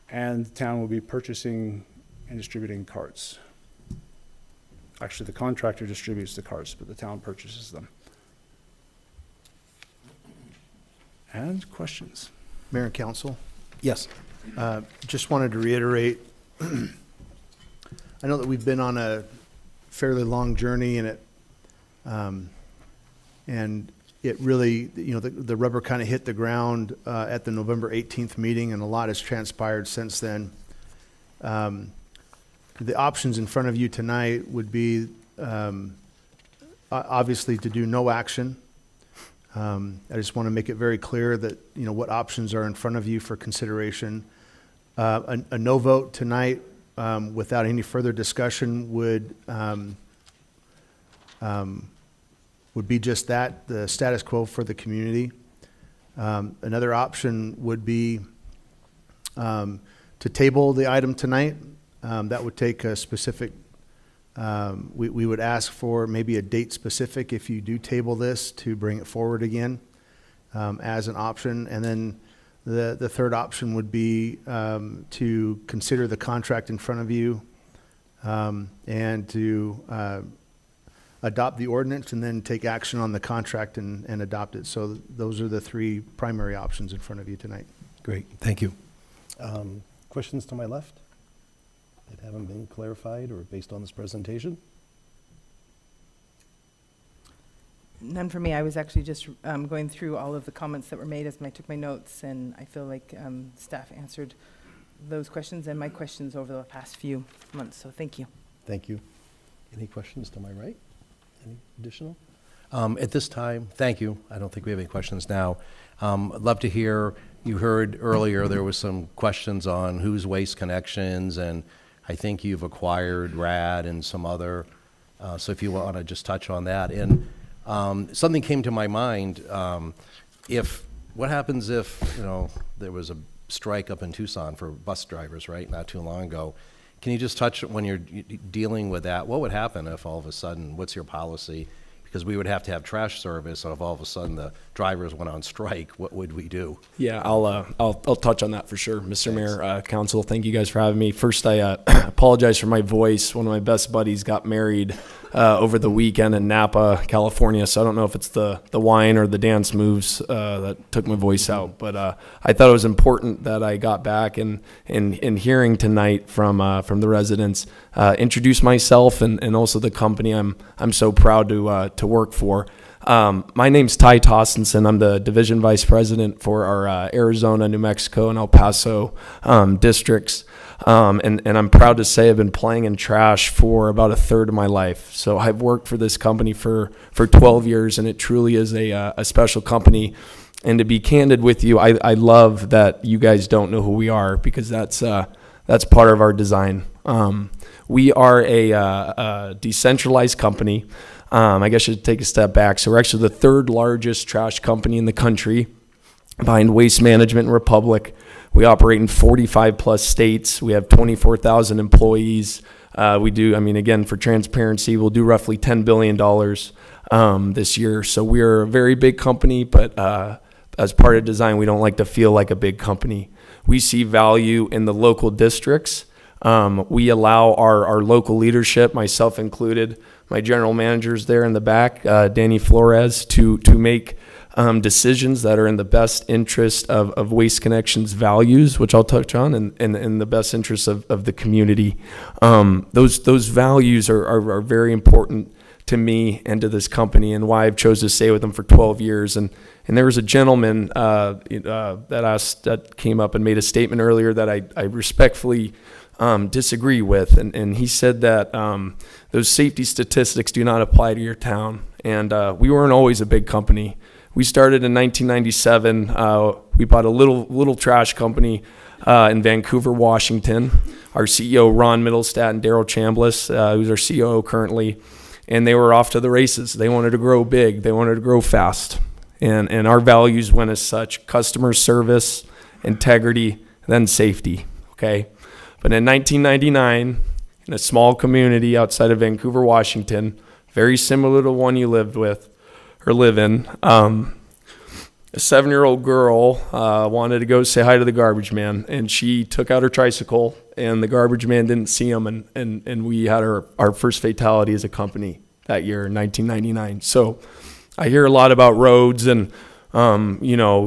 And the town will be purchasing and distributing carts. Actually, the contractor distributes the carts, but the town purchases them. And questions? Mayor and council, Yes. just wanted to reiterate, I know that we've been on a fairly long journey and it really, the rubber kind of hit the ground at the November 18th meeting, and a lot has transpired since then. The options in front of you tonight would be obviously to do no action. I just want to make it very clear that, what options are in front of you for consideration. A no vote tonight without any further discussion would be just that, the status quo for the community. Another option would be to table the item tonight. That would take a specific, we would ask for maybe a date specific if you do table this to bring it forward again. as an option. And then the third option would be to consider the contract in front of you and to adopt the ordinance and then take action on the contract and adopt it. So those are the three primary options in front of you tonight. Great, thank you. Questions to my left that haven't been clarified or based on this presentation? None for me. I was actually just going through all of the comments that were made as I took my notes, and I feel like staff answered those questions and my questions over the past few months, so thank you. Thank you. Any questions to my right? Any additional? At this time, thank you. I don't think we have any questions now. I'd love to hear, you heard earlier there was some questions on who's Waste Connections, and I think you've acquired RAD and some other, so if you want to just touch on that. And something came to my mind, what happens if, there was a strike up in Tucson for bus drivers, right, not too long ago. Can you just touch, when you're dealing with that, what would happen if all of a sudden, what's your policy? Because we would have to have trash service, and if all of a sudden the drivers went on strike, what would we do? Yeah, I'll touch on that for sure. Mr. Mayor, Council, thank you guys for having me. First, I apologize for my voice. One of my best buddies got married over the weekend in Napa, California, so I don't know if it's the wine or the dance moves that took my voice out, but I thought it was important that I got back and hearing tonight from the residents, introduce myself and also the company I'm so proud to work for. My name's Ty Tossenson. I'm the Division Vice President for our Arizona, New Mexico, and El Paso districts. And I'm proud to say I've been playing in trash for about a third of my life. So I've worked for this company for 12 years, and it truly is a special company. And to be candid with you, I love that you guys don't know who we are, because that's part of our design. We are a decentralized company. I guess I should take a step back. So we're actually the third largest trash company in the country, behind Waste Management and Republic. We operate in 45 plus states. We have 24,000 employees. We do, again, for transparency, we'll do roughly $10 billion this year. So we're a very big company, but as part of design, we don't like to feel like a big company. We see value in the local districts. We allow our local leadership, myself included, my general managers there in the back, Danny Flores, to make decisions that are in the best interest of Waste Connections values, which I'll touch on, and in the best interest of the community. Those values are very important to me and to this company, and why I've chosen to stay with them for 12 years. And there was a gentleman that came up and made a statement earlier that I respectfully disagree with, and he said that those safety statistics do not apply to your town. And we weren't always a big company. We started in 1997. We bought a little trash company in Vancouver, Washington. Our CEO, Ron Middlestat, and Daryl Chambliss, who's our COO currently, and they were off to the races. They wanted to grow big. They wanted to grow fast. And our values went as such: customer service, integrity, then safety, okay? But in 1999, in a small community outside of Vancouver, Washington, very similar to the one you live in, a 7-year-old girl wanted to go say hi to the garbage man, and she took out her tricycle, and the garbage man didn't see him, and we had our first fatality as a company that year in 1999. So I hear a lot about roads and,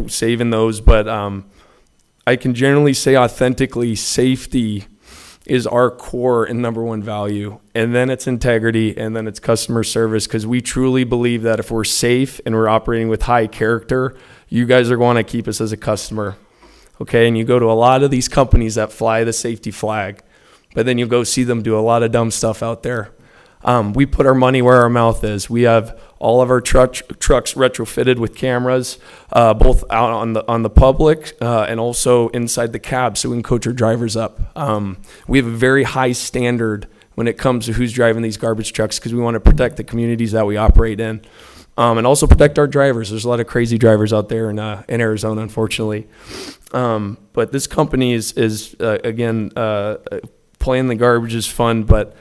saving those, but I can generally say authentically, safety is our core and number one value. And then it's integrity, and then it's customer service, because we truly believe that if we're safe and we're operating with high character, you guys are going to keep us as a customer. Okay, and you go to a lot of these companies that fly the safety flag, but then you go see them do a lot of dumb stuff out there. We put our money where our mouth is. We have all of our trucks retrofitted with cameras, both out on the public and also inside the cab, so we can coach our drivers up. We have a very high standard when it comes to who's driving these garbage trucks, because we want to protect the communities that we operate in, and also protect our drivers. There's a lot of crazy drivers out there in Arizona, unfortunately. But this company is again, playing the garbage is fun, but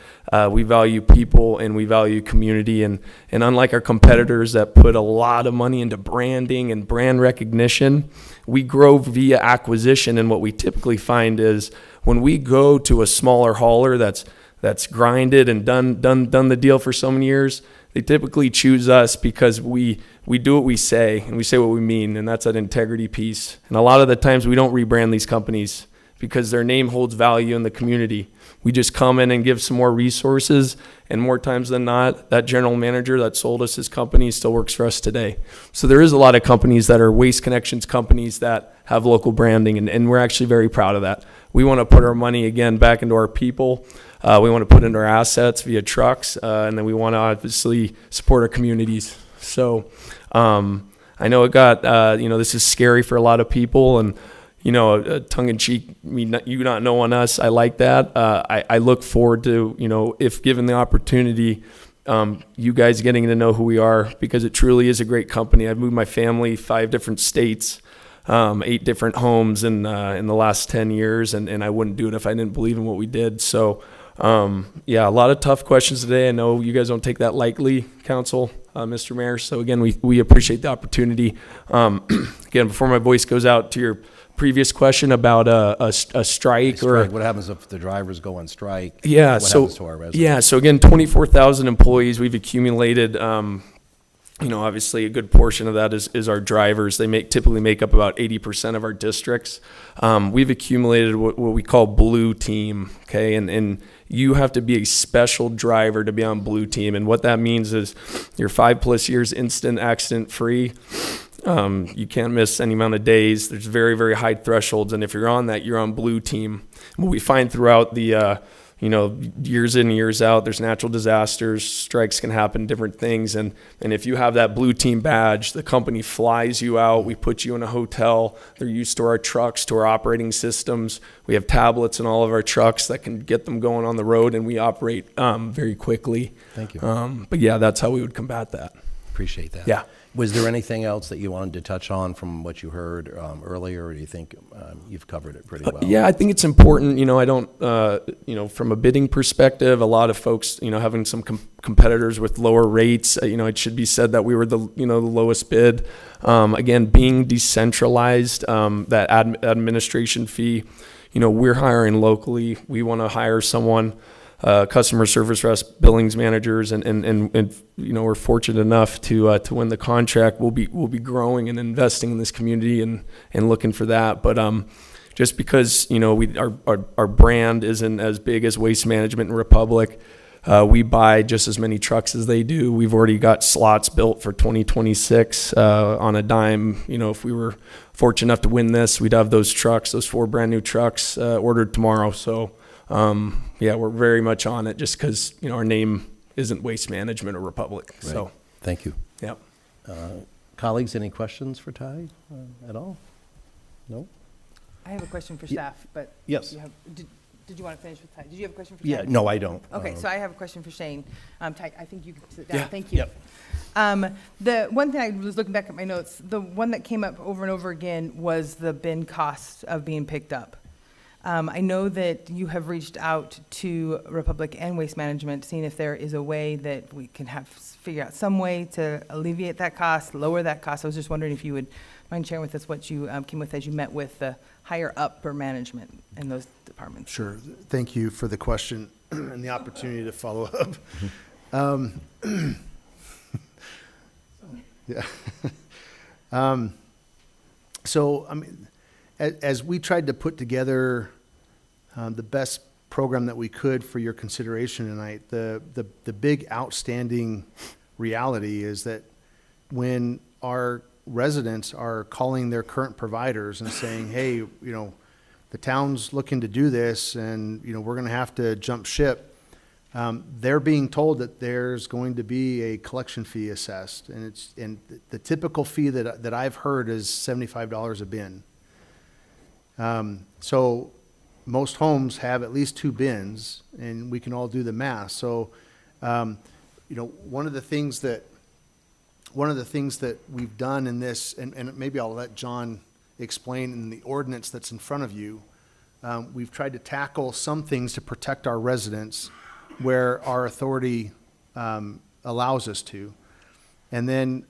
we value people and we value community. And unlike our competitors that put a lot of money into branding and brand recognition, we grow via acquisition. And what we typically find is when we go to a smaller hauler that's grinded and done the deal for so many years, they typically choose us because we do what we say and we say what we mean, and that's that integrity piece. And a lot of the times we don't rebrand these companies because their name holds value in the community. We just come in and give some more resources, and more times than not, that general manager that sold us his company still works for us today. So there is a lot of companies that are Waste Connections companies that have local branding, and we're actually very proud of that. We want to put our money, again, back into our people. We want to put into our assets via trucks, and then we want to obviously support our communities. So I know it got, this is scary for a lot of people, and tongue-in-cheek, you not knowing us, I like that. I look forward to, if given the opportunity, you guys getting to know who we are, because it truly is a great company. I've moved my family 5 different states, 8 different homes in the last 10 years, and I wouldn't do it if I didn't believe in what we did. So, a lot of tough questions today. I know you guys don't take that lightly, Council, Mr. Mayor. So again, we appreciate the opportunity. Again, before my voice goes out to your previous question about a strike or what happens if the drivers go on strike? Yeah, what happens to our residents? Yeah, so again, 24,000 employees we've accumulated. Obviously a good portion of that is our drivers. They typically make up about 80% of our districts. We've accumulated what we call Blue Team, okay? And you have to be a special driver to be on Blue Team. And what that means is you're 5+ years instant accident free. You can't miss any amount of days. There's very, very high thresholds. And if you're on that, you're on Blue Team. What we find throughout the, years in, years out, there's natural disasters, strikes can happen, different things. And if you have that Blue Team badge, the company flies you out. We put you in a hotel. They're used to our trucks, to our operating systems. We have tablets in all of our trucks that can get them going on the road, and we operate very quickly. Thank you. But yeah, that's how we would combat that. Appreciate that. Yeah. Was there anything else that you wanted to touch on from what you heard earlier, or do you think you've covered it pretty well? Yeah, I think it's important. I don't, from a bidding perspective, a lot of folks, having some competitors with lower rates, it should be said that we were the lowest bid. Again, being decentralized, that administration fee, we're hiring locally. We want to hire someone, customer service reps, billings managers, and we're fortunate enough to win the contract. We'll be growing and investing in this community and looking for that. But just because our brand isn't as big as Waste Management and Republic, we buy just as many trucks as they do. We've already got slots built for 2026 on a dime. If we were fortunate enough to win this, we'd have those 4 brand new trucks ordered tomorrow. So. We're very much on it just because, our name isn't Waste Management or Republic. Right. So, thank you. Yep. Colleagues, any questions for Ty at all? No? I have a question for staff, but. Yes. Did you want to finish with Ty? Did you have a question for Ty? Yeah, no, I don't. Okay, so I have a question for Shane. Ty, I think you can sit down. Yeah, Thank you. yep. The one thing I was looking back at my notes, the one that came up over and over again was the bin cost of being picked up. I know that you have reached out to Republic and Waste Management, seeing if there is a way that we can figure out some way to alleviate that cost, lower that cost. I was just wondering if you would mind sharing with us what you came with as you met with the higher upper management in those departments. Sure. Thank you for the question and the opportunity to follow up. Yeah. So, as we tried to put together the best program that we could for your consideration tonight, the big outstanding reality is that when our residents are calling their current providers and saying, hey, the town's looking to do this and, we're going to have to jump ship, they're being told that there's going to be a collection fee assessed. And the typical fee that I've heard is $75 a bin. So most homes have at least 2 bins, and we can all do the math. So, one of the things that we've done in this, and maybe I'll let John explain in the ordinance that's in front of you, We've tried to tackle some things to protect our residents where our authority allows us to. And then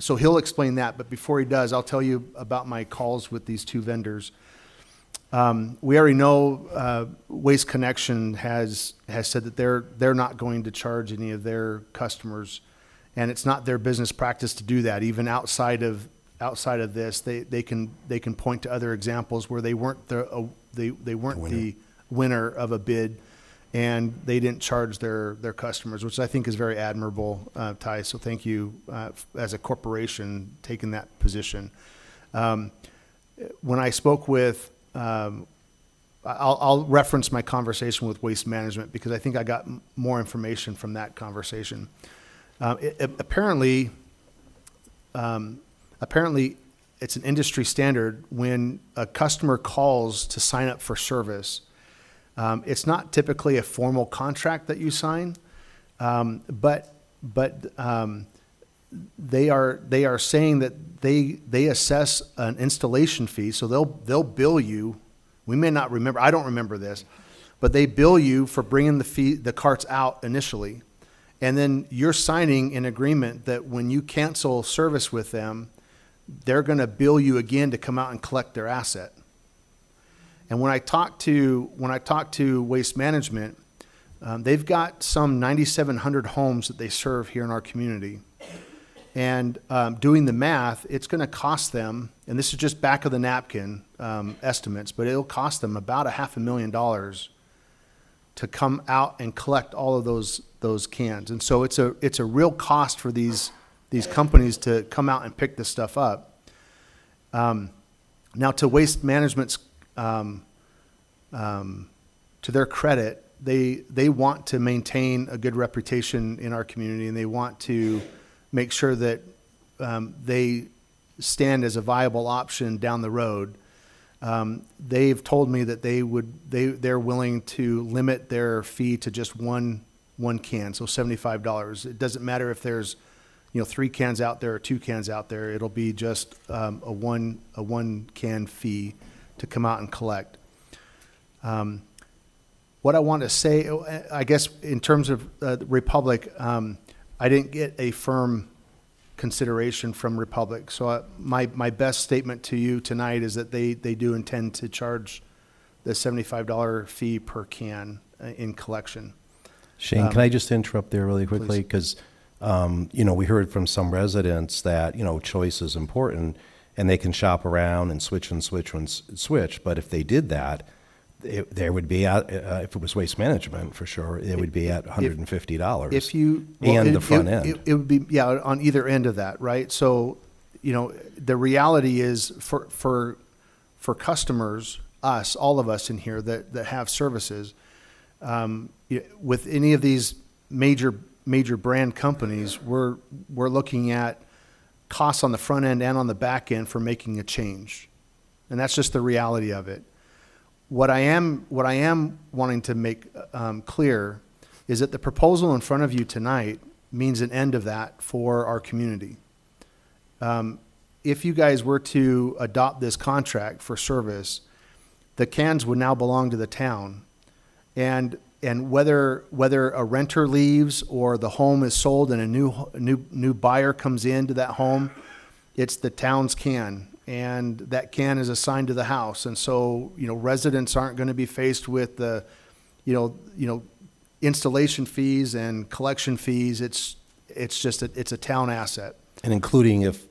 so he'll explain that, but before he does, I'll tell you about my calls with these two vendors. We already know Waste Connection has said that they're not going to charge any of their customers, and it's not their business practice to do that. Even outside of this, they can point to other examples where they weren't the winner of a bid, and they didn't charge their customers, which I think is very admirable, Ty. So thank you as a corporation taking that position. When I spoke with I'll reference my conversation with Waste Management because I think I got more information from that conversation. Apparently, it's an industry standard when a customer calls to sign up for service. It's not typically a formal contract that you sign, but they are saying that they assess an installation fee, so they'll bill you. We may not remember, I don't remember this, but they bill you for bringing the carts out initially. And then you're signing an agreement that when you cancel service with them, they're going to bill you again to come out and collect their asset. And when I talk to Waste Management, they've got some 9,700 homes that they serve here in our community. And doing the math, it's going to cost them, and this is just back of the napkin estimates, but it'll cost them about $500,000 to come out and collect all of those cans. And so it's a real cost for these companies to come out and pick this stuff up. Now, to Waste Management's to their credit, they want to maintain a good reputation in our community, and they want to make sure that they stand as a viable option down the road. They've told me that they're willing to limit their fee to just one can, so $75. It doesn't matter if there's 3 cans out there or 2 cans out there. It'll be just a one can fee to come out and collect. What I want to say, I guess, in terms of Republic, I didn't get a firm consideration from Republic. So my best statement to you tonight is that they do intend to charge the $75 fee per can in collection. Shane, can I just interrupt there really quickly? Because, we heard from some residents that, choice is important and they can shop around and switch. But if they did that, there would be, if it was Waste Management, for sure, it would be at $150. The front end. It would be, on either end of that, right? So, the reality is for customers, all of us in here that have services, with any of these major brand companies, we're looking at costs on the front end and on the back end for making a change. And that's just the reality of it. What I am wanting to make clear is that the proposal in front of you tonight means an end of that for our community. If you guys were to adopt this contract for service, the cans would now belong to the town, and whether a renter leaves or the home is sold and a new buyer comes into that home, it's the town's can. And that can is assigned to the house. And so, residents aren't going to be faced with the, installation fees and collection fees. It's a town asset. And including if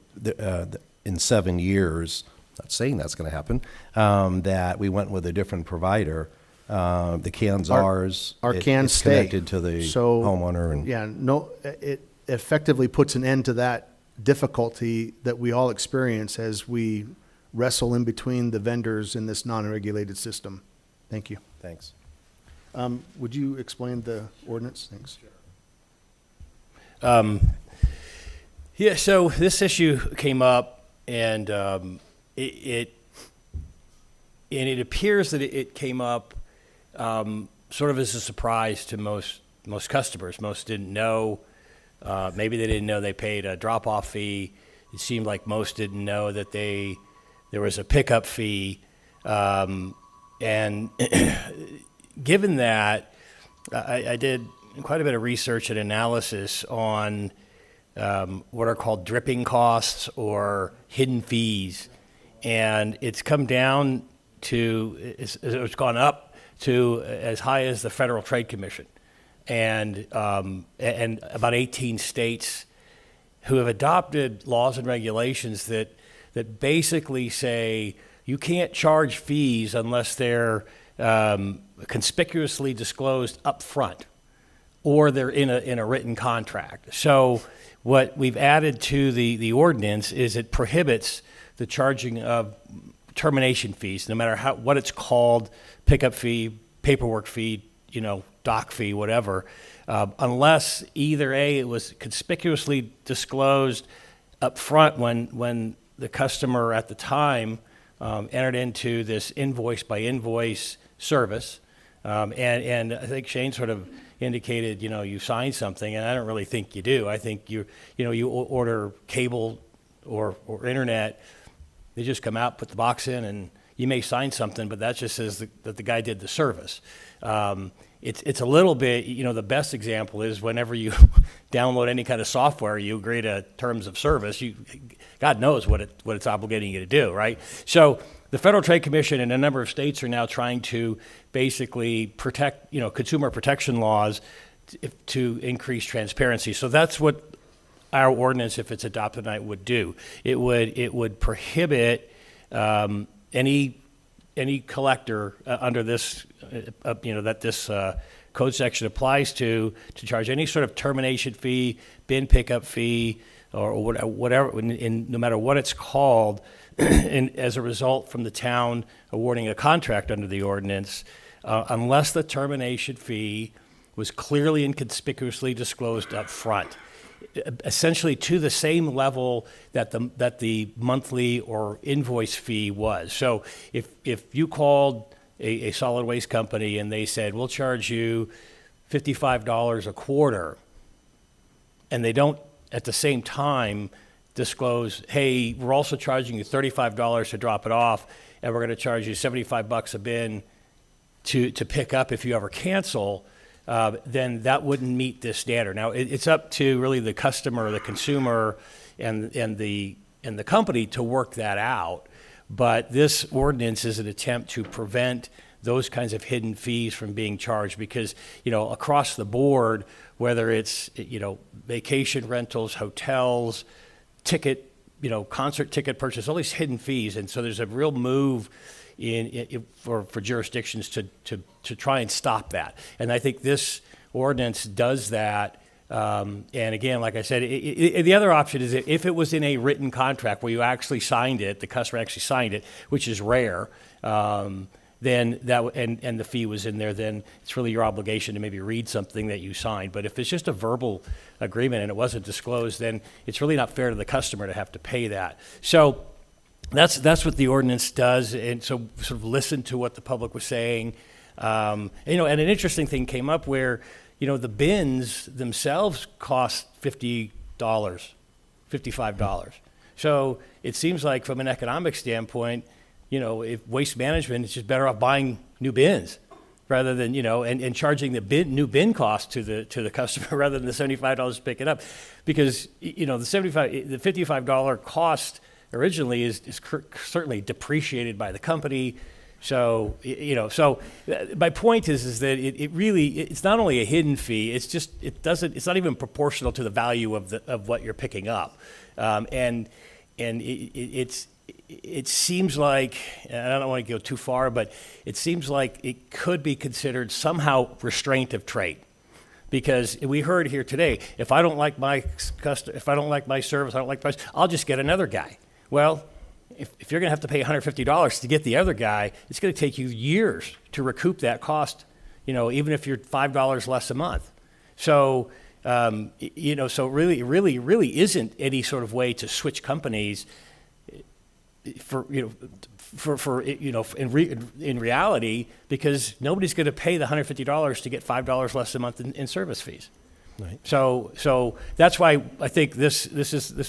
in 7 years, not saying that's going to happen, that we went with a different provider, the can's ours. Our cans it's stay connected to the homeowner. It effectively puts an end to that difficulty that we all experience as we wrestle in between the vendors in this non-regulated system. Thank you. Thanks. Would you explain the ordinance? Thanks. So this issue came up, and it appears that it came up sort of as a surprise to most customers. Most didn't know. Maybe they didn't know they paid a drop-off fee. It seemed like most didn't know that they there was a pickup fee, and given that, I did quite a bit of research and analysis on what are called dripping costs or hidden fees, and it's come down to, it's gone up to as high as the Federal Trade Commission, and about 18 states who have adopted laws and regulations that basically say you can't charge fees unless they're conspicuously disclosed up front, or they're in a written contract. So what we've added to the ordinance is it prohibits the charging of termination fees, no matter what it's called, pickup fee, paperwork fee, dock fee, whatever, unless either A, it was conspicuously disclosed up front when the customer at the time entered into this invoice by invoice service. And I think Shane sort of indicated, you signed something, and I don't really think you do. I think you order cable or internet, they just come out, put the box in, and you may sign something, but that just says that the guy did the service. It's a little bit, the best example is whenever you download any kind of software, you agree to terms of service, God knows what it's obligating you to do, right? So the Federal Trade Commission and a number of states are now trying to basically protect, consumer protection laws to increase transparency. So that's what our ordinance, if it's adopted tonight, would do. It would prohibit any collector under this, that this code section applies to charge any sort of termination fee, bin pickup fee, or whatever, no matter what it's called, and as a result from the town awarding a contract under the ordinance, unless the termination fee was clearly and conspicuously disclosed up front, essentially to the same level that the monthly or invoice fee was. So if you called a solid waste company and they said, we'll charge you $55 a quarter, and they don't at the same time disclose, hey, we're also charging you $35 to drop it off, and we're going to charge you $75 a bin to pick up if you ever cancel, then that wouldn't meet this standard. Now, it's up to really the customer, the consumer, and the company to work that out. But this ordinance is an attempt to prevent those kinds of hidden fees from being charged because, across the board, whether it's, vacation rentals, hotels, ticket, concert ticket purchase, all these hidden fees. And so there's a real move for jurisdictions to try and stop that. And I think this ordinance does that. And again, like I said, the other option is if it was in a written contract where you actually signed it, the customer actually signed it, which is rare, then and the fee was in there, then it's really your obligation to maybe read something that you signed. But if it's just a verbal agreement and it wasn't disclosed, then it's really not fair to the customer to have to pay that. So that's what the ordinance does, and so sort of listen to what the public was saying. And an interesting thing came up where, the bins themselves cost $50, $55. So it seems like from an economic standpoint, if Waste Management is just better off buying new bins rather than, and charging the new bin cost to the customer rather than the $75 to pick it up, because the $55 cost originally is certainly depreciated by the company. So my point is that it's not only a hidden fee, it's not even proportional to the value of what you're picking up, and it seems like, and I don't want to go too far, but it seems like it could be considered somehow restraint of trade. Because we heard here today, if I don't like my if I don't like my service, I don't like price, I'll just get another guy. Well, if you're going to have to pay $150 to get the other guy, it's going to take you years to recoup that cost, even if you're $5 less a month. So, so really isn't any sort of way to switch companies in reality, because nobody's going to pay the $150 to get $5 less a month in service fees. Right. So that's why I think this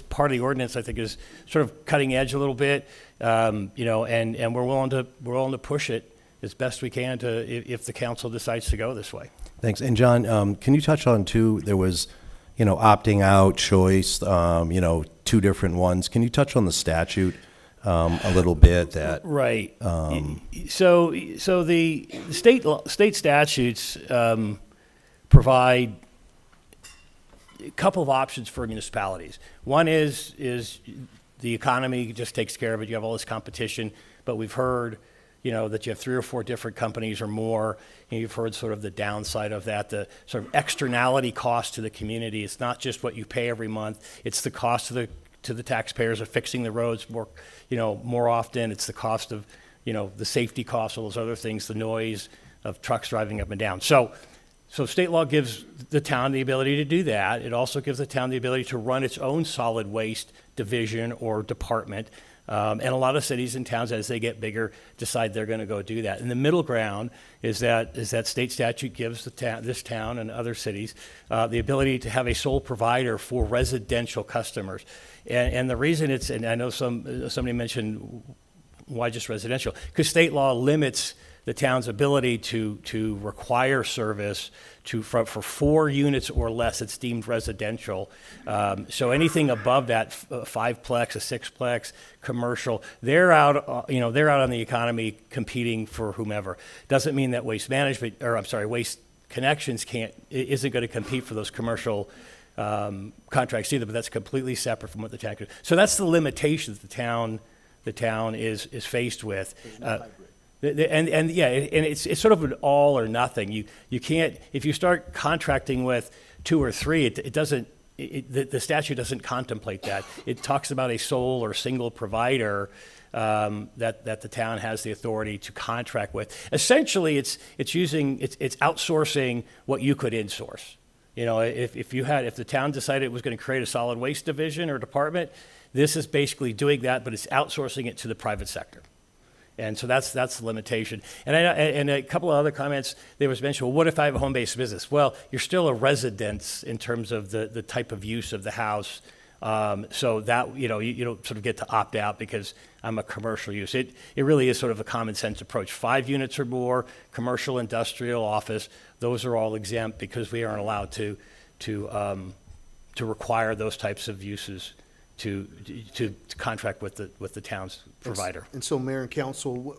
part of the ordinance, I think, is sort of cutting edge a little bit, you know, and we're willing to push it as best we can if the council decides to go this way. Thanks. And John, can you touch on too, there was, you know, opting out, choice, you know, two different ones. Can you touch on the statute a little bit that? Right. So the state statutes provide a couple of options for municipalities. One is the economy just takes care of it. You have all this competition, but we've heard, you know, that you have 3 or 4 different companies or more, and you've heard sort of the downside of that, the sort of externality cost to the community. It's not just what you pay every month, it's the cost to the taxpayers of fixing the roads more often. It's the cost of, you know, the safety costs, all those other things, the noise of trucks driving up and down. So state law gives the town the ability to do that. It also gives the town the ability to run its own solid waste division or department. And a lot of cities and towns, as they get bigger, decide they're going to go do that. And the middle ground is that state statute gives this town and other cities the ability to have a sole provider for residential customers. And the reason and I know somebody mentioned why just residential, because state law limits the town's ability to require service for 4 units or less. It's deemed residential. So anything above that, 5-plex, a 6-plex, commercial, they're out on the economy competing for whomever. Doesn't mean that Waste Connections isn't going to compete for those commercial contracts either, but that's completely separate from what the town could. So that's the limitations the town is faced with. And it's sort of an all or nothing. You can't, if you start contracting with 2 or 3, the statute doesn't contemplate that. It talks about a sole or single provider that the town has the authority to contract with. Essentially, it's outsourcing what you could insource. You know, if the town decided it was going to create a solid waste division or department, this is basically doing that, but it's outsourcing it to the private sector. And so that's the limitation. And a couple of other comments, there was mentioned, well, what if I have a home-based business? Well, you're still a residence in terms of the type of use of the house. So that, you don't sort of get to opt out because I'm a commercial use. It really is sort of a common sense approach. 5 units or more, commercial, industrial, office, those are all exempt because we aren't allowed to require those types of uses to contract with the town's provider. And so, Mayor and Council,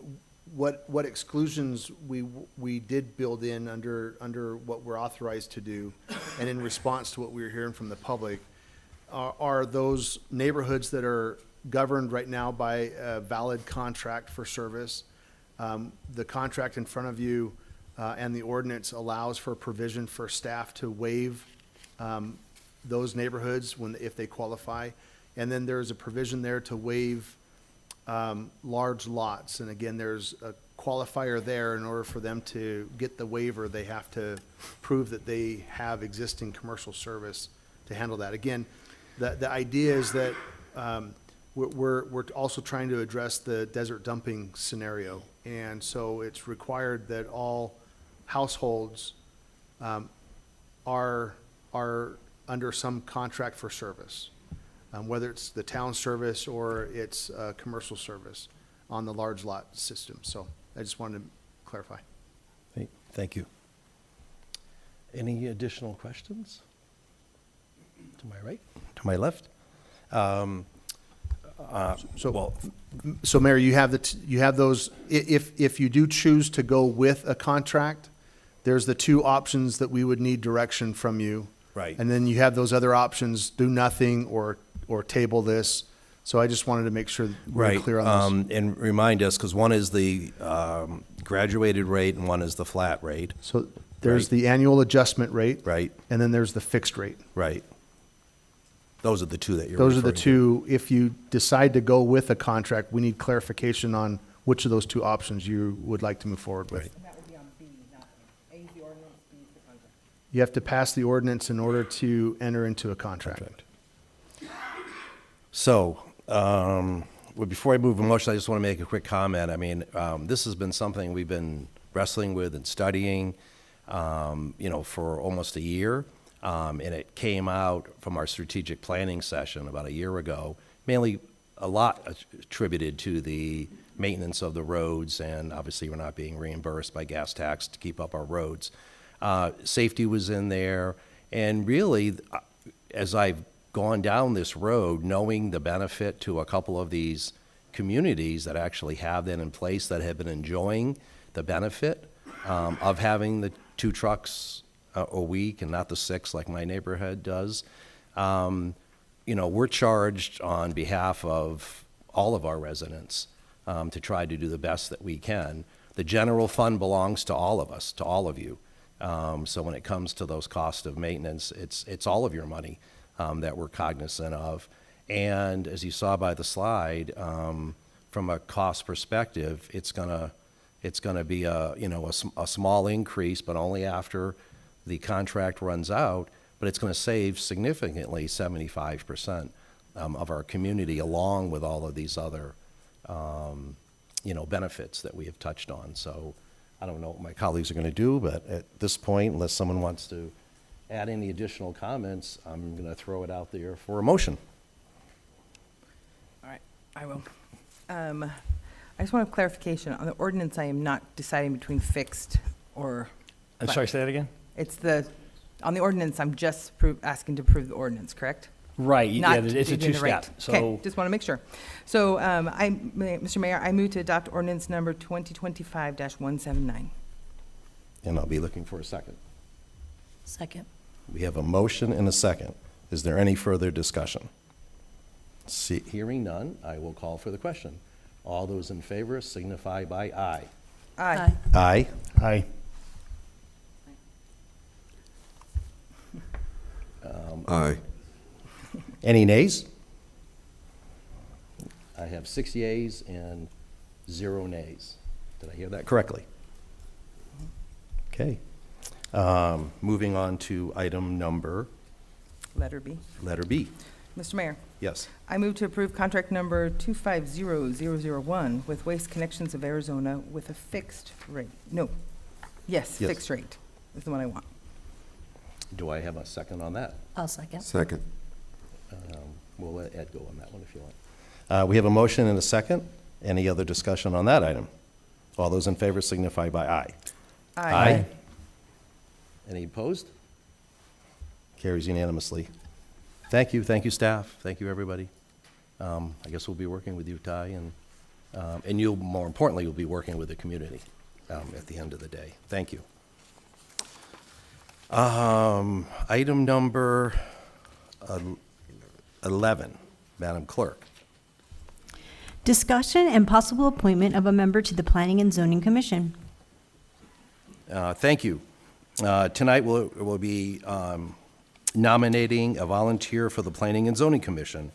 what exclusions we did build in under what we're authorized to do, and in response to what we were hearing from the public, are those neighborhoods that are governed right now by a valid contract for service. The contract in front of you and the ordinance allows for provision for staff to waive those neighborhoods if they qualify. And then there's a provision there to waive large lots. And again, there's a qualifier there. In order for them to get the waiver, they have to prove that they have existing commercial service to handle that. Again, the idea is that we're also trying to address the desert dumping scenario. And so it's required that all households are under some contract for service. Whether it's the town service or it's commercial service on the large lot system. So I just wanted to clarify. Thank you. Any additional questions? To my right, to my left? So Mayor, you have those, if you do choose to go with a contract, there's the 2 options that we would need direction from you. Right. And then you have those other options, do nothing or table this. So I just wanted to make sure we're clear on this. And remind us, because one is the graduated rate and one is the flat rate. So there's the annual adjustment rate. Right. And then there's the fixed rate. Right. Those are the 2 that you're Those are the referring to. 2. If you decide to go with a contract, we need clarification on which of those 2 options you would like to move forward with. And that would be on B, not A. A is the ordinance, B is the contract. You have to pass the ordinance in order to enter into a contract. So, before I move a motion, I just want to make a quick comment. I mean, this has been something we've been wrestling with and studying, for almost a year. And it came out from our strategic planning session about a year ago, mainly a lot attributed to the maintenance of the roads, and obviously we're not being reimbursed by gas tax to keep up our roads. Safety was in there, and really, as I've gone down this road, knowing the benefit to a couple of these communities that actually have that in place, that have been enjoying the benefit of having the 2 trucks a week and not the 6 like my neighborhood does, we're charged on behalf of all of our residents to try to do the best that we can. The general fund belongs to all of us, to all of you. So when it comes to those costs of maintenance, it's all of your money that we're cognizant of. And as you saw by the slide, from a cost perspective, it's gonna be a small increase, but only after the contract runs out. But it's going to save significantly 75% of our community, along with all of these other benefits that we have touched on. So I don't know what my colleagues are going to do, but at this point, unless someone wants to add any additional comments, I'm going to throw it out there for a motion. All right, I will. I just want a clarification. On the ordinance, I am not deciding between fixed or. I'm sorry, say that again? On the ordinance, I'm just asking to approve the ordinance, correct? Right, yeah, Not it's a doing the rate. two-step, so. Okay, just want to make sure. So, Mr. Mayor, I move to adopt ordinance number 2025-179. And I'll be looking for a second. Second. We have a motion and a second. Is there any further discussion? Hearing none, I will call for the question. All those in favor signify by aye. Aye. Aye. Aye. Aye. Any nays? I have 6 yeas and 0 nays. Did I hear that correctly? Okay. Moving on to item number. Letter B. Letter B. Mr. Mayor, Yes. I move to approve contract number 250001 with Waste Connections of Arizona with a fixed rate. No, yes, Yes. fixed rate is the one I want. Do I have a second on that? I'll second. Second. We'll let Ed go on that one if you want. We have a motion and a second. Any other discussion on that item? All those in favor signify by aye. Aye. Any opposed? Carries unanimously. Thank you, staff. Thank you, everybody. I guess we'll be working with you, Ty, and you'll, more importantly, you'll be working with the community at the end of the day. Thank you. Item number 11, Madam Clerk. Discussion and possible appointment of a member to the Planning and Zoning Commission. Thank you. Tonight we'll be nominating a volunteer for the Planning and Zoning Commission.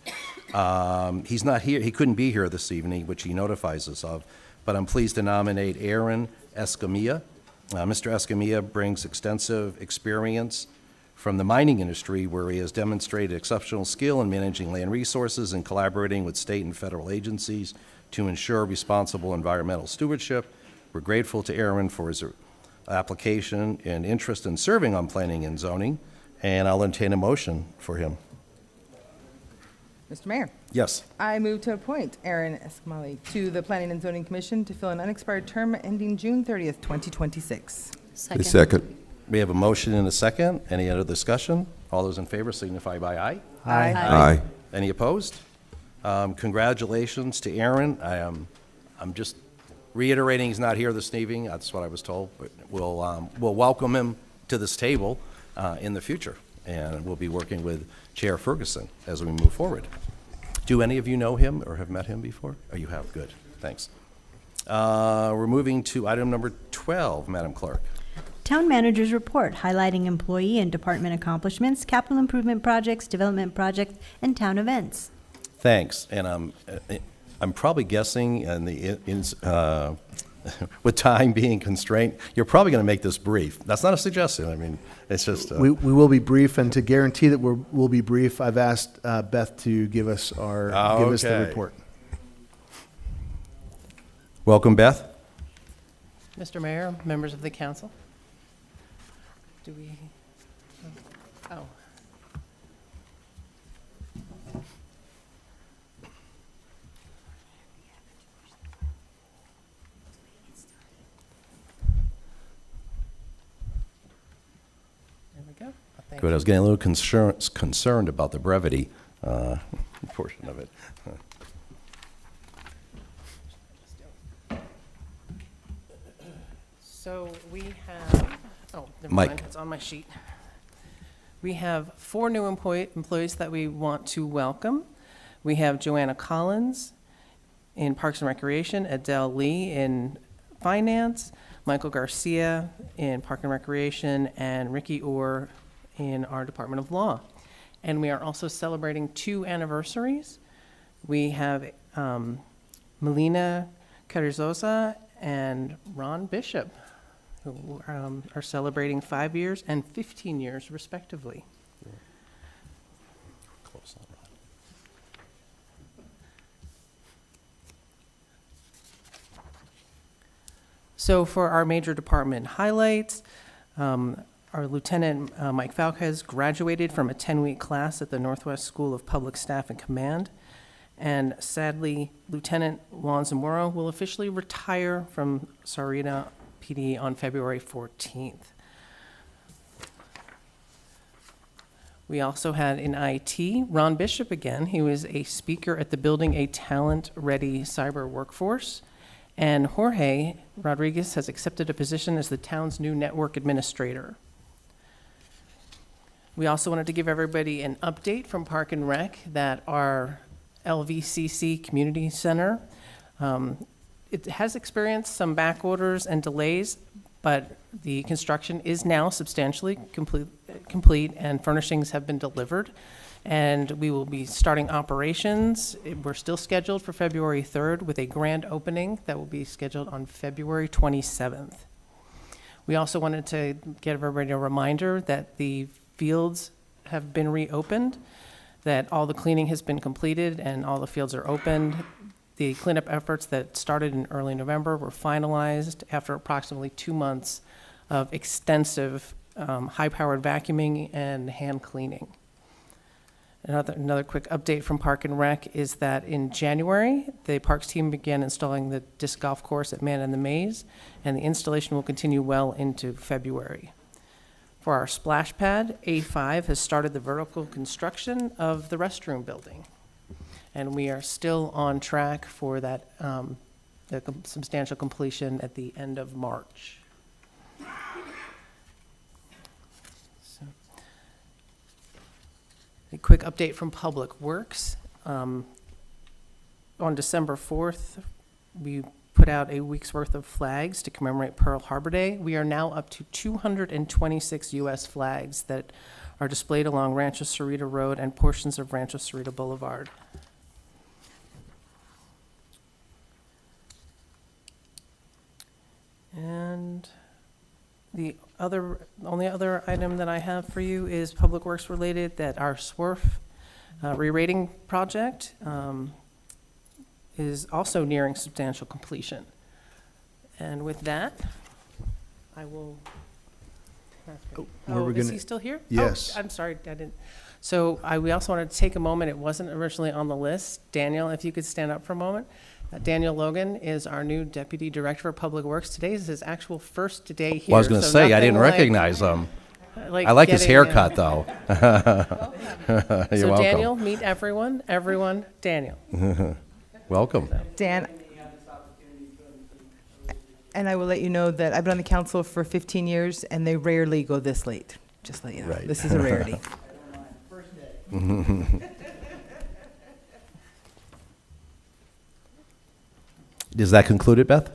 He's not here, he couldn't be here this evening, which he notifies us of, but I'm pleased to nominate Aaron Escamilla. Mr. Escamilla brings extensive experience from the mining industry, where he has demonstrated exceptional skill in managing land resources and collaborating with state and federal agencies to ensure responsible environmental stewardship. We're grateful to Aaron for his application and interest in serving on planning and zoning, and I'll entertain a motion for him. Mr. Mayor, Yes. I move to appoint Aaron Escamilla to the Planning and Zoning Commission to fill an unexpired term ending June 30th, 2026. Second. We have a motion and a second. Any other discussion? All those in favor signify by aye. Aye. Aye. Any opposed? Congratulations to Aaron. I'm just reiterating he's not here this evening. That's what I was told. But we'll welcome him to this table in the future, and we'll be working with Chair Ferguson as we move forward. Do any of you know him or have met him before? Oh, you have. Good. Thanks. We're moving to item number 12, Madam Clerk. Town Manager's Report highlighting employee and department accomplishments, capital improvement projects, development projects, and town events. Thanks. And I'm probably guessing, and with time being constrained, you're probably going to make this brief. That's not a suggestion. I mean, it's just. We will be brief, and to guarantee that we'll be brief, I've asked Beth to give us give us the Okay. report. Welcome, Beth. Mr. Mayor, members of the council. Do we? Oh. There we go. Thank Good, I was getting a little concerned about the brevity portion of it. So we have, oh, never Mike. mind, it's on my sheet. We have 4 new employees that we want to welcome. We have Joanna Collins in Parks and Recreation, Adele Lee in Finance, Michael Garcia in Park and Recreation, and Ricky Orr in our Department of Law. And we are also celebrating 2 anniversaries. We have Melina Carrizosa and Ron Bishop, who are celebrating 5 years and 15 years respectively. Close on Ron. So for our major department highlights, our Lieutenant Mike Falquez graduated from a 10-week class at the Northwest School of Public Staff and Command. And sadly, Lieutenant Juan Zamora will officially retire from Sarita PD on February 14th. We also had in IT, Ron Bishop again. He was a speaker at the Building a Talent-Ready Cyber Workforce. And Jorge Rodriguez has accepted a position as the town's new network administrator. We also wanted to give everybody an update from Park and Rec that our LVCC Community Center, it has experienced some back orders and delays, but the construction is now substantially complete and furnishings have been delivered. And we will be starting operations. We're still scheduled for February 3rd with a grand opening that will be scheduled on February 27th. We also wanted to give everybody a reminder that the fields have been reopened, that all the cleaning has been completed and all the fields are opened. The cleanup efforts that started in early November were finalized after approximately 2 months of extensive high-powered vacuuming and hand cleaning. Another quick update from Park and Rec is that in January, the Parks team began installing the disc golf course at Man in the Maze, and the installation will continue well into February. For our splash pad, A5 has started the vertical construction of the restroom building. And we are still on track for that substantial completion at the end of March. So, a quick update from Public Works. On December 4th, we put out a week's worth of flags to commemorate Pearl Harbor Day. We are now up to 226 U.S. flags that are displayed along Rancho Cerrito Road and portions of Rancho Cerrito Boulevard. And the only other item that I have for you is Public Works related, that our SWRF re-rating project is also nearing substantial completion. And with that, I will. Is he still here? Yes. Oh, I'm sorry, I didn't. So we also wanted to take a moment. It wasn't originally on the list. Daniel, if you could stand up for a moment. Daniel Logan is our new Deputy Director of Public Works. Today is his actual first day here. Well, I was going to say, I didn't recognize him. I like his haircut, though. You're so welcome. Daniel, meet everyone. Everyone, Daniel. Welcome. Dan, and I will let you know that I've been on the council for 15 years, and they rarely go this late. Just let you know. Right. This is a rarity. Does that conclude it, Beth?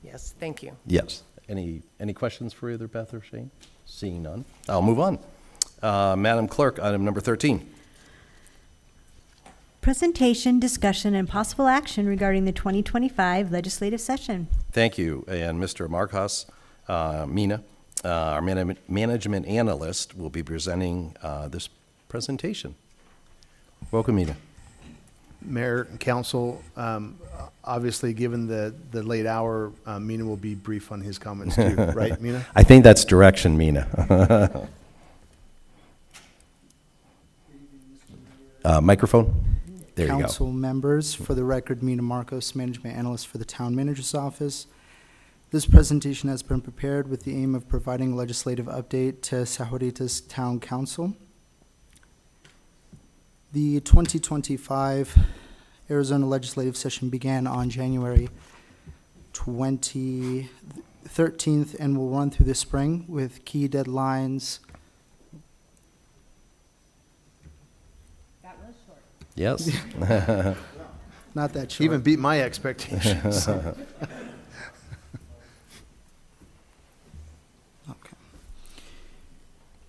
Yes, thank you. Yes. Any questions for either Beth or Shane? Seeing none, I'll move on. Madam Clerk, item number 13. Presentation, discussion, and possible action regarding the 2025 legislative session. Thank you. And Mr. Marcos Mina, our management analyst, will be presenting this presentation. Welcome, Mina. Mayor and council, obviously, given the late hour, Mina will be brief on his comments too, right, Mina? I think that's direction, Mina. Microphone? There you go. Council members, for the record, Mina Marcos, Management Analyst for the Town Manager's Office. This presentation has been prepared with the aim of providing legislative update to Sahuaritas Town Council. The 2025 Arizona legislative session began on January 13th and will run through the spring with key deadlines. That was short. Yes. Not that short. Even beat my expectations.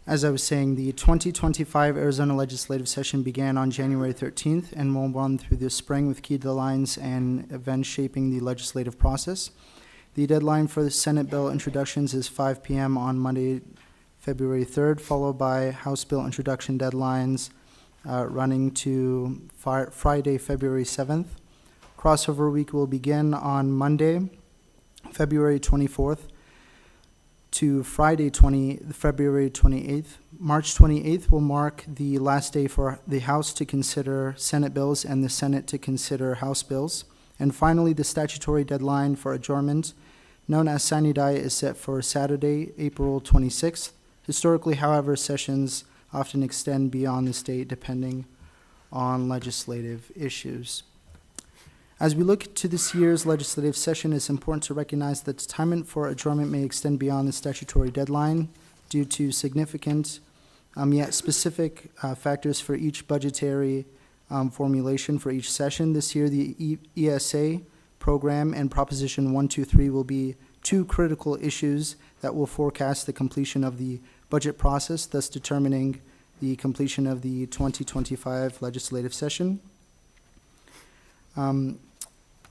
As I was saying, the 2025 Arizona legislative session began on January 13th and will run through the spring with key deadlines and events shaping the legislative process. The deadline for the Senate bill introductions is 5 p.m. on Monday, February 3rd, followed by House bill introduction deadlines running to Friday, February 7th. Crossover week will begin on Monday, February 24th, to Friday, February 28th. March 28th will mark the last day for the House to consider Senate bills and the Senate to consider House bills. And finally, the statutory deadline for adjournment, known as sine die, is set for Saturday, April 26th. Historically, however, sessions often extend beyond this date depending on legislative issues. As we look to this year's legislative session, it's important to recognize that the timing for adjournment may extend beyond the statutory deadline due to significant yet specific factors for each budgetary formulation for each session. This year, the ESA program and Proposition 123 will be two critical issues that will forecast the completion of the budget process, thus determining the completion of the 2025 legislative session.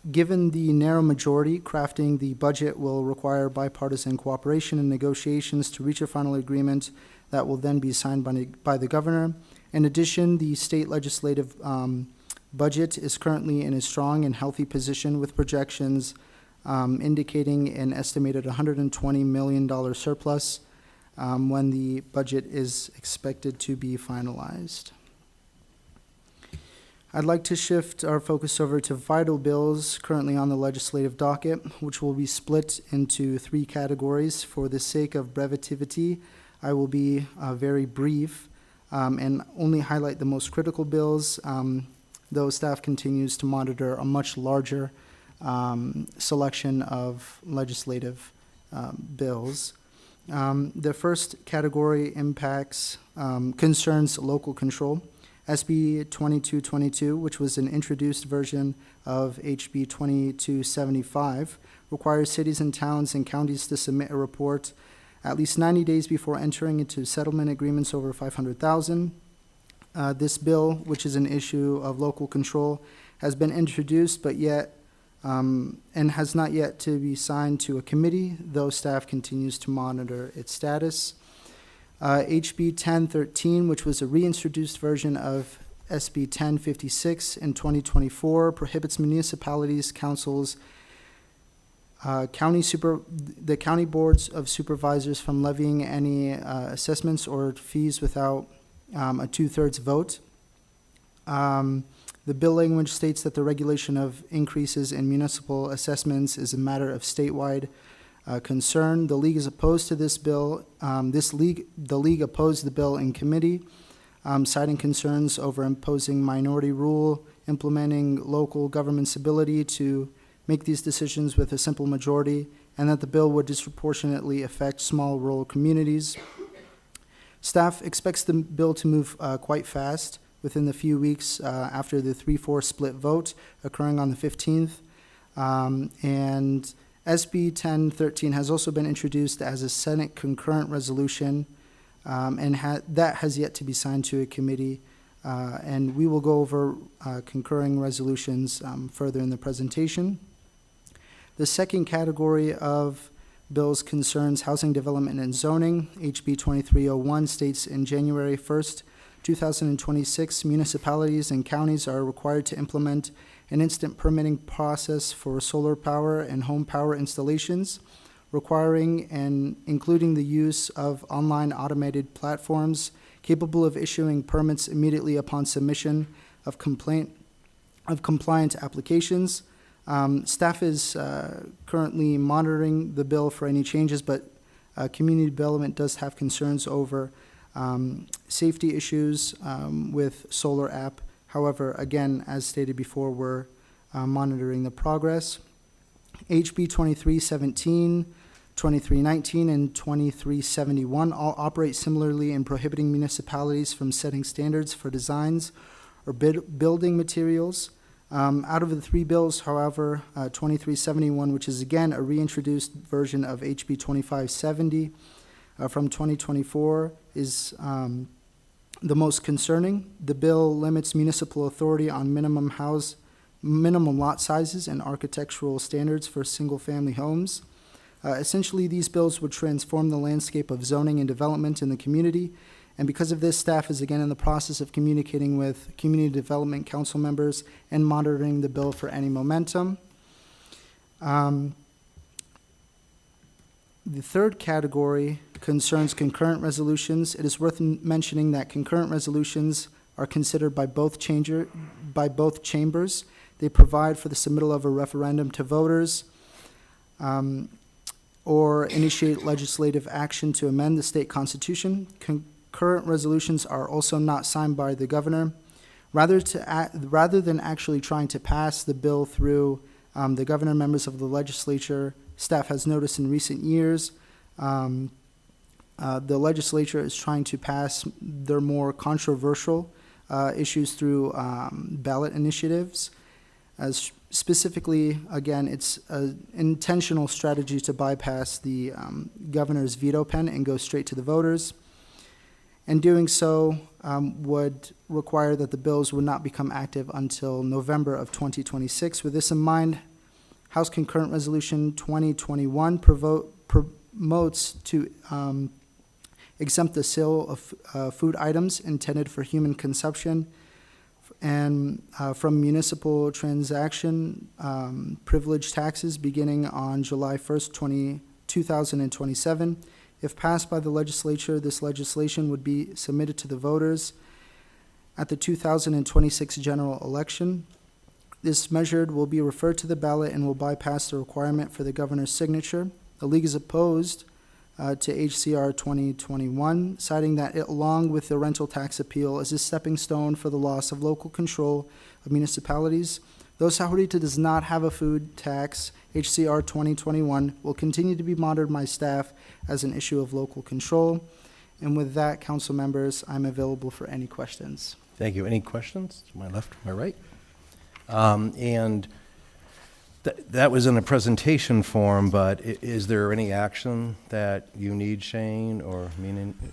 Given the narrow majority, crafting the budget will require bipartisan cooperation and negotiations to reach a final agreement that will then be signed by the governor. In addition, the state legislative budget is currently in a strong and healthy position with projections indicating an estimated $120 million surplus when the budget is expected to be finalized. I'd like to shift our focus over to vital bills currently on the legislative docket, which will be split into three categories. For the sake of brevitivity, I will be very brief and only highlight the most critical bills, though staff continues to monitor a much larger selection of legislative bills. The first category concerns local control. SB 2222, which was an introduced version of HB 2275, requires cities and towns and counties to submit a report at least 90 days before entering into settlement agreements over $500,000. This bill, which is an issue of local control, has been introduced but yet and has not yet to be signed to a committee, though staff continues to monitor its status. HB 1013, which was a reintroduced version of SB 1056 in 2024, prohibits municipalities, councils, the county boards of supervisors from levying any assessments or fees without a two-thirds vote. The bill language states that the regulation of increases in municipal assessments is a matter of statewide concern. The league is opposed to this bill. The league opposed the bill in committee, citing concerns over imposing minority rule, implementing local government's ability to make these decisions with a simple majority, and that the bill would disproportionately affect small rural communities. Staff expects the bill to move quite fast within the few weeks after the 3-4 split vote occurring on the 15th. And SB 1013 has also been introduced as a Senate concurrent resolution, and that has yet to be signed to a committee. And we will go over concurring resolutions further in the presentation. The second category of bills concerns housing development and zoning. HB 2301 states in January 1st, 2026, municipalities and counties are required to implement an instant permitting process for solar power and home power installations, requiring and including the use of online automated platforms capable of issuing permits immediately upon submission of compliant applications. Staff is currently monitoring the bill for any changes, but community development does have concerns over safety issues with solar app. However, again, as stated before, we're monitoring the progress. HB 2317, 2319, and 2371 all operate similarly in prohibiting municipalities from setting standards for designs or building materials. Out of the three bills, however, 2371, which is again a reintroduced version of HB 2570 from 2024, is the most concerning. The bill limits municipal authority on minimum lot sizes and architectural standards for single-family homes. Essentially, these bills would transform the landscape of zoning and development in the community, and because of this, staff is again in the process of communicating with Community Development Council members and monitoring the bill for any momentum. The third category concerns concurrent resolutions. It is worth mentioning that concurrent resolutions are considered by both chambers. They provide for the submittal of a referendum to voters, or initiate legislative action to amend the state constitution. Concurrent resolutions are also not signed by the governor. Rather than actually trying to pass the bill through the governor, members of the legislature, staff has noticed in recent years, the legislature is trying to pass their more controversial issues through ballot initiatives. As specifically, again, it's an intentional strategy to bypass the governor's veto pen and go straight to the voters. And doing so would require that the bills would not become active until November of 2026. With this in mind, House Concurrent Resolution 2021 promotes to exempt the sale of food items intended for human consumption and from municipal transaction privilege taxes beginning on July 1st, 2027. If passed by the legislature, this legislation would be submitted to the voters at the 2026 general election. This measure will be referred to the ballot and will bypass the requirement for the governor's signature. The League is opposed to HCR 2021, citing that it, along with the rental tax appeal, is a stepping stone for the loss of local control of municipalities. Though Sahuarita does not have a food tax, HCR 2021 will continue to be monitored by staff as an issue of local control. And with that, council members, I'm available for any questions. Thank you. Any questions? To my left or my right? And that was in a presentation form, but is there any action that you need, Shane, or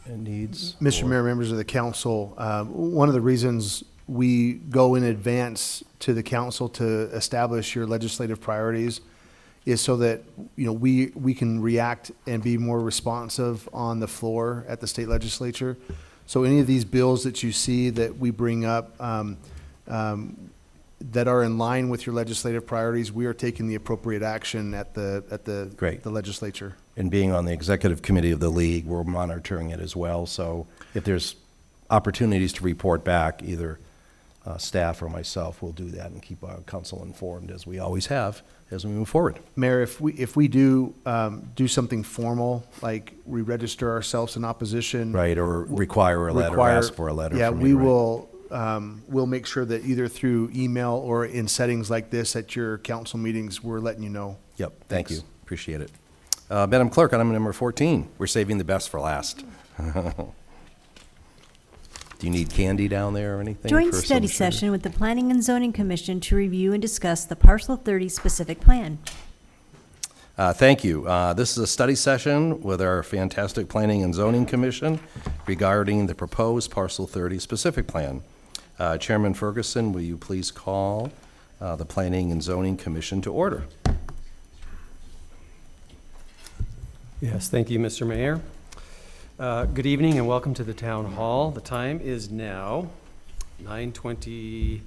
needs? Mr. Mayor, members of the council, one of the reasons we go in advance to the council to establish your legislative priorities is so that, we can react and be more responsive on the floor at the state legislature. So any of these bills that you see that we bring up that are in line with your legislative priorities, we are taking the appropriate action at the Great. the legislature. And being on the executive committee of the league, we're monitoring it as well. So if there's opportunities to report back, either staff or myself will do that and keep our council informed, as we always have, as we move forward. Mayor, if we do something formal, like we register ourselves in opposition. Right, or require a letter, ask for a letter. Yeah, from we you, right? will, we'll make sure that either through email or in settings like this at your council meetings, we're letting you know. Yep, thank you. Appreciate it. Madam Clerk, item number 14. We're saving the best for last. Do you need candy down there or anything? Joint for some study sugar? session with the Planning and Zoning Commission to review and discuss the Parcel 30 specific plan. Thank you. This is a study session with our fantastic Planning and Zoning Commission regarding the proposed Parcel 30 specific plan. Chairman Ferguson, will you please call the Planning and Zoning Commission to order? Yes, thank you, Mr. Mayor. Good evening and welcome to the Town Hall. The time is now 9:28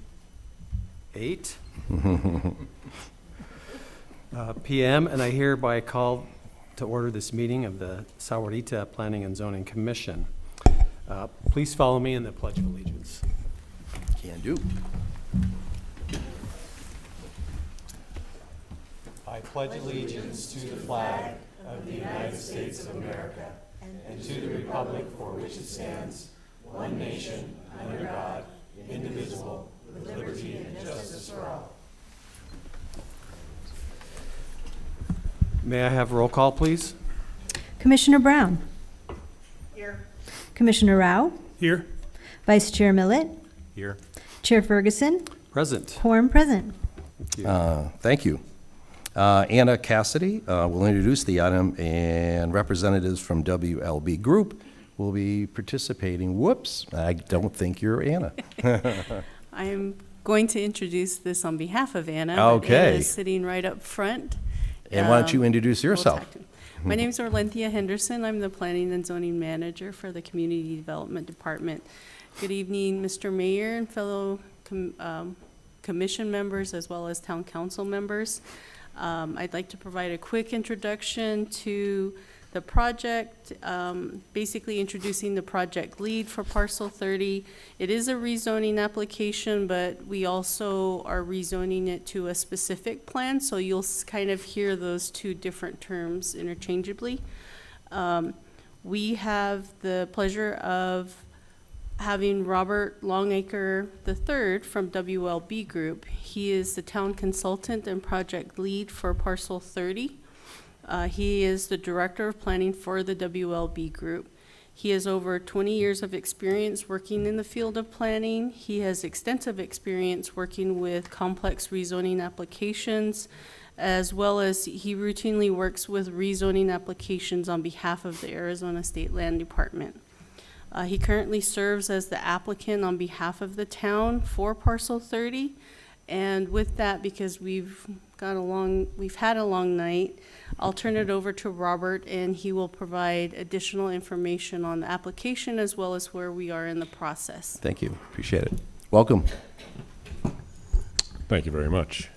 p.m. and I hereby call to order this meeting of the Sahuarita Planning and Zoning Commission. Please follow me in the Pledge of Allegiance. Can do. I pledge allegiance to the flag of the United States of America and to the republic for which it stands, one nation, under God, indivisible, with liberty and justice for all. May I have roll call, please? Commissioner Brown? Here. Commissioner Rao? Here. Vice Chair Millet? Here. Chair Ferguson? Present. Quorum present. Thank you. Anna Cassidy will introduce the item, and representatives from WLB Group will be participating. Whoops, I don't think you're Anna. I'm going to introduce this on behalf of Anna. Okay. Anna is sitting right up front. And why don't you introduce we'll yourself? talk to- My name is Orlenthia Henderson. I'm the Planning and Zoning Manager for the Community Development Department. Good evening, Mr. Mayor and fellow commission members, as well as town council members. I'd like to provide a quick introduction to the project, basically introducing the project lead for Parcel 30. It is a rezoning application, but we also are rezoning it to a specific plan, so you'll kind of hear those two different terms interchangeably. We have the pleasure of having Robert Longacre III from WLB Group. He is the town consultant and project lead for Parcel 30. He is the Director of Planning for the WLB Group. He has over 20 years of experience working in the field of planning. He has extensive experience working with complex rezoning applications, as well as he routinely works with rezoning applications on behalf of the Arizona State Land Department. He currently serves as the applicant on behalf of the town for Parcel 30. And with that, because we've had a long night, I'll turn it over to Robert, and he will provide additional information on the application as well as where we are in the process. Thank you, appreciate it. Welcome. Thank you very much.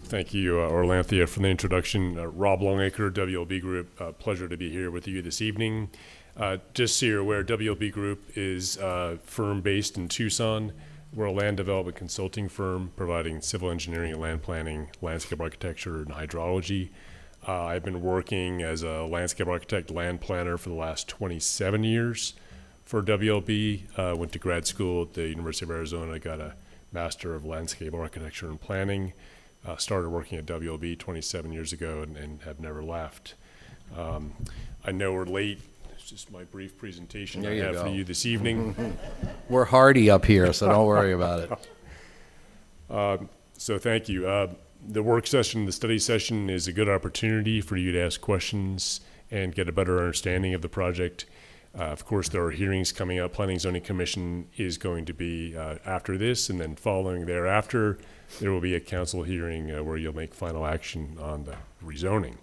Thank you, Orlanthia, for the introduction. Rob Longacre, WLB Group. Pleasure to be here with you this evening. Just so you're aware, WLB Group is a firm based in Tucson. We're a land development consulting firm providing civil engineering and land planning, landscape architecture, and hydrology. I've been working as a landscape architect, land planner for the last 27 years for WLB. Went to grad school at the University of Arizona, got a Master of Landscape Architecture and Planning. Started working at WLB 27 years ago and have never left. I know we're late. It's just my brief presentation I have for you this evening. We're hardy up here, so don't worry about it. So thank you. The work session, the study session is a good opportunity for you to ask questions and get a better understanding of the project. Of course, there are hearings coming up. Planning and Zoning Commission is going to be after this, and then following thereafter, there will be a council hearing where you'll make final action on the rezoning.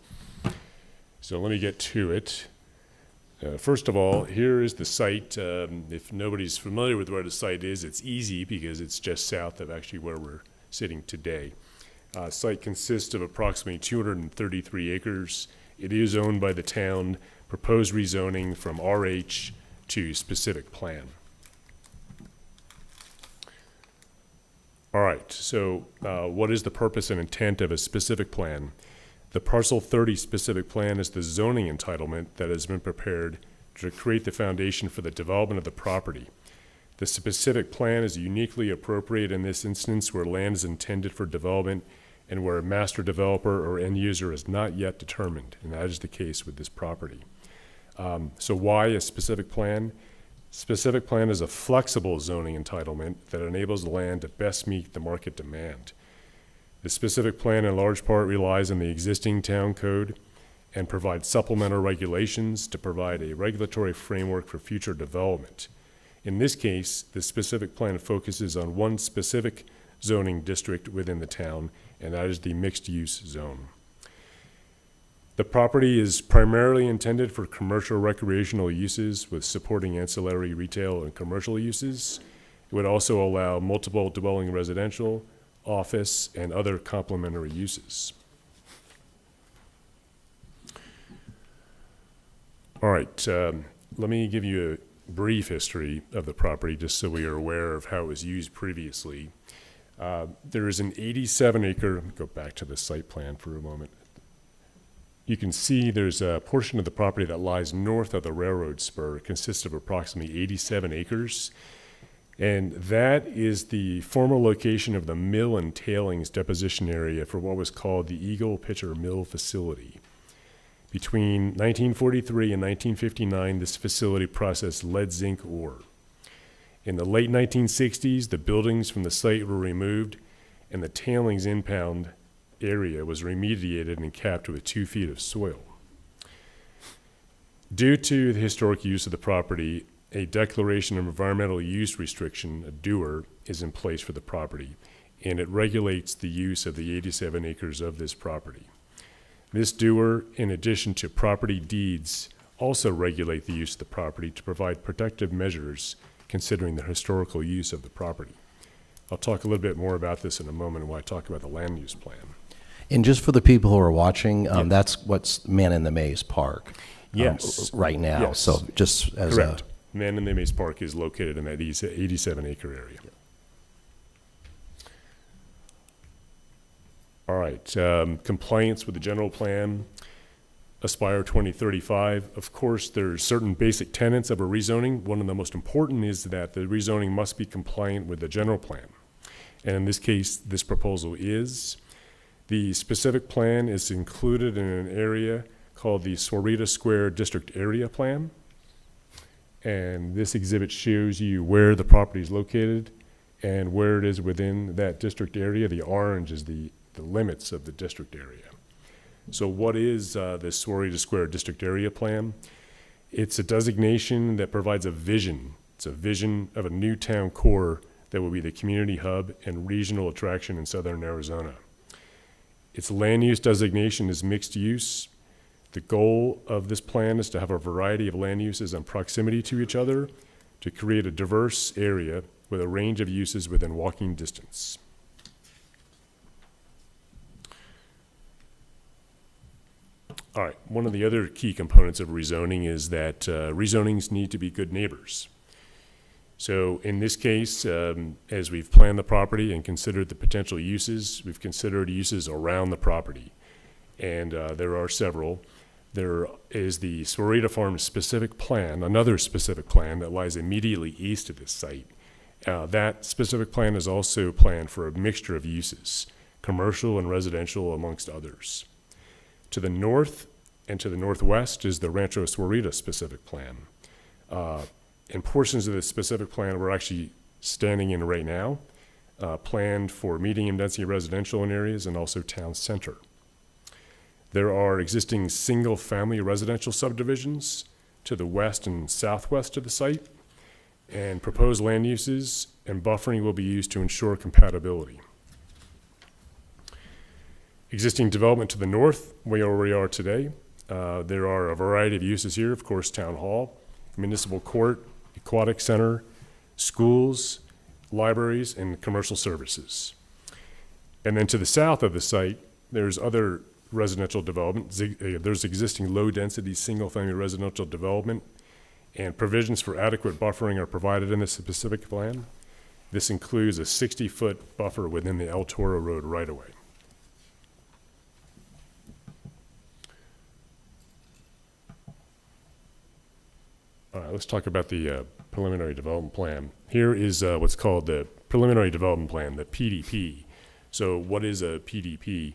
So let me get to it. First of all, here is the site. If nobody's familiar with where the site is, it's easy because it's just south of actually where we're sitting today. Site consists of approximately 233 acres. It is owned by the town. Proposed rezoning from RH to specific plan. All right, so what is the purpose and intent of a specific plan? The Parcel 30 specific plan is the zoning entitlement that has been prepared to create the foundation for the development of the property. The specific plan is uniquely appropriate in this instance where land is intended for development and where a master developer or end user is not yet determined, and that is the case with this property. So why a specific plan? Specific plan is a flexible zoning entitlement that enables the land to best meet the market demand. The specific plan in large part relies on the existing town code and provides supplemental regulations to provide a regulatory framework for future development. In this case, the specific plan focuses on one specific zoning district within the town, and that is the mixed-use zone. The property is primarily intended for commercial recreational uses with supporting ancillary retail and commercial uses. It would also allow multiple dwelling residential, office, and other complementary uses. All right, let me give you a brief history of the property, just so we are aware of how it was used previously. There is an 87-acre, let me go back to the site plan for a moment. You can see there's a portion of the property that lies north of the railroad spur. It consists of approximately 87 acres. And that is the former location of the mill and tailings deposition area for what was called the Eagle Pitcher Mill Facility. Between 1943 and 1959, this facility processed lead zinc ore. In the late 1960s, the buildings from the site were removed and the tailings impound area was remediated and capped with 2 feet of soil. Due to the historic use of the property, a declaration of environmental use restriction, a DEWR, is in place for the property, and it regulates the use of the 87 acres of this property. This DEWR, in addition to property deeds, also regulate the use of the property to provide protective measures considering the historical use of the property. I'll talk a little bit more about this in a moment when I talk about the land use plan. And just for the people who are watching, that's what's Man in the Maze Park. Yes. Right now. Yes. So just as Correct. Man in the Maze Park is located in that 87-acre area. All right, compliance with the general plan, Aspire 2035. Of course, there's certain basic tenets of a rezoning. One of the most important is that the rezoning must be compliant with the general plan. And in this case, this proposal is. The specific plan is included in an area called the Sahuarita Square District Area Plan. And this exhibit shows you where the property is located and where it is within that district area. The orange is the limits of the district area. So what is the Sahuarita Square District Area Plan? It's a designation that provides a vision. It's a vision of a new town core that will be the community hub and regional attraction in southern Arizona. Its land use designation is mixed use. The goal of this plan is to have a variety of land uses in proximity to each other to create a diverse area with a range of uses within walking distance. All right, one of the other key components of rezoning is that rezonings need to be good neighbors. So in this case, as we've planned the property and considered the potential uses, we've considered uses around the property. And there are several. There is the Sahuarita Farms specific plan, another specific plan that lies immediately east of this site. That specific plan is also planned for a mixture of uses, commercial and residential amongst others. To the north and to the northwest is the Rancho Sahuarita specific plan. And portions of the specific plan we're actually standing in right now, planned for medium density residential in areas and also town center. There are existing single-family residential subdivisions to the west and southwest of the site, and proposed land uses and buffering will be used to ensure compatibility. Existing development to the north, where we are today, there are a variety of uses here, of course, town hall, municipal court, aquatic center, schools, libraries, and commercial services. And then to the south of the site, there's other residential development. There's existing low-density single-family residential development, and provisions for adequate buffering are provided in this specific plan. This includes a 60-foot buffer within the El Toro Road right-of-way. All right, let's talk about the preliminary development plan. Here is what's called the preliminary development plan, the PDP. So what is a PDP?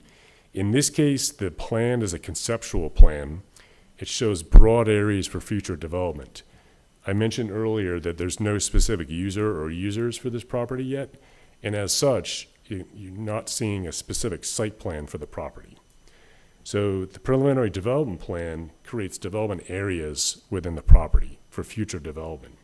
In this case, the plan is a conceptual plan. It shows broad areas for future development. I mentioned earlier that there's no specific user or users for this property yet, and as such, you're not seeing a specific site plan for the property. So the preliminary development plan creates development areas within the property for future development.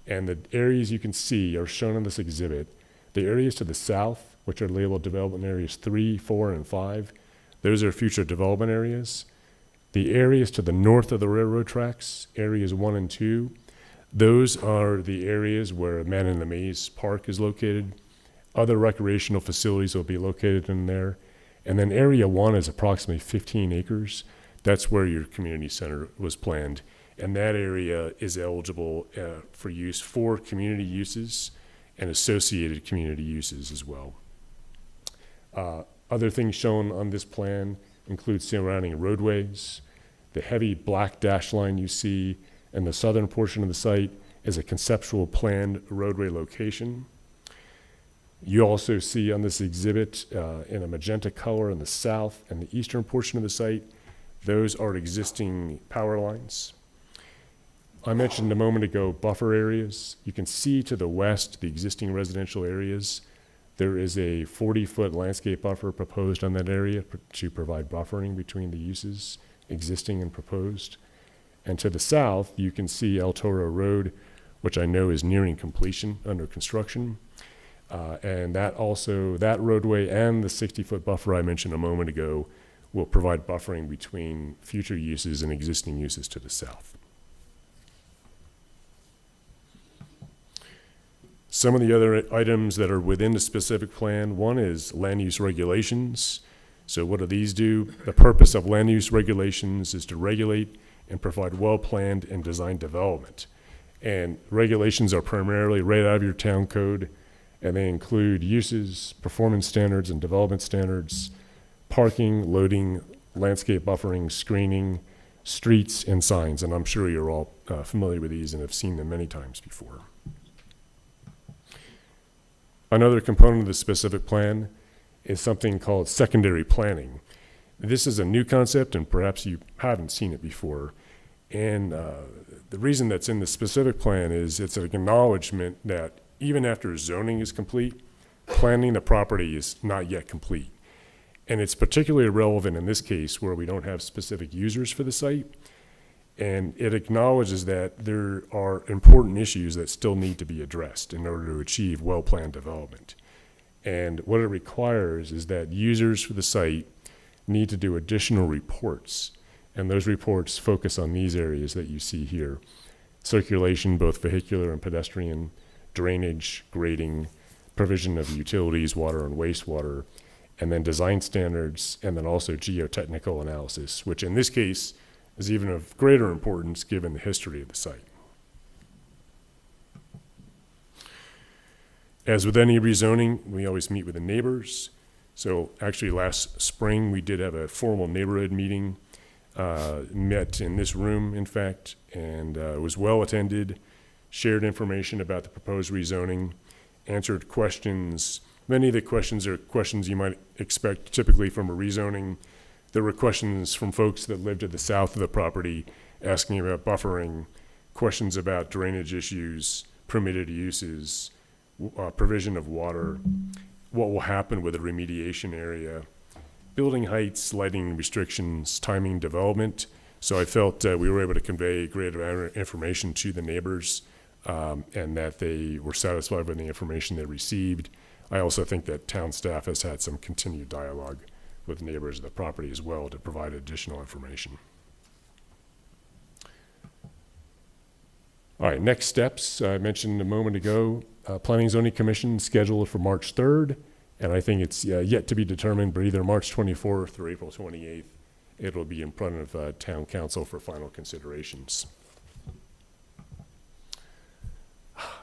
And the areas you can see are shown in this exhibit. The areas to the south, which are labeled development areas 3, 4, and 5, those are future development areas. The areas to the north of the railroad tracks, areas 1 and 2, those are the areas where Man in the Maze Park is located. Other recreational facilities will be located in there. And then area 1 is approximately 15 acres. That's where your community center was planned. and that area is eligible for use for community uses and associated community uses as well. Other things shown on this plan include surrounding roadways. The heavy black dash line you see in the southern portion of the site is a conceptual planned roadway location. You also see on this exhibit in a magenta color in the south and the eastern portion of the site, those are existing power lines. I mentioned a moment ago buffer areas. You can see to the west the existing residential areas. There is a 40-foot landscape buffer proposed on that area to provide buffering between the uses existing and proposed. And to the south, you can see El Toro Road, which I know is nearing completion under construction. And that roadway and the 60-foot buffer I mentioned a moment ago will provide buffering between future uses and existing uses to the south. Some of the other items that are within the specific plan, one is land use regulations. So what do these do? The purpose of land use regulations is to regulate and provide well-planned and designed development. And regulations are primarily right out of your town code, and they include uses, performance standards and development standards, parking, loading, landscape buffering, screening, streets, and signs. And I'm sure you're all familiar with these and have seen them many times before. Another component of the specific plan is something called secondary planning. This is a new concept, and perhaps you haven't seen it before. And the reason that's in the specific plan is it's an acknowledgement that even after zoning is complete, planning the property is not yet complete. And it's particularly relevant in this case where we don't have specific users for the site. And it acknowledges that there are important issues that still need to be addressed in order to achieve well-planned development. And what it requires is that users for the site need to do additional reports. And those reports focus on these areas that you see here: circulation, both vehicular and pedestrian, drainage, grading, provision of utilities, water and wastewater, and then design standards, and then also geotechnical analysis, which in this case is even of greater importance given the history of the site. As with any rezoning, we always meet with the neighbors. So actually last spring, we did have a formal neighborhood meeting, met in this room, in fact, and it was well attended, shared information about the proposed rezoning, answered questions. Many of the questions are questions you might expect typically from a rezoning. There were questions from folks that lived to the south of the property asking about buffering, questions about drainage issues, permitted uses, provision of water, what will happen with the remediation area, building heights, lighting restrictions, timing development. So I felt we were able to convey great information to the neighbors and that they were satisfied with the information they received. I also think that town staff has had some continued dialogue with neighbors of the property as well to provide additional information. All right, next steps. I mentioned a moment ago, Planning and Zoning Commission scheduled for March 3rd, and I think it's yet to be determined, but either March 24th or April 28th, it'll be in front of Town Council for final considerations.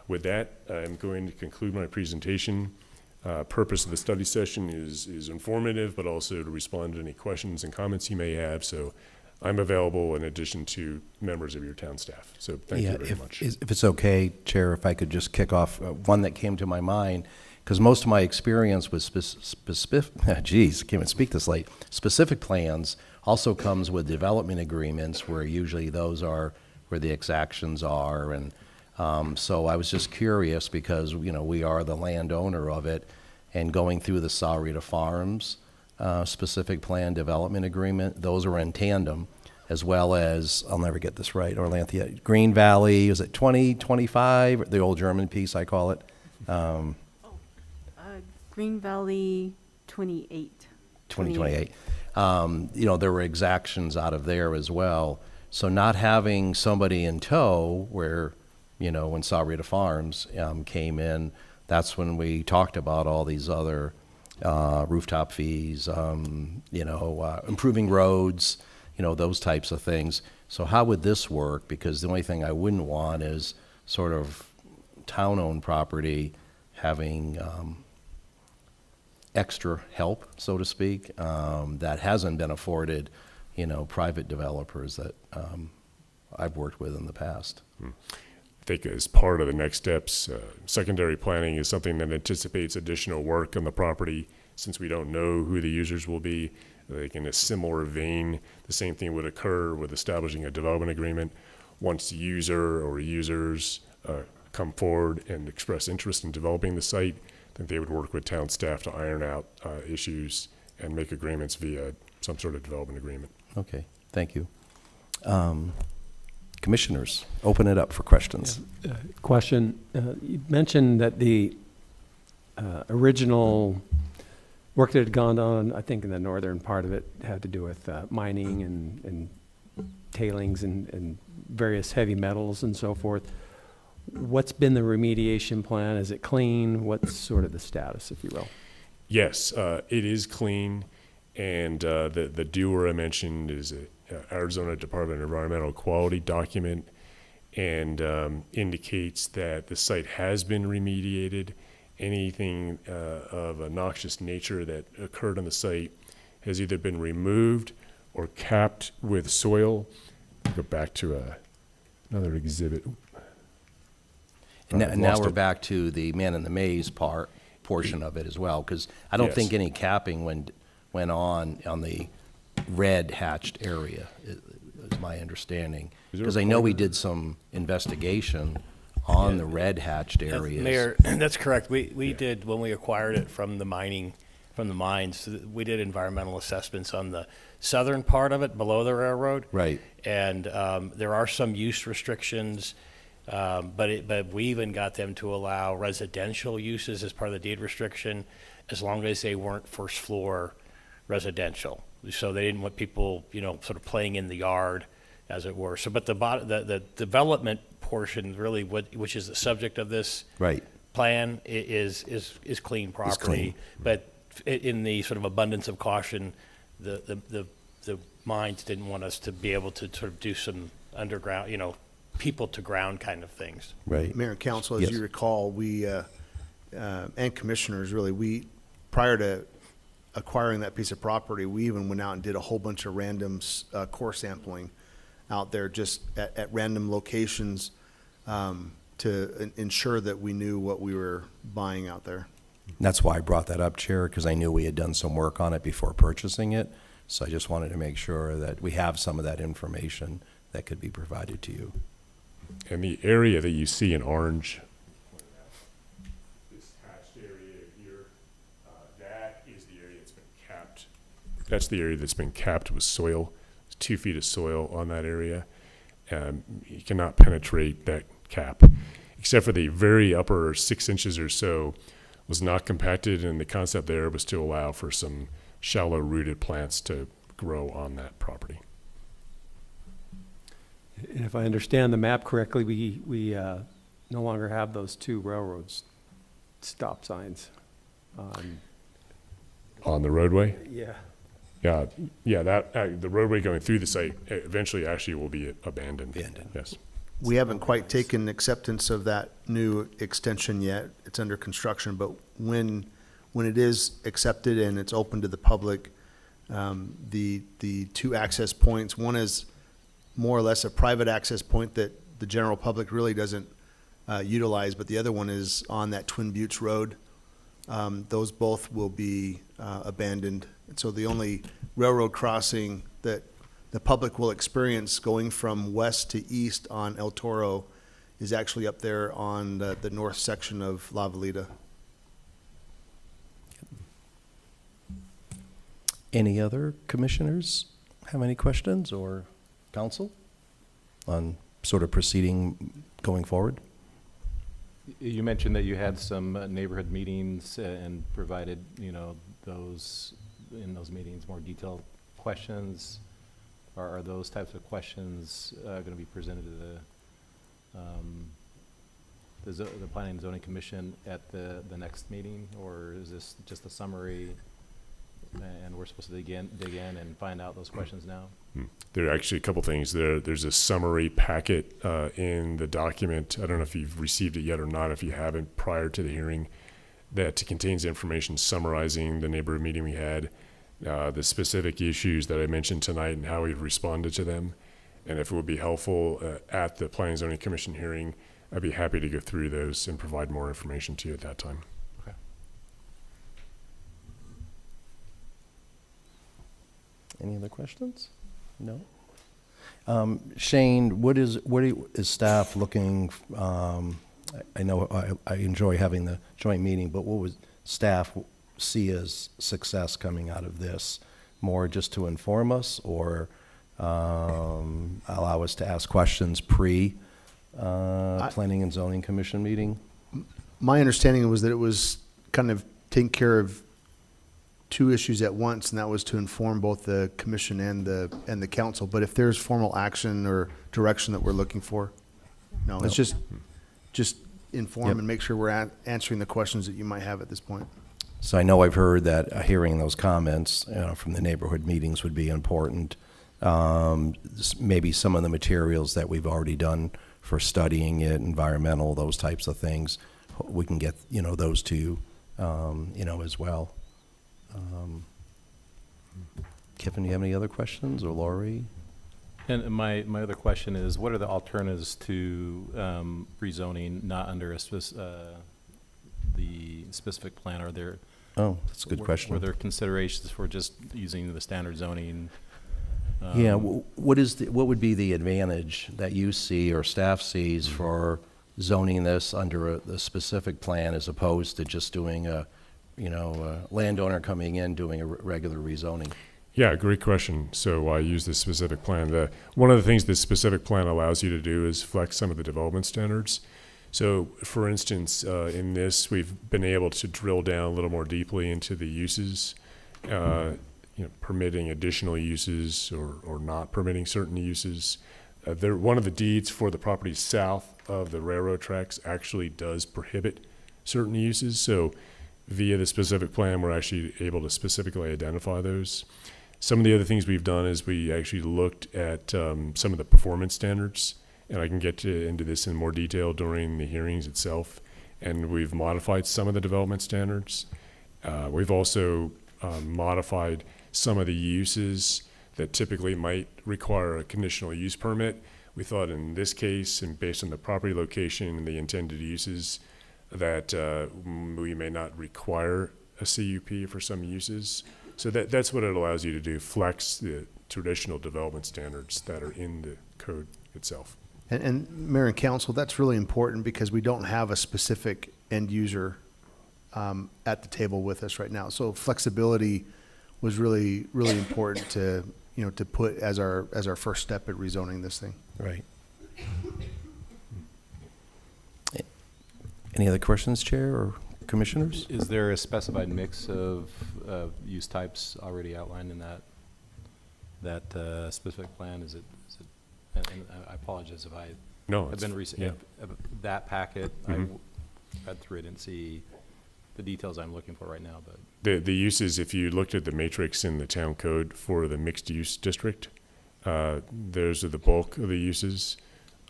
With that, I'm going to conclude my presentation. Purpose of the study session is informative, but also to respond to any questions and comments you may have. So I'm available in addition to members of your town staff. So thank you very much. If it's okay, Chair, if I could just kick off one that came to my mind, because most of my experience with can't even speak this late, specific plans also comes with development agreements where usually those are where the exactions are. And so I was just curious because, you know, we are the landowner of it, and going through the Sahuarita Farms specific plan development agreement, those are in tandem, as well as, I'll never get this right, Orlanthia, Green Valley, is it 2025, the old German piece, I call it? Green Valley 28. 2028. You know, there were exactions out of there as well. So not having somebody in tow where, you know, when Sahuarita Farms came in, that's when we talked about all these other rooftop fees, you know, improving roads, those types of things. So how would this work? Because the only thing I wouldn't want is sort of town-owned property having extra help, so to speak, that hasn't been afforded, private developers that I've worked with in the past. I think as part of the next steps, secondary planning is something that anticipates additional work on the property since we don't know who the users will be. Like in a similar vein, the same thing would occur with establishing a development agreement. Once the user or users come forward and express interest in developing the site, then they would work with town staff to iron out issues and make agreements via some sort of development agreement. Okay, thank you. Commissioners, open it up for questions. Question, you mentioned that the original work that had gone on, I think in the northern part of it, had to do with mining and tailings and various heavy metals and so forth. What's been the remediation plan? Is it clean? What's sort of the status, if you will? Yes, it is clean, and the DURA I mentioned is a Arizona Department of Environmental Quality document, and indicates that the site has been remediated. Anything of a noxious nature that occurred on the site has either been removed or capped with soil. Go back to another exhibit. And now we're back to the man in the maze portion of it as well, because I don't think any capping went on the red hatched area, is my understanding. Because I know we did some investigation on the red hatched areas. Mayor, that's correct. We did, when we acquired it from the mines, we did environmental assessments on the southern part of it, below the railroad. Right. And there are some use restrictions, but we even got them to allow residential uses as part of the deed restriction, as long as they weren't first floor residential. So they didn't want people, sort of playing in the yard, as it were. So, but the development portion, really, which is the subject of this plan, is clean property. Clean. But in the sort of abundance of caution, the mines didn't want us to be able to sort of do some underground, people to ground kind of things. Right. Mayor and council, as Yes. you recall, we, and commissioners, really, prior to acquiring that piece of property, we even went out and did a whole bunch of random core sampling out there, just at random locations, to ensure that we knew what we were buying out there. That's why I brought that up, Chair, because I knew we had done some work on it before purchasing it. So I just wanted to make sure that we have some of that information that could be provided to you. And the area that you see in orange, this hatched area here, that is the area that's been capped. That's the area that's been capped with soil. There's 2 feet of soil on that area. You cannot penetrate that cap, except for the very upper 6 inches or so was not compacted, and the concept there was to allow for some shallow rooted plants to grow on that property. And if I understand the map correctly, we no longer have those 2 railroads stop signs On the roadway? Yeah. Yeah, that, the roadway going through the site eventually actually will be abandoned. Yes. We haven't quite taken acceptance of that new extension yet. It's under construction, but when it is accepted and it's open to the public, the 2 access points, one is more or less a private access point that the general public really doesn't utilize, but the other one is on that Twin Buttes Road. Those both will be abandoned. And so the only railroad crossing that the public will experience going from west to east on El Toro is actually up there on the north section of La Valida. Any other commissioners have any questions, or council on sort of proceeding going forward? You mentioned that you had some neighborhood meetings and provided, those, in those meetings, more detailed questions. Are those types of questions going to be presented to the Planning and Zoning Commission at the next meeting, or is this just a summary? and we're supposed to dig in and find out those questions now? There are actually a couple things. There's a summary packet in the document. I don't know if you've received it yet or not. If you haven't, prior to the hearing, that contains information summarizing the neighborhood meeting we had, the specific issues that I mentioned tonight and how we've responded to them. And if it would be helpful at the Planning and Zoning Commission hearing, I'd be happy to go through those and provide more information to you at that time. Okay. Any other questions? No? Shane, is staff looking, I know I enjoy having the joint meeting, but what would staff see as success coming out of this? More just to inform us, or allow us to ask questions Planning and Zoning Commission meeting? My understanding was that it was kind of taking care of two issues at once, and that was to inform both the commission and the council. But if there's formal action or direction that we're looking for, no, it's just inform Yep. and make sure we're answering the questions that you might have at this point. So I know I've heard that hearing those comments from the neighborhood meetings would be important. Maybe some of the materials that we've already done for studying it, environmental, those types of things, we can get, those to you, as well. Kiffin, do you have any other questions, or Laurie? And my other question is, what are the alternatives to rezoning not under the specific plan? Are there? Oh, that's a good question. Were there considerations for just using the standard zoning? Yeah, what would be the advantage that you see or staff sees for zoning this under the specific plan as opposed to just doing a landowner coming in doing a regular rezoning? Yeah, great question. So I use this specific plan. One of the things this specific plan allows you to do is flex some of the development standards. So, for instance, in this, we've been able to drill down a little more deeply into the uses, permitting additional uses or not permitting certain uses. One of the deeds for the property south of the railroad tracks actually does prohibit certain uses. So, via the specific plan, we're actually able to specifically identify those. Some of the other things we've done is we actually looked at some of the performance standards, and I can get into this in more detail during the hearings itself. And we've modified some of the development standards. We've also modified some of the uses that typically might require a conditional use permit. We thought in this case, and based on the property location and the intended uses, that we may not require a CUP for some uses. So that's what it allows you to do, flex the traditional development standards that are in the code itself. And Mayor and Council, that's really important because we don't have a specific end user at the table with us right now. So flexibility was really, really important to put as our first step at rezoning this thing. Right. Any other questions, Chair or Commissioners? Is there a specified mix of use types already outlined in that specific plan? Is it? And I apologize if I have been that packet. I read through it and see the details I'm looking for right now. But the uses, if you looked at the matrix in the town code for the mixed use district, those are the bulk of the uses,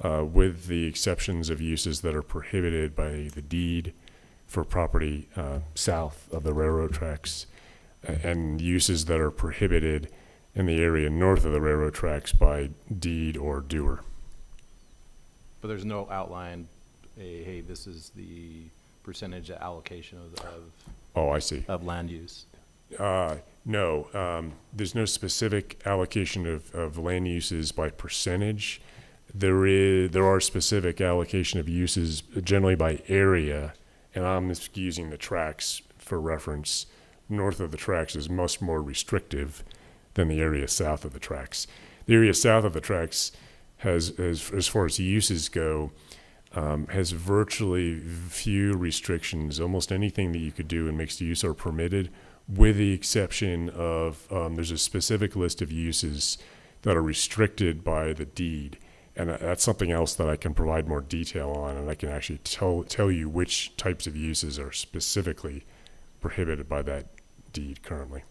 with the exceptions of uses that are prohibited by the deed for property south of the railroad tracks, and uses that are prohibited in the area north of the railroad tracks by deed or doer. But there's no outline, hey, this is the percentage allocation Oh, I see. Of land use. No, there's no specific allocation of land uses by percentage. There are specific allocation of uses generally by area, and I'm just using the tracks for reference. North of the tracks is much more restrictive than the area south of the tracks. The area south of the tracks has, as far as uses go, has virtually few restrictions. Almost anything that you could do in mixed use are permitted, with the exception of there's a specific list of uses that are restricted by the deed. And that's something else that I can provide more detail on, and I can actually tell you which types of uses are specifically prohibited by that deed currently.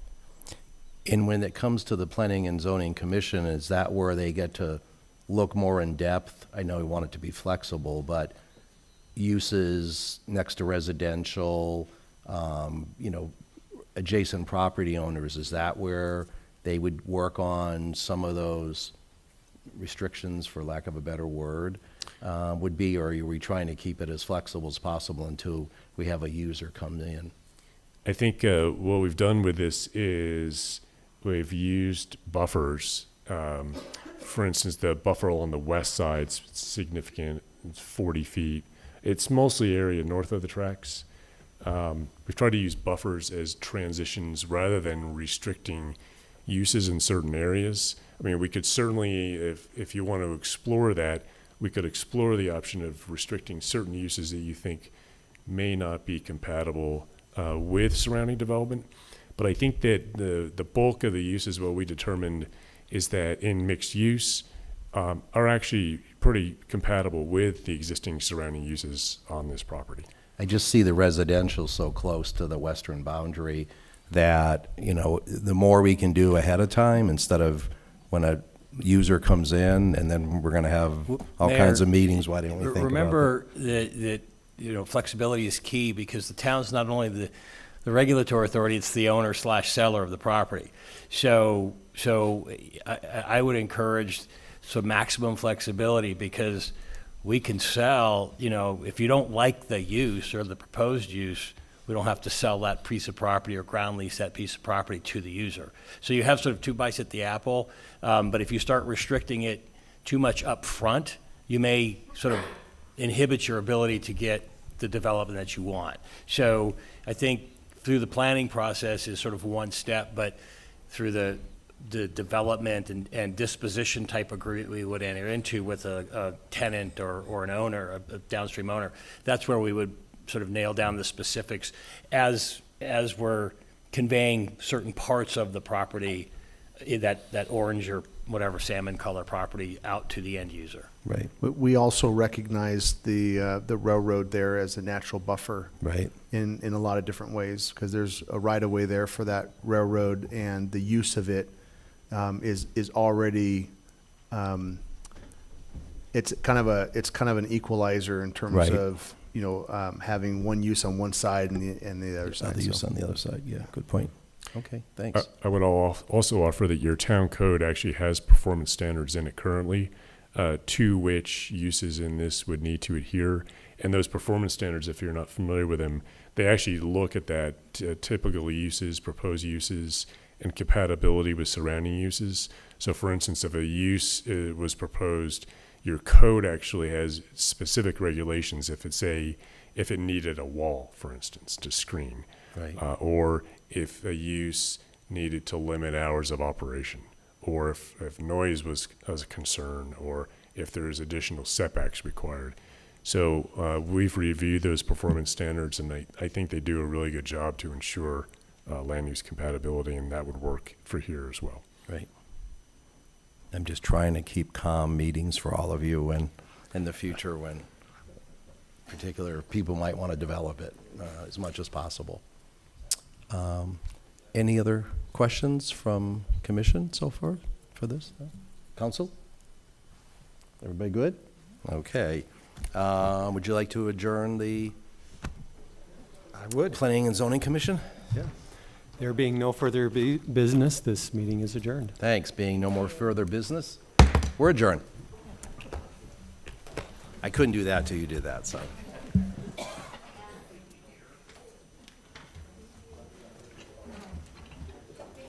And when it comes to the Planning and Zoning Commission, is that where they get to look more in depth? I know we want it to be flexible, but uses next to residential, you know, adjacent property owners, is that where they would work on some of those restrictions, for lack of a better word, would be, or are we trying to keep it as flexible as possible until we have a user come in? I think what we've done with this is we've used buffers. For instance, the buffer on the west side's significant, it's 40 feet. It's mostly area north of the tracks. We've tried to use buffers as transitions rather than restricting uses in certain areas. I mean, we could certainly, if you want to explore that, we could explore the option of restricting certain uses that you think may not be compatible with surrounding development. But I think that the bulk of the uses, what we determined, is that in mixed use are actually pretty compatible with the existing surrounding uses on this property. I just see the residential so close to the western boundary that, you know, the more we can do ahead of time instead of when a user comes in and then we're going to have all Mayor, kinds of meetings, why didn't we think about remember that, you know, flexibility is key because the town's not only the regulatory authority, it's the owner/seller of the property. So I would encourage some maximum flexibility because we can sell, you know, if you don't like the use or the proposed use, we don't have to sell that piece of property or ground lease that piece of property to the user. So you have sort of two bites at the apple, but if you start restricting it too much up front, you may sort of inhibit your ability to get the development that you want. So I think through the planning process is sort of one step, but through the development and disposition type agreement we would enter into with a tenant or an owner, a downstream owner, that's where we would sort of nail down the specifics as we're conveying certain parts of the property, that orange or whatever salmon color property out to the end user. Right. But we also recognize the railroad there as a natural buffer. Right. In a lot of different ways, because there's a right-of-way there for that railroad, and the use of it is already, it's kind of an equalizer in terms Right. of, you know, having one use on one side and the other side. The use So- on the other side, yeah, good point. Okay, thanks. I would also offer that your town code actually has performance standards in it currently, to which uses in this would need to adhere. And those performance standards, if you're not familiar with them, they actually look at that typical uses, proposed uses, and compatibility with surrounding uses. So for instance, if a use was proposed, your code actually has specific regulations if it needed a wall, for instance, to screen. Right. Or if a use needed to limit hours of operation, or if noise was a concern, or if there's additional setbacks required. So we've reviewed those performance standards, and I think they do a really good job to ensure land use compatibility, and that would work for here as well. Right. I'm just trying to keep calm meetings for all of you and in the future when particular people might want to develop it as much as possible. Any other questions from commission so far for this? Council? Everybody good? Okay. Would you like to adjourn the I would. Planning and Zoning Commission? Yeah. There being no further business, this meeting is adjourned. Thanks. Being no more further business, we're adjourned. I couldn't do that till you did that, so.